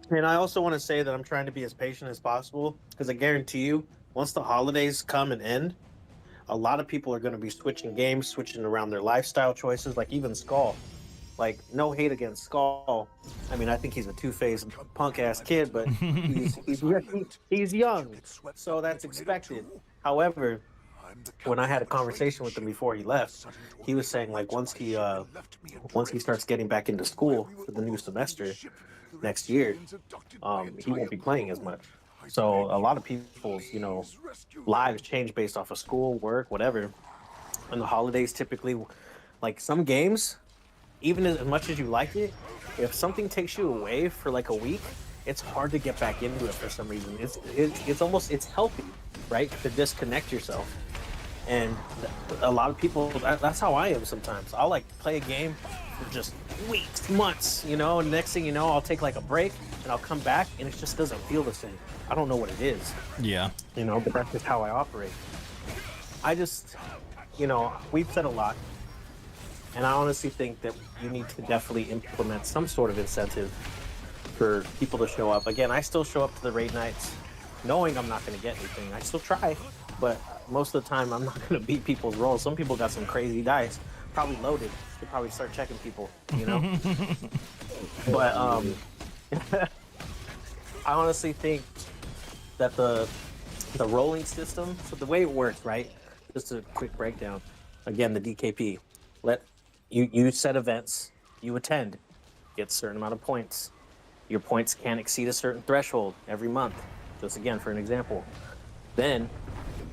S9: and I also want to say that I'm trying to be as patient as possible because I guarantee you, once the holidays come and end, a lot of people are going to be switching games, switching around their lifestyle choices. Like even Skull, like no hate against Skull. I mean, I think he's a two-faced punk-ass kid, but he's young, so that's expected. However, when I had a conversation with him before he left, he was saying like once he starts getting back into school for the new semester next year, he won't be playing as much. So a lot of people's lives change based off of school, work, whatever. And the holidays typically, like some games, even as much as you like it, if something takes you away for like a week, it's hard to get back into it for some reason. It's healthy, right, to disconnect yourself. And a lot of people, that's how I am sometimes. I'll like play a game for just weeks, months, and next thing you know, I'll take like a break and I'll come back and it just doesn't feel the same. I don't know what it is.
S1: Yeah.
S9: But that's just how I operate. I just, we've said a lot. And I honestly think that you need to definitely implement some sort of incentive for people to show up. Again, I still show up to the raid nights knowing I'm not going to get anything. I still try, but most of the time I'm not going to beat people's rolls. Some people got some crazy dice, probably loaded. Should probably start checking people, But I honestly think that the rolling system, so the way it works, right? Just a quick breakdown. Again, the DKP. You set events, you attend, get a certain amount of points. Your points can't exceed a certain threshold every month. Just again, for an example. Then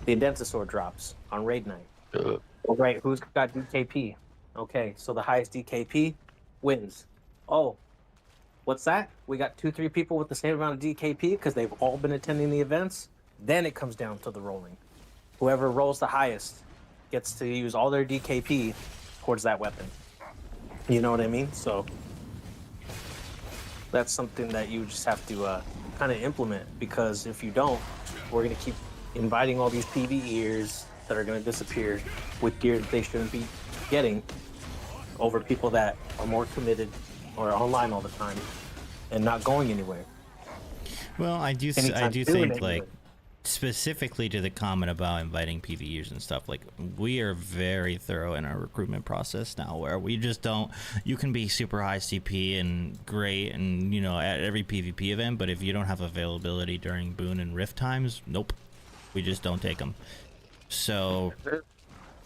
S9: the Adenta Sword drops on raid night. Well, right, who's got DKP? Okay, so the highest DKP wins. Oh, what's that? We got 2-3 people with the same amount of DKP because they've all been attending the events. Then it comes down to the rolling. Whoever rolls the highest gets to use all their DKP towards that weapon. You know what I mean? So that's something that you just have to kind of implement, because if you don't, we're going to keep inviting all these PvEers that are going to disappear with gear that they shouldn't be getting over people that are more committed or online all the time and not going anywhere.
S1: Well, I do think like specifically to the comment about inviting PvEers and stuff, like we are very thorough in our recruitment process now, where we just don't, you can be super high CP and great and at every PvP event, but if you don't have availability during Boon and Rift times, nope, we just don't take them. So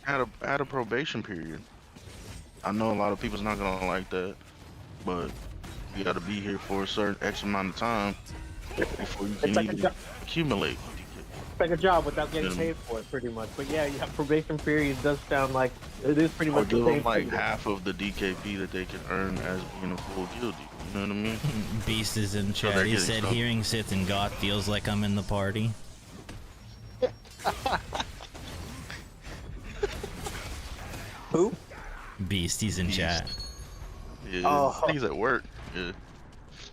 S10: add a probation period. I know a lot of people's not gonna like that, but you got to be here for a certain X amount of time before you can even accumulate.
S9: like a job without getting
S10: Minimum.
S9: paid for it, pretty much. But yeah, you have probation period. Does sound like it is pretty
S10: Or
S9: much the
S10: give
S9: same
S10: them like
S9: thing.
S10: half of the DKP that they can earn as being a full guilty. You know what I mean?
S1: Beast is in
S10: So
S1: chat.
S10: they're
S1: He
S10: getting
S1: said,
S10: stuff.
S1: hearing Sith and Goth feels like I'm in the party.
S9: Who?
S1: Beast, he's in
S10: Beast.
S1: chat.
S10: Yeah,
S9: Oh.
S10: I think he's at work. Yeah,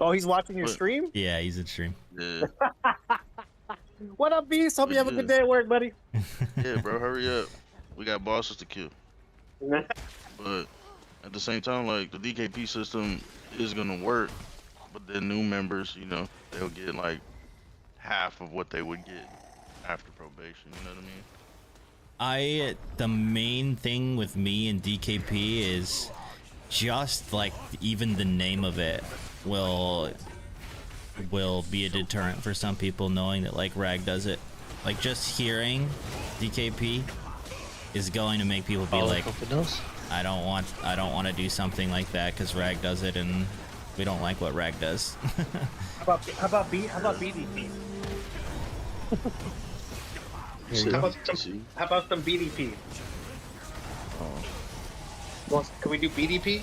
S9: Oh, he's watching your
S10: What?
S9: stream.
S1: Yeah, he's in stream.
S10: yeah,
S9: What up, Beast? Hope you have a good
S10: Yeah.
S9: day at work, buddy.
S10: yeah, bro. Hurry up. We got bosses to kill. But at the same time, like the DKP system is gonna work, but the new members, you know, they'll get like half of what they would get after probation. You know what I mean?
S1: The main thing with me and DKP is just like even the name of it will be a deterrent for some people, knowing that like Rag does it. Like just hearing DKP is going to make people be like,
S8: something else.
S1: I don't want to do something like that because Rag does it and we don't like what Rag does.
S9: How about BDP?
S10: See?
S9: How about
S10: See?
S9: some BDP? Can we do BDP?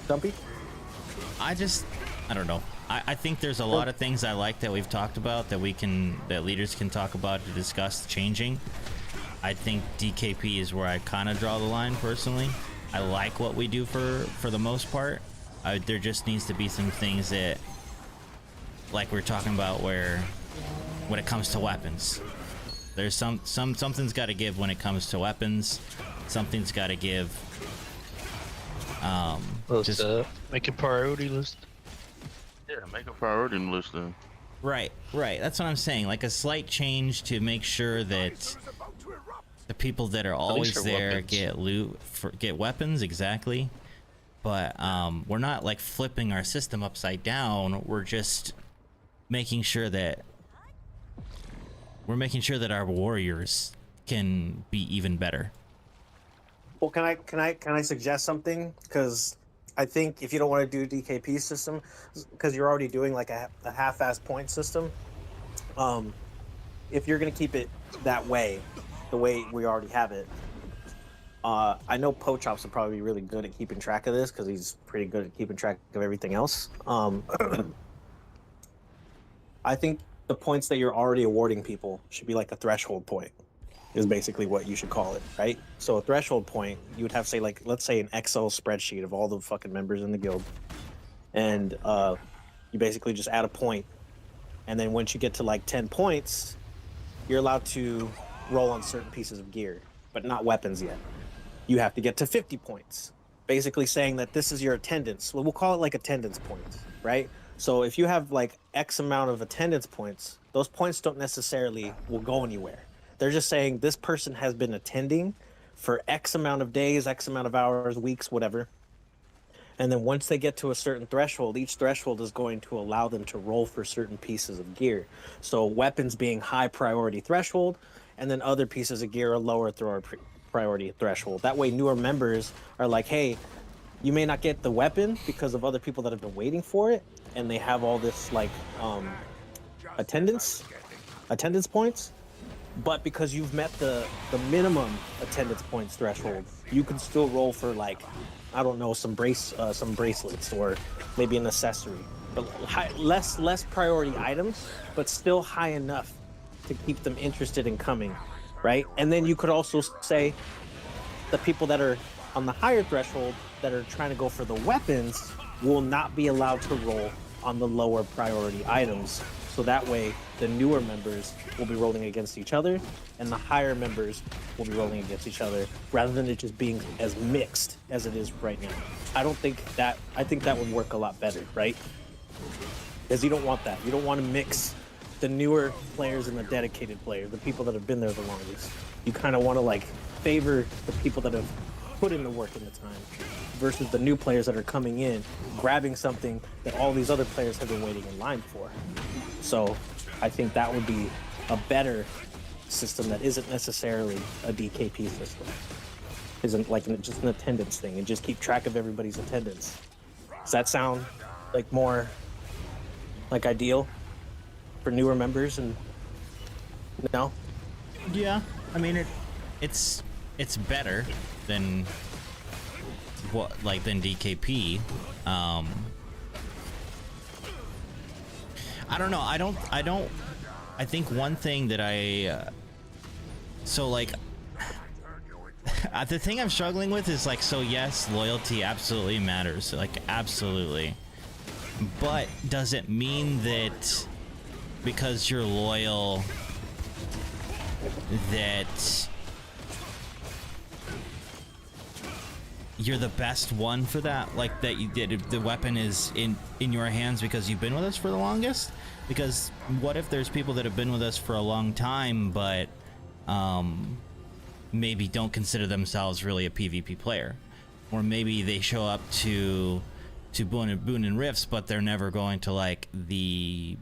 S9: Dumpy?
S1: I don't know. I think there's a lot of things I like that we've talked about that leaders can talk about to discuss changing. I think DKP is where I kind of draw the line personally. I like what we do for the most part. There just needs to be some things that, like we're talking about, where when it comes to weapons, there's something's got to give when it comes to weapons. Something's got to give.
S8: Let's make a priority list.
S10: Yeah, make a priority list then.
S1: Right. That's what I'm saying. Like a slight change to make sure that the people that are always
S8: for
S1: there
S8: weapons.
S1: get loot, get weapons, exactly. But we're not like flipping our system upside down. We're just making sure that our warriors can be even better.
S9: Well, can I suggest something? Because I think if you don't want to do DKP system, because you're already doing like a half-ass point system, if you're gonna keep it that way, the way we already have it, I know Pochops will probably be really good at keeping track of this because he's pretty good at keeping track of everything else. I think the points that you're already awarding people should be like a threshold point. Is basically what you should call it, right? So a threshold point, you would have say like, let's say an Excel spreadsheet of all the fucking members in the guild, and you basically just add a point, and then once you get to like 10 points, you're allowed to roll on certain pieces of gear, but not weapons yet. You have to get to 50 points, basically saying that this is your attendance. Well, we'll call it like attendance points, right? So if you have like X amount of attendance points, those points don't necessarily will go anywhere. They're just saying this person has been attending for X amount of days, X amount of hours, weeks, whatever. And then once they get to a certain threshold, each threshold is going to allow them to roll for certain pieces of gear. So weapons being high priority threshold, and then other pieces of gear are lower priority threshold. That way newer members are like, hey, you may not get the weapon because of other people that have been waiting for it, and they have all this like attendance points. But because you've met the minimum attendance points threshold, you can still roll for like, I don't know, some bracelets or maybe an accessory, but less priority items, but still high enough to keep them interested in coming, right? And then you could also say the people that are on the higher threshold that are trying to go for the weapons will not be allowed to roll on the lower priority items. So that way, the newer members will be rolling against each other, and the higher members will be rolling against each other, rather than it just being as mixed as it is right now. I think that would work a lot better, right? Because you don't want that. You don't want to mix the newer players and the dedicated players, the people that have been there the longest. You kind of want to like favor the people that have put in the work in the time, versus the new players that are coming in, grabbing something that all these other players have been waiting in line for. So I think that would be a better system that isn't necessarily a DKP system. Isn't like just an attendance thing and just keep track of everybody's attendance. Does that sound like more like ideal for newer members and no.
S1: Yeah, I mean it's better than than DKP. I don't know. I think one thing that the thing I'm struggling with is like, so yes, loyalty absolutely matters, like absolutely, but does it mean that because you're loyal that you're the best one for that? Like that you did, the weapon is in your hands because you've been with us for the longest? Because what if there's people that have been with us for a long time but maybe don't consider themselves really a PvP player, or maybe they show up to Boon and Rifts but they're never going to like the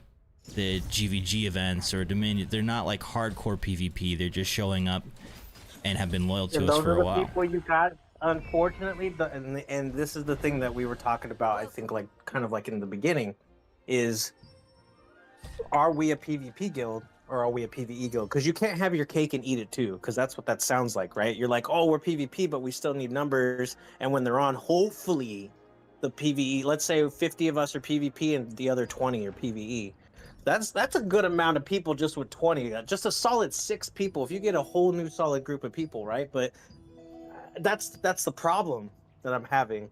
S1: GVG events or Dominion. They're not like hardcore PvP. They're just showing up and have been loyal to us for a while.
S9: People you got, unfortunately, and this is the thing that we were talking about. I think like kind of like in the beginning, is are we a PvP guild or are we a PvE guild? Because you can't have your cake and eat it too. Because that's what that sounds like, right? You're like, oh, we're PvP, but we still need numbers. And when they're on, hopefully, the PvE. Let's say 50 of us are PvP and the other 20 are PvE. That's a good amount of people just with 20. Just a solid 6 people. If you get a whole new solid group of people, right? But that's the problem that I'm having,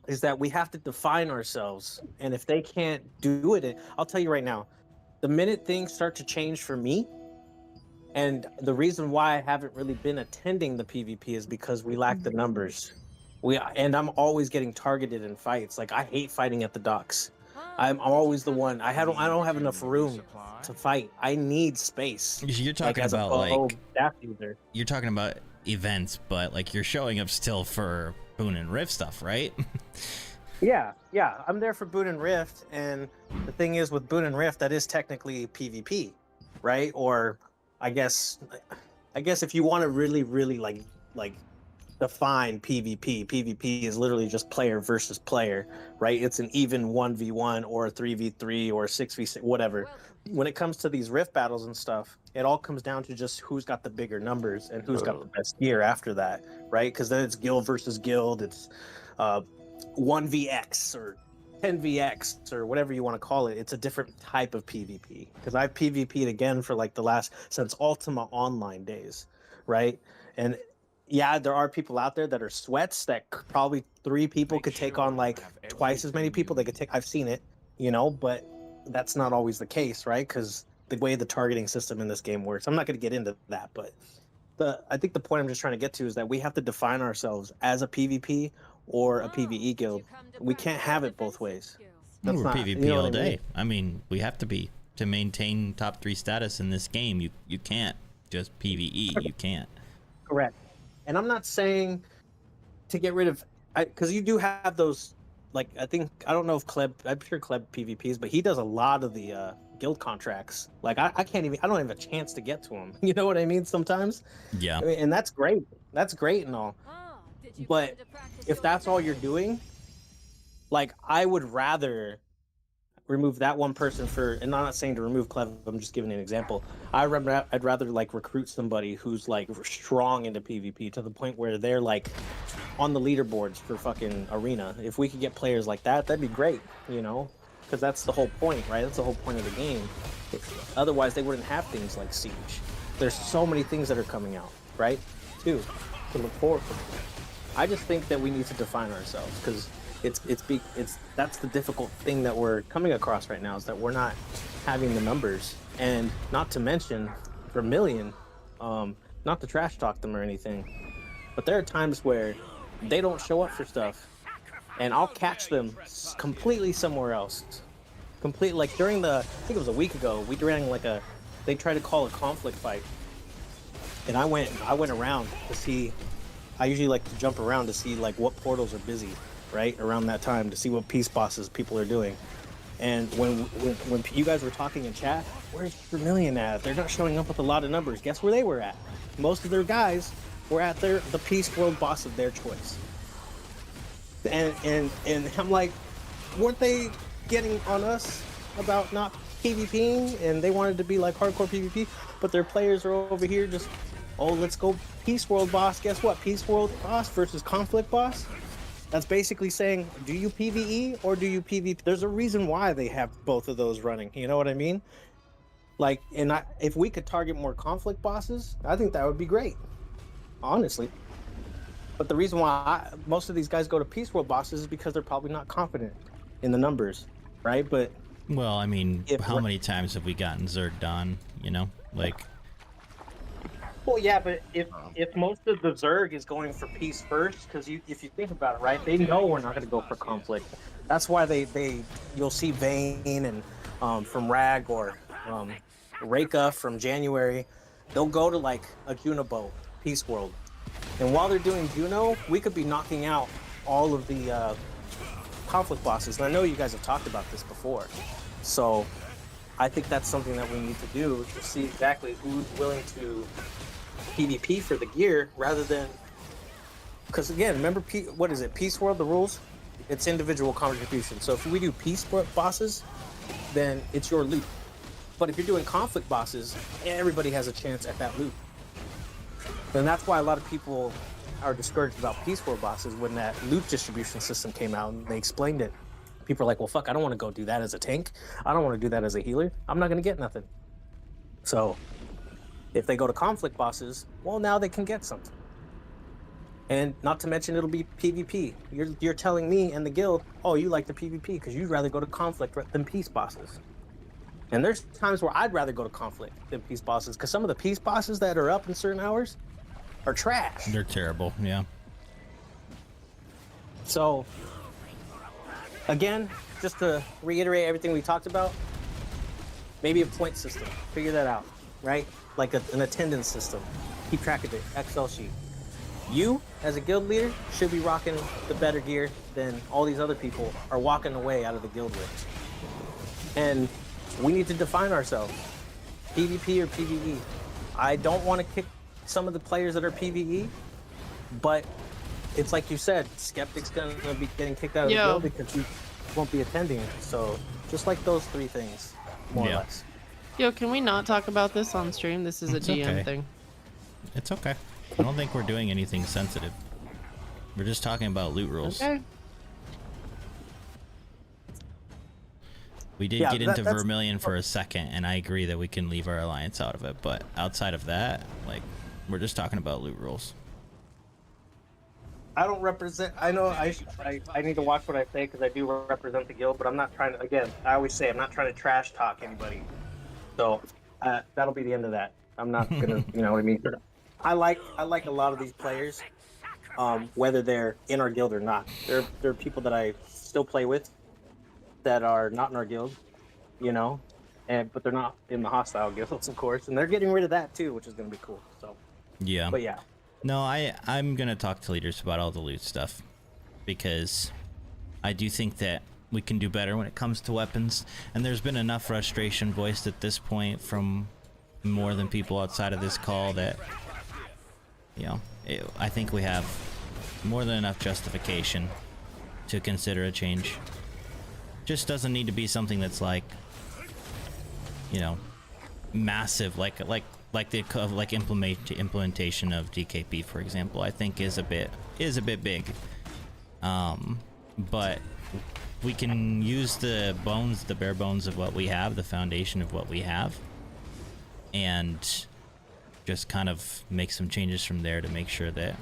S9: is that we have to define ourselves. And if they can't do it, I'll tell you right now, the minute things start to change for me, and the reason why I haven't really been attending the PvP is because we lack the numbers. And I'm always getting targeted in fights. Like I hate fighting at the docks. I'm always the one. I don't have enough room to fight. I need space.
S1: You're talking
S9: like,
S1: about like
S9: staff user.
S1: You're talking about events, but like you're showing up still for Boon and Rift stuff, right?
S9: Yeah, I'm there for Boon and Rift, and the thing is with Boon and Rift, that is technically PvP, right? Or I guess if you want to really like define PvP, PvP is literally just player versus player, right? It's an even 1v1 or a 3v3 or 6v6, whatever. When it comes to these Rift battles and stuff, it all comes down to just who's got the bigger numbers and who's got the best gear after that, right? Because then it's guild versus guild. It's 1vx or 10vx or whatever you want to call it. It's a different type of PvP. Because I've PvP'd again for like since Ultima Online days, right? And yeah, there are people out there that are sweats that probably 3 people could take on like twice as many people they could take. I've seen it, but that's not always the case, right? Because the way the targeting system in this game works, I'm not going to get into that, but I think the point I'm just trying to get to is that we have to define ourselves as a PvP or a PvE guild. We can't have it both ways.
S1: We're PvP all day. I mean, we have to be to maintain top 3 status in this game. You can't just PvE. You can't.
S9: Correct. And I'm not saying to get rid of, because you do have those, like, I don't know if I'm sure Kleb PvPs, but he does a lot of the guild contracts. Like, I don't have a chance to get to him. You know what I mean? Sometimes.
S1: Yeah.
S9: I mean, and that's great. That's great and all. But if that's all you're doing, like, I would rather remove that one person and I'm not saying to remove Clev, I'm just giving an example. I'd rather like recruit somebody who's like strong into PvP to the point where they're like on the leaderboards for fucking arena. If we could get players like that, that'd be great, because that's the whole point, right? That's the whole point of the game. Otherwise, they wouldn't have things like Siege. There's so many things that are coming out, right? Too, to look forward to. I just think that we need to define ourselves, because that's the difficult thing that we're coming across right now, is that we're not having the numbers. And not to mention Vermilion, not to trash talk them or anything, but there are times where they don't show up for stuff and I'll catch them completely somewhere else. Like during I think it was a week ago, we ran they tried to call a conflict fight, and I went around to see. I usually like to jump around to see like what portals are busy right around that time, to see what peace bosses people are doing. And when you guys were talking in chat, where's Vermilion at? They're not showing up with a lot of numbers. Guess where they were at? Most of their guys were at the Peace World boss of their choice. And I'm like, weren't they getting on us about not PvPing and they wanted to be like hardcore PvP, but their players are over here just, oh, let's go Peace World boss. Guess what? Peace World boss versus Conflict boss. That's basically saying, do you PvE or do you PvP? There's a reason why they have both of those running. You know what I mean? Like, if we could target more Conflict bosses, I think that would be great, honestly. But the reason why most of these guys go to Peace World bosses is because they're probably not confident in the numbers, right? But
S1: well, I mean, how many times have we gotten Zerg done? You know, like.
S9: Well, yeah, but if most of the Zerg is going for peace first, because if you think about it, right, they know we're not going to go for conflict. That's why you'll see Vayne and from Rag or Reka from January, they'll go to like a Junobo Peace World, and while they're doing Juno, we could be knocking out all of the conflict bosses. And I know you guys have talked about this before, so I think that's something that we need to do to see exactly who's willing to PvP for the gear rather than, because again, remember what is it? Peace World, the rules? It's individual contribution. So if we do Peace bosses, then it's your loot. But if you're doing conflict bosses, everybody has a chance at that loot. And that's why a lot of people are discouraged about Peace World bosses when that loot distribution system came out and they explained it. People are like, well, fuck, I don't want to go do that as a tank. I don't want to do that as a healer. I'm not going to get nothing. So if they go to conflict bosses, well, now they can get something. And not to mention it'll be PvP. You're telling me and the guild, oh, you like the PvP because you'd rather go to conflict than peace bosses. And there's times where I'd rather go to conflict than peace bosses because some of the peace bosses that are up in certain hours are trash.
S1: They're terrible, yeah.
S9: So, again, just to reiterate everything we talked about, maybe a point system. Figure that out, right? Like an attendance system. Keep track of it. Excel sheet. You, as a guild leader, should be rocking the better gear than all these other people are walking away out of the guild with. And we need to define ourselves. PvP or PvE. I don't want to kick some of the players that are PvE, but it's like you said, Skeptic's going to be getting kicked out of the guild because you won't be attending. So just like those three things, more or less.
S11: Yo, can we not talk about this on stream? This is a DM thing.
S1: It's okay. I don't think we're doing anything sensitive. We're just talking about loot rules.
S11: Okay.
S1: We did get into Vermilion for a second, and I agree that we can leave our alliance out of it. But outside of that, like, we're just talking about loot rules.
S9: I don't represent. I know I need to watch what I say because I do represent the guild, but I'm not trying to. Again, I always say I'm not trying to trash talk anybody. So that'll be the end of that. I'm not gonna, you know what I mean. I like a lot of these players, whether they're in our guild or not. There are people that I still play with that are not in our guild, you know, but they're not in the hostile guilds, of course, and they're getting rid of that too, which is gonna be cool. So
S1: yeah,
S9: but yeah.
S1: No, I'm gonna talk to leaders about all the loot stuff because I do think that we can do better when it comes to weapons, and there's been enough frustration voiced at this point from more than people outside of this call that, you know, I think we have more than enough justification to consider a change. Just doesn't need to be something that's like, you know, massive, like implementation of DKP, for example. I think is a bit big, but we can use the bare bones of what we have, the foundation of what we have, and just kind of make some changes from there to make sure that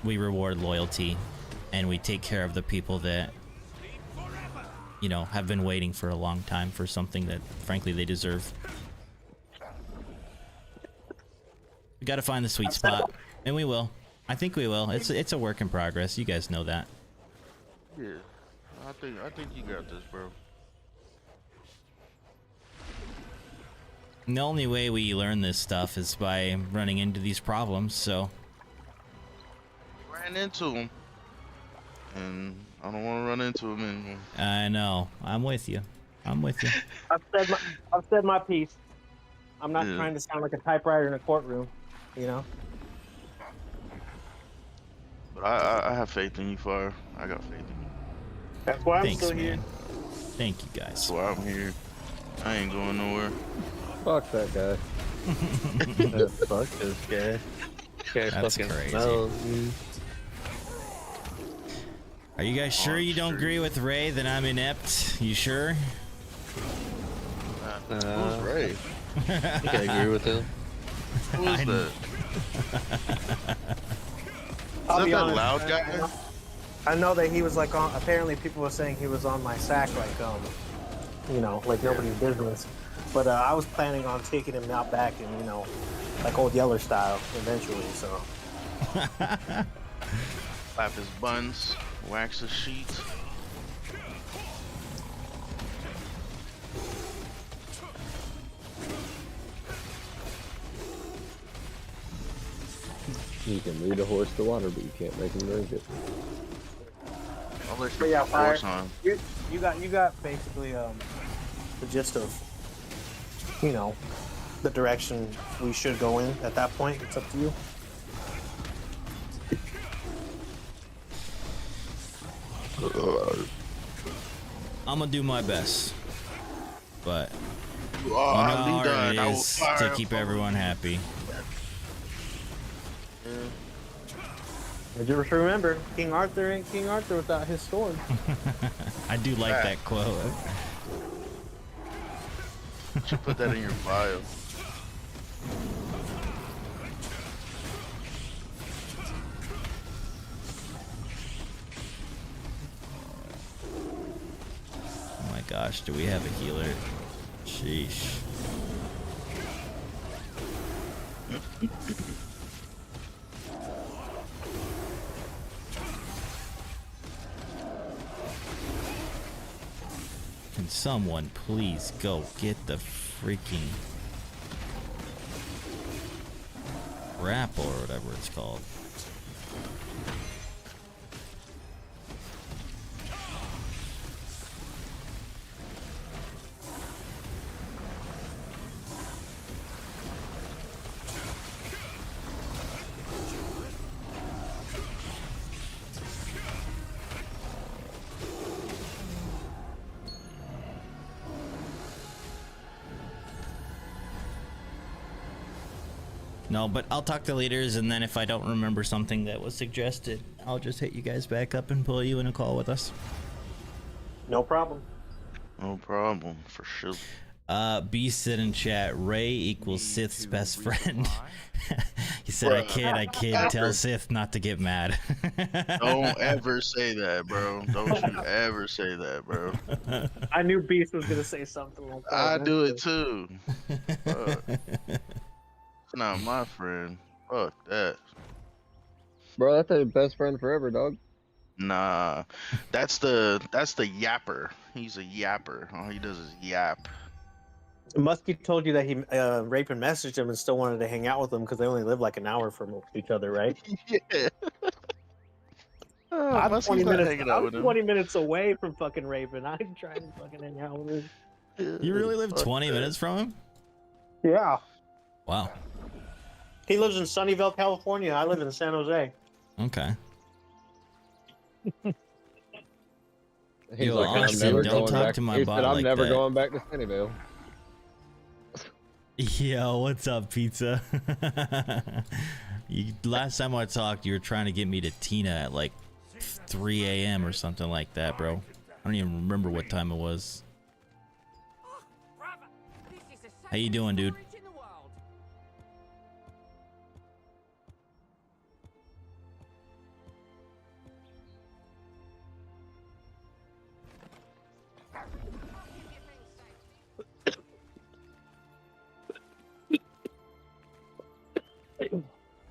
S1: we reward loyalty and we take care of the people that, you know, have been waiting for a long time for something that frankly they deserve. We got to find the sweet spot, and we will. I think we will. It's a work in progress. You guys know that.
S10: Yeah, I think you got this, bro.
S1: And the only way we learn this stuff is by running into these problems. So
S10: ran into them, and I don't want to run into them anymore.
S1: I know. I'm with you.
S9: I've said my piece. I'm not trying to sound like a typewriter in a courtroom, you know.
S10: But I have faith in you, Fire. I got faith in you.
S9: That's why I'm still here.
S1: Thank you, guys.
S10: That's why I'm here. I ain't going nowhere.
S12: Fuck that guy.
S8: Fuck this guy. Guy
S1: That's
S8: fucking
S1: crazy.
S8: smells, dude.
S1: Are you guys sure you don't agree with Ray that I'm inept? You sure?
S10: Who's Ray?
S8: I think I agree with him.
S10: Who's that?
S9: I'll
S10: Is
S9: be
S10: that
S9: honest,
S10: loud guy?
S9: I know that he was like on. Apparently, people were saying he was on my sack, like you know, like nobody's business. But I was planning on taking him out back and you know, like old Yeller style eventually. So.
S10: Slap his buns, wax his sheets.
S12: You can lead a horse to water, but you can't make him drink it.
S10: I'll let you
S9: But yeah, Fire,
S10: force on.
S9: you got basically the gist of you know the direction we should go in at that point. It's up to you.
S1: I'm gonna do my best, but you know
S10: Oh,
S1: how
S10: done.
S1: hard it
S10: I will
S1: is
S10: fire
S1: to keep everyone happy.
S9: But just remember, King Arthur ain't King Arthur without his sword.
S1: I do like that quote.
S10: You should put that in your bio.
S1: Oh my gosh, do we have a healer? Sheesh. Can someone please go get the freaking grapple or whatever it's called? No, but I'll talk to leaders, and then if I don't remember something that was suggested, I'll just hit you guys back up and pull you in a call with us.
S9: No problem.
S10: No problem, for sure.
S1: Beast said in chat, Ray equals Sith's best friend. He said, I kid, tell Sith not to get mad.
S10: Don't ever say that, bro. Don't you ever say that, bro.
S9: I knew Beast was gonna say something like that.
S10: I do it too. It's not my friend. Fuck that.
S12: Bro, that's a best friend forever, dog.
S10: Nah, that's the yapper. He's a yapper. All he does is yap.
S9: Muskie told you that he raped and messaged him and still wanted to hang out with him because they only live like an hour from each other, right?
S10: Yeah.
S9: I'm
S10: Muskie's
S9: 20
S10: not
S9: minutes.
S10: hanging out
S9: I'm
S10: with him.
S9: 20 minutes away from fucking raping. I'm trying to fucking hang out with him.
S1: You really live
S10: Fuck
S1: 20
S10: that.
S1: minutes from him?
S9: Yeah.
S1: Wow.
S9: He lives in Sunnyvale, California. I live in San Jose.
S1: Okay.
S12: He's
S1: Yo,
S12: like, I'm
S1: Austin,
S12: never
S1: don't
S12: going
S1: talk
S12: back.
S1: to my
S12: He
S1: bot
S12: said, I'm
S1: like
S12: never
S1: that.
S12: going back to Sunnyvale.
S1: Yo, what's up, pizza? Last time I talked, you were trying to get me to Tina at like 3 a.m. or something like that, bro. I don't even remember what time it was. How you doing, dude?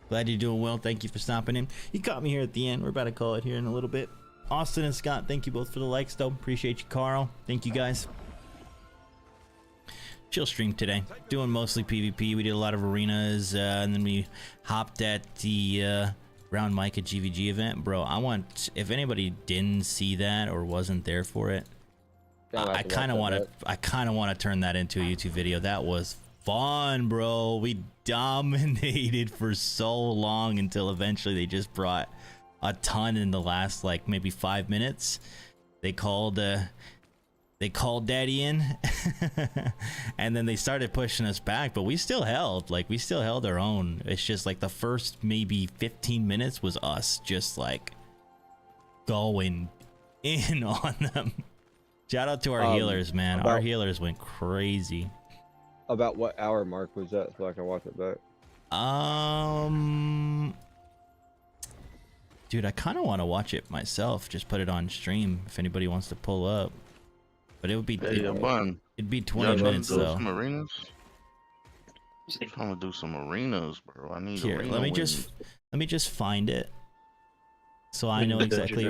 S1: Glad you're doing well. Thank you for stopping in. You caught me here at the end. We're about to call it here in a little bit. Austin and Scott, thank you both for the likes, though. Appreciate you, Carl. Thank you, guys. Chill stream today. Doing mostly PvP. We did a lot of arenas, and then we hopped at the Round Micah GVG event. Bro, I want, if anybody didn't see that or wasn't there for it, I kind of want to turn that into a YouTube video. That was fun, bro. We dominated for so long until eventually they just brought a ton in the last like maybe 5 minutes. They called Daddy in And then they started pushing us back, but we still held. Like, we still held our own. It's just like the first maybe 15 minutes was us just like going in on them. Shout out to our healers, man. Our healers went crazy.
S12: About what hour mark was that so I can watch it back?
S1: Dude, I kind of want to watch it myself. Just put it on stream if anybody wants to pull up. But it would be it'd be 20 minutes though.
S10: Some arenas. I'm trying to do some arenas, bro. I need
S1: Here,
S10: arena
S1: let me
S10: wins.
S1: just find it, so I know exactly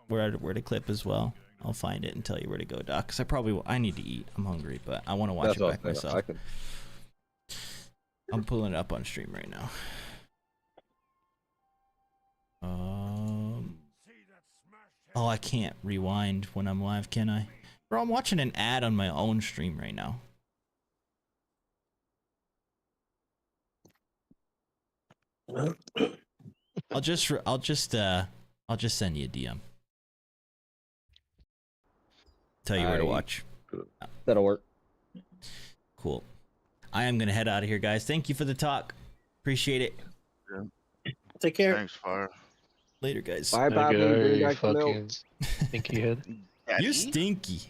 S1: where to clip as well. I'll find it and tell you where to go, Doc. Cause I need to eat. I'm hungry, but I want to watch it back myself. I'm pulling it up on stream right now. Oh, I can't rewind when I'm live, can I? Bro, I'm watching an ad on my own stream right now. I'll just send you a DM. Tell you where to watch.
S12: That'll work.
S1: Cool. I am gonna head out of here, guys. Thank you for the talk. Appreciate it.
S10: Yeah.
S9: Take care.
S10: Thanks, Fire.
S1: Later, guys.
S12: Bye, Bobby. Bring back the milk.
S8: Stinky head.
S1: You're stinky.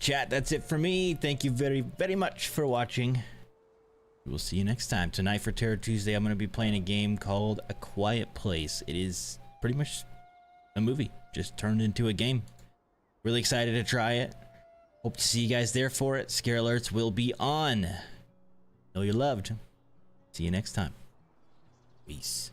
S1: Chat, that's it for me. Thank you very, very much for watching. We'll see you next time. Tonight for Terror Tuesday, I'm going to be playing a game called A Quiet Place. It is pretty much a movie, just turned into a game. Really excited to try it. Hope to see you guys there for it. Scare alerts will be on. Know you're loved. See you next time. Peace.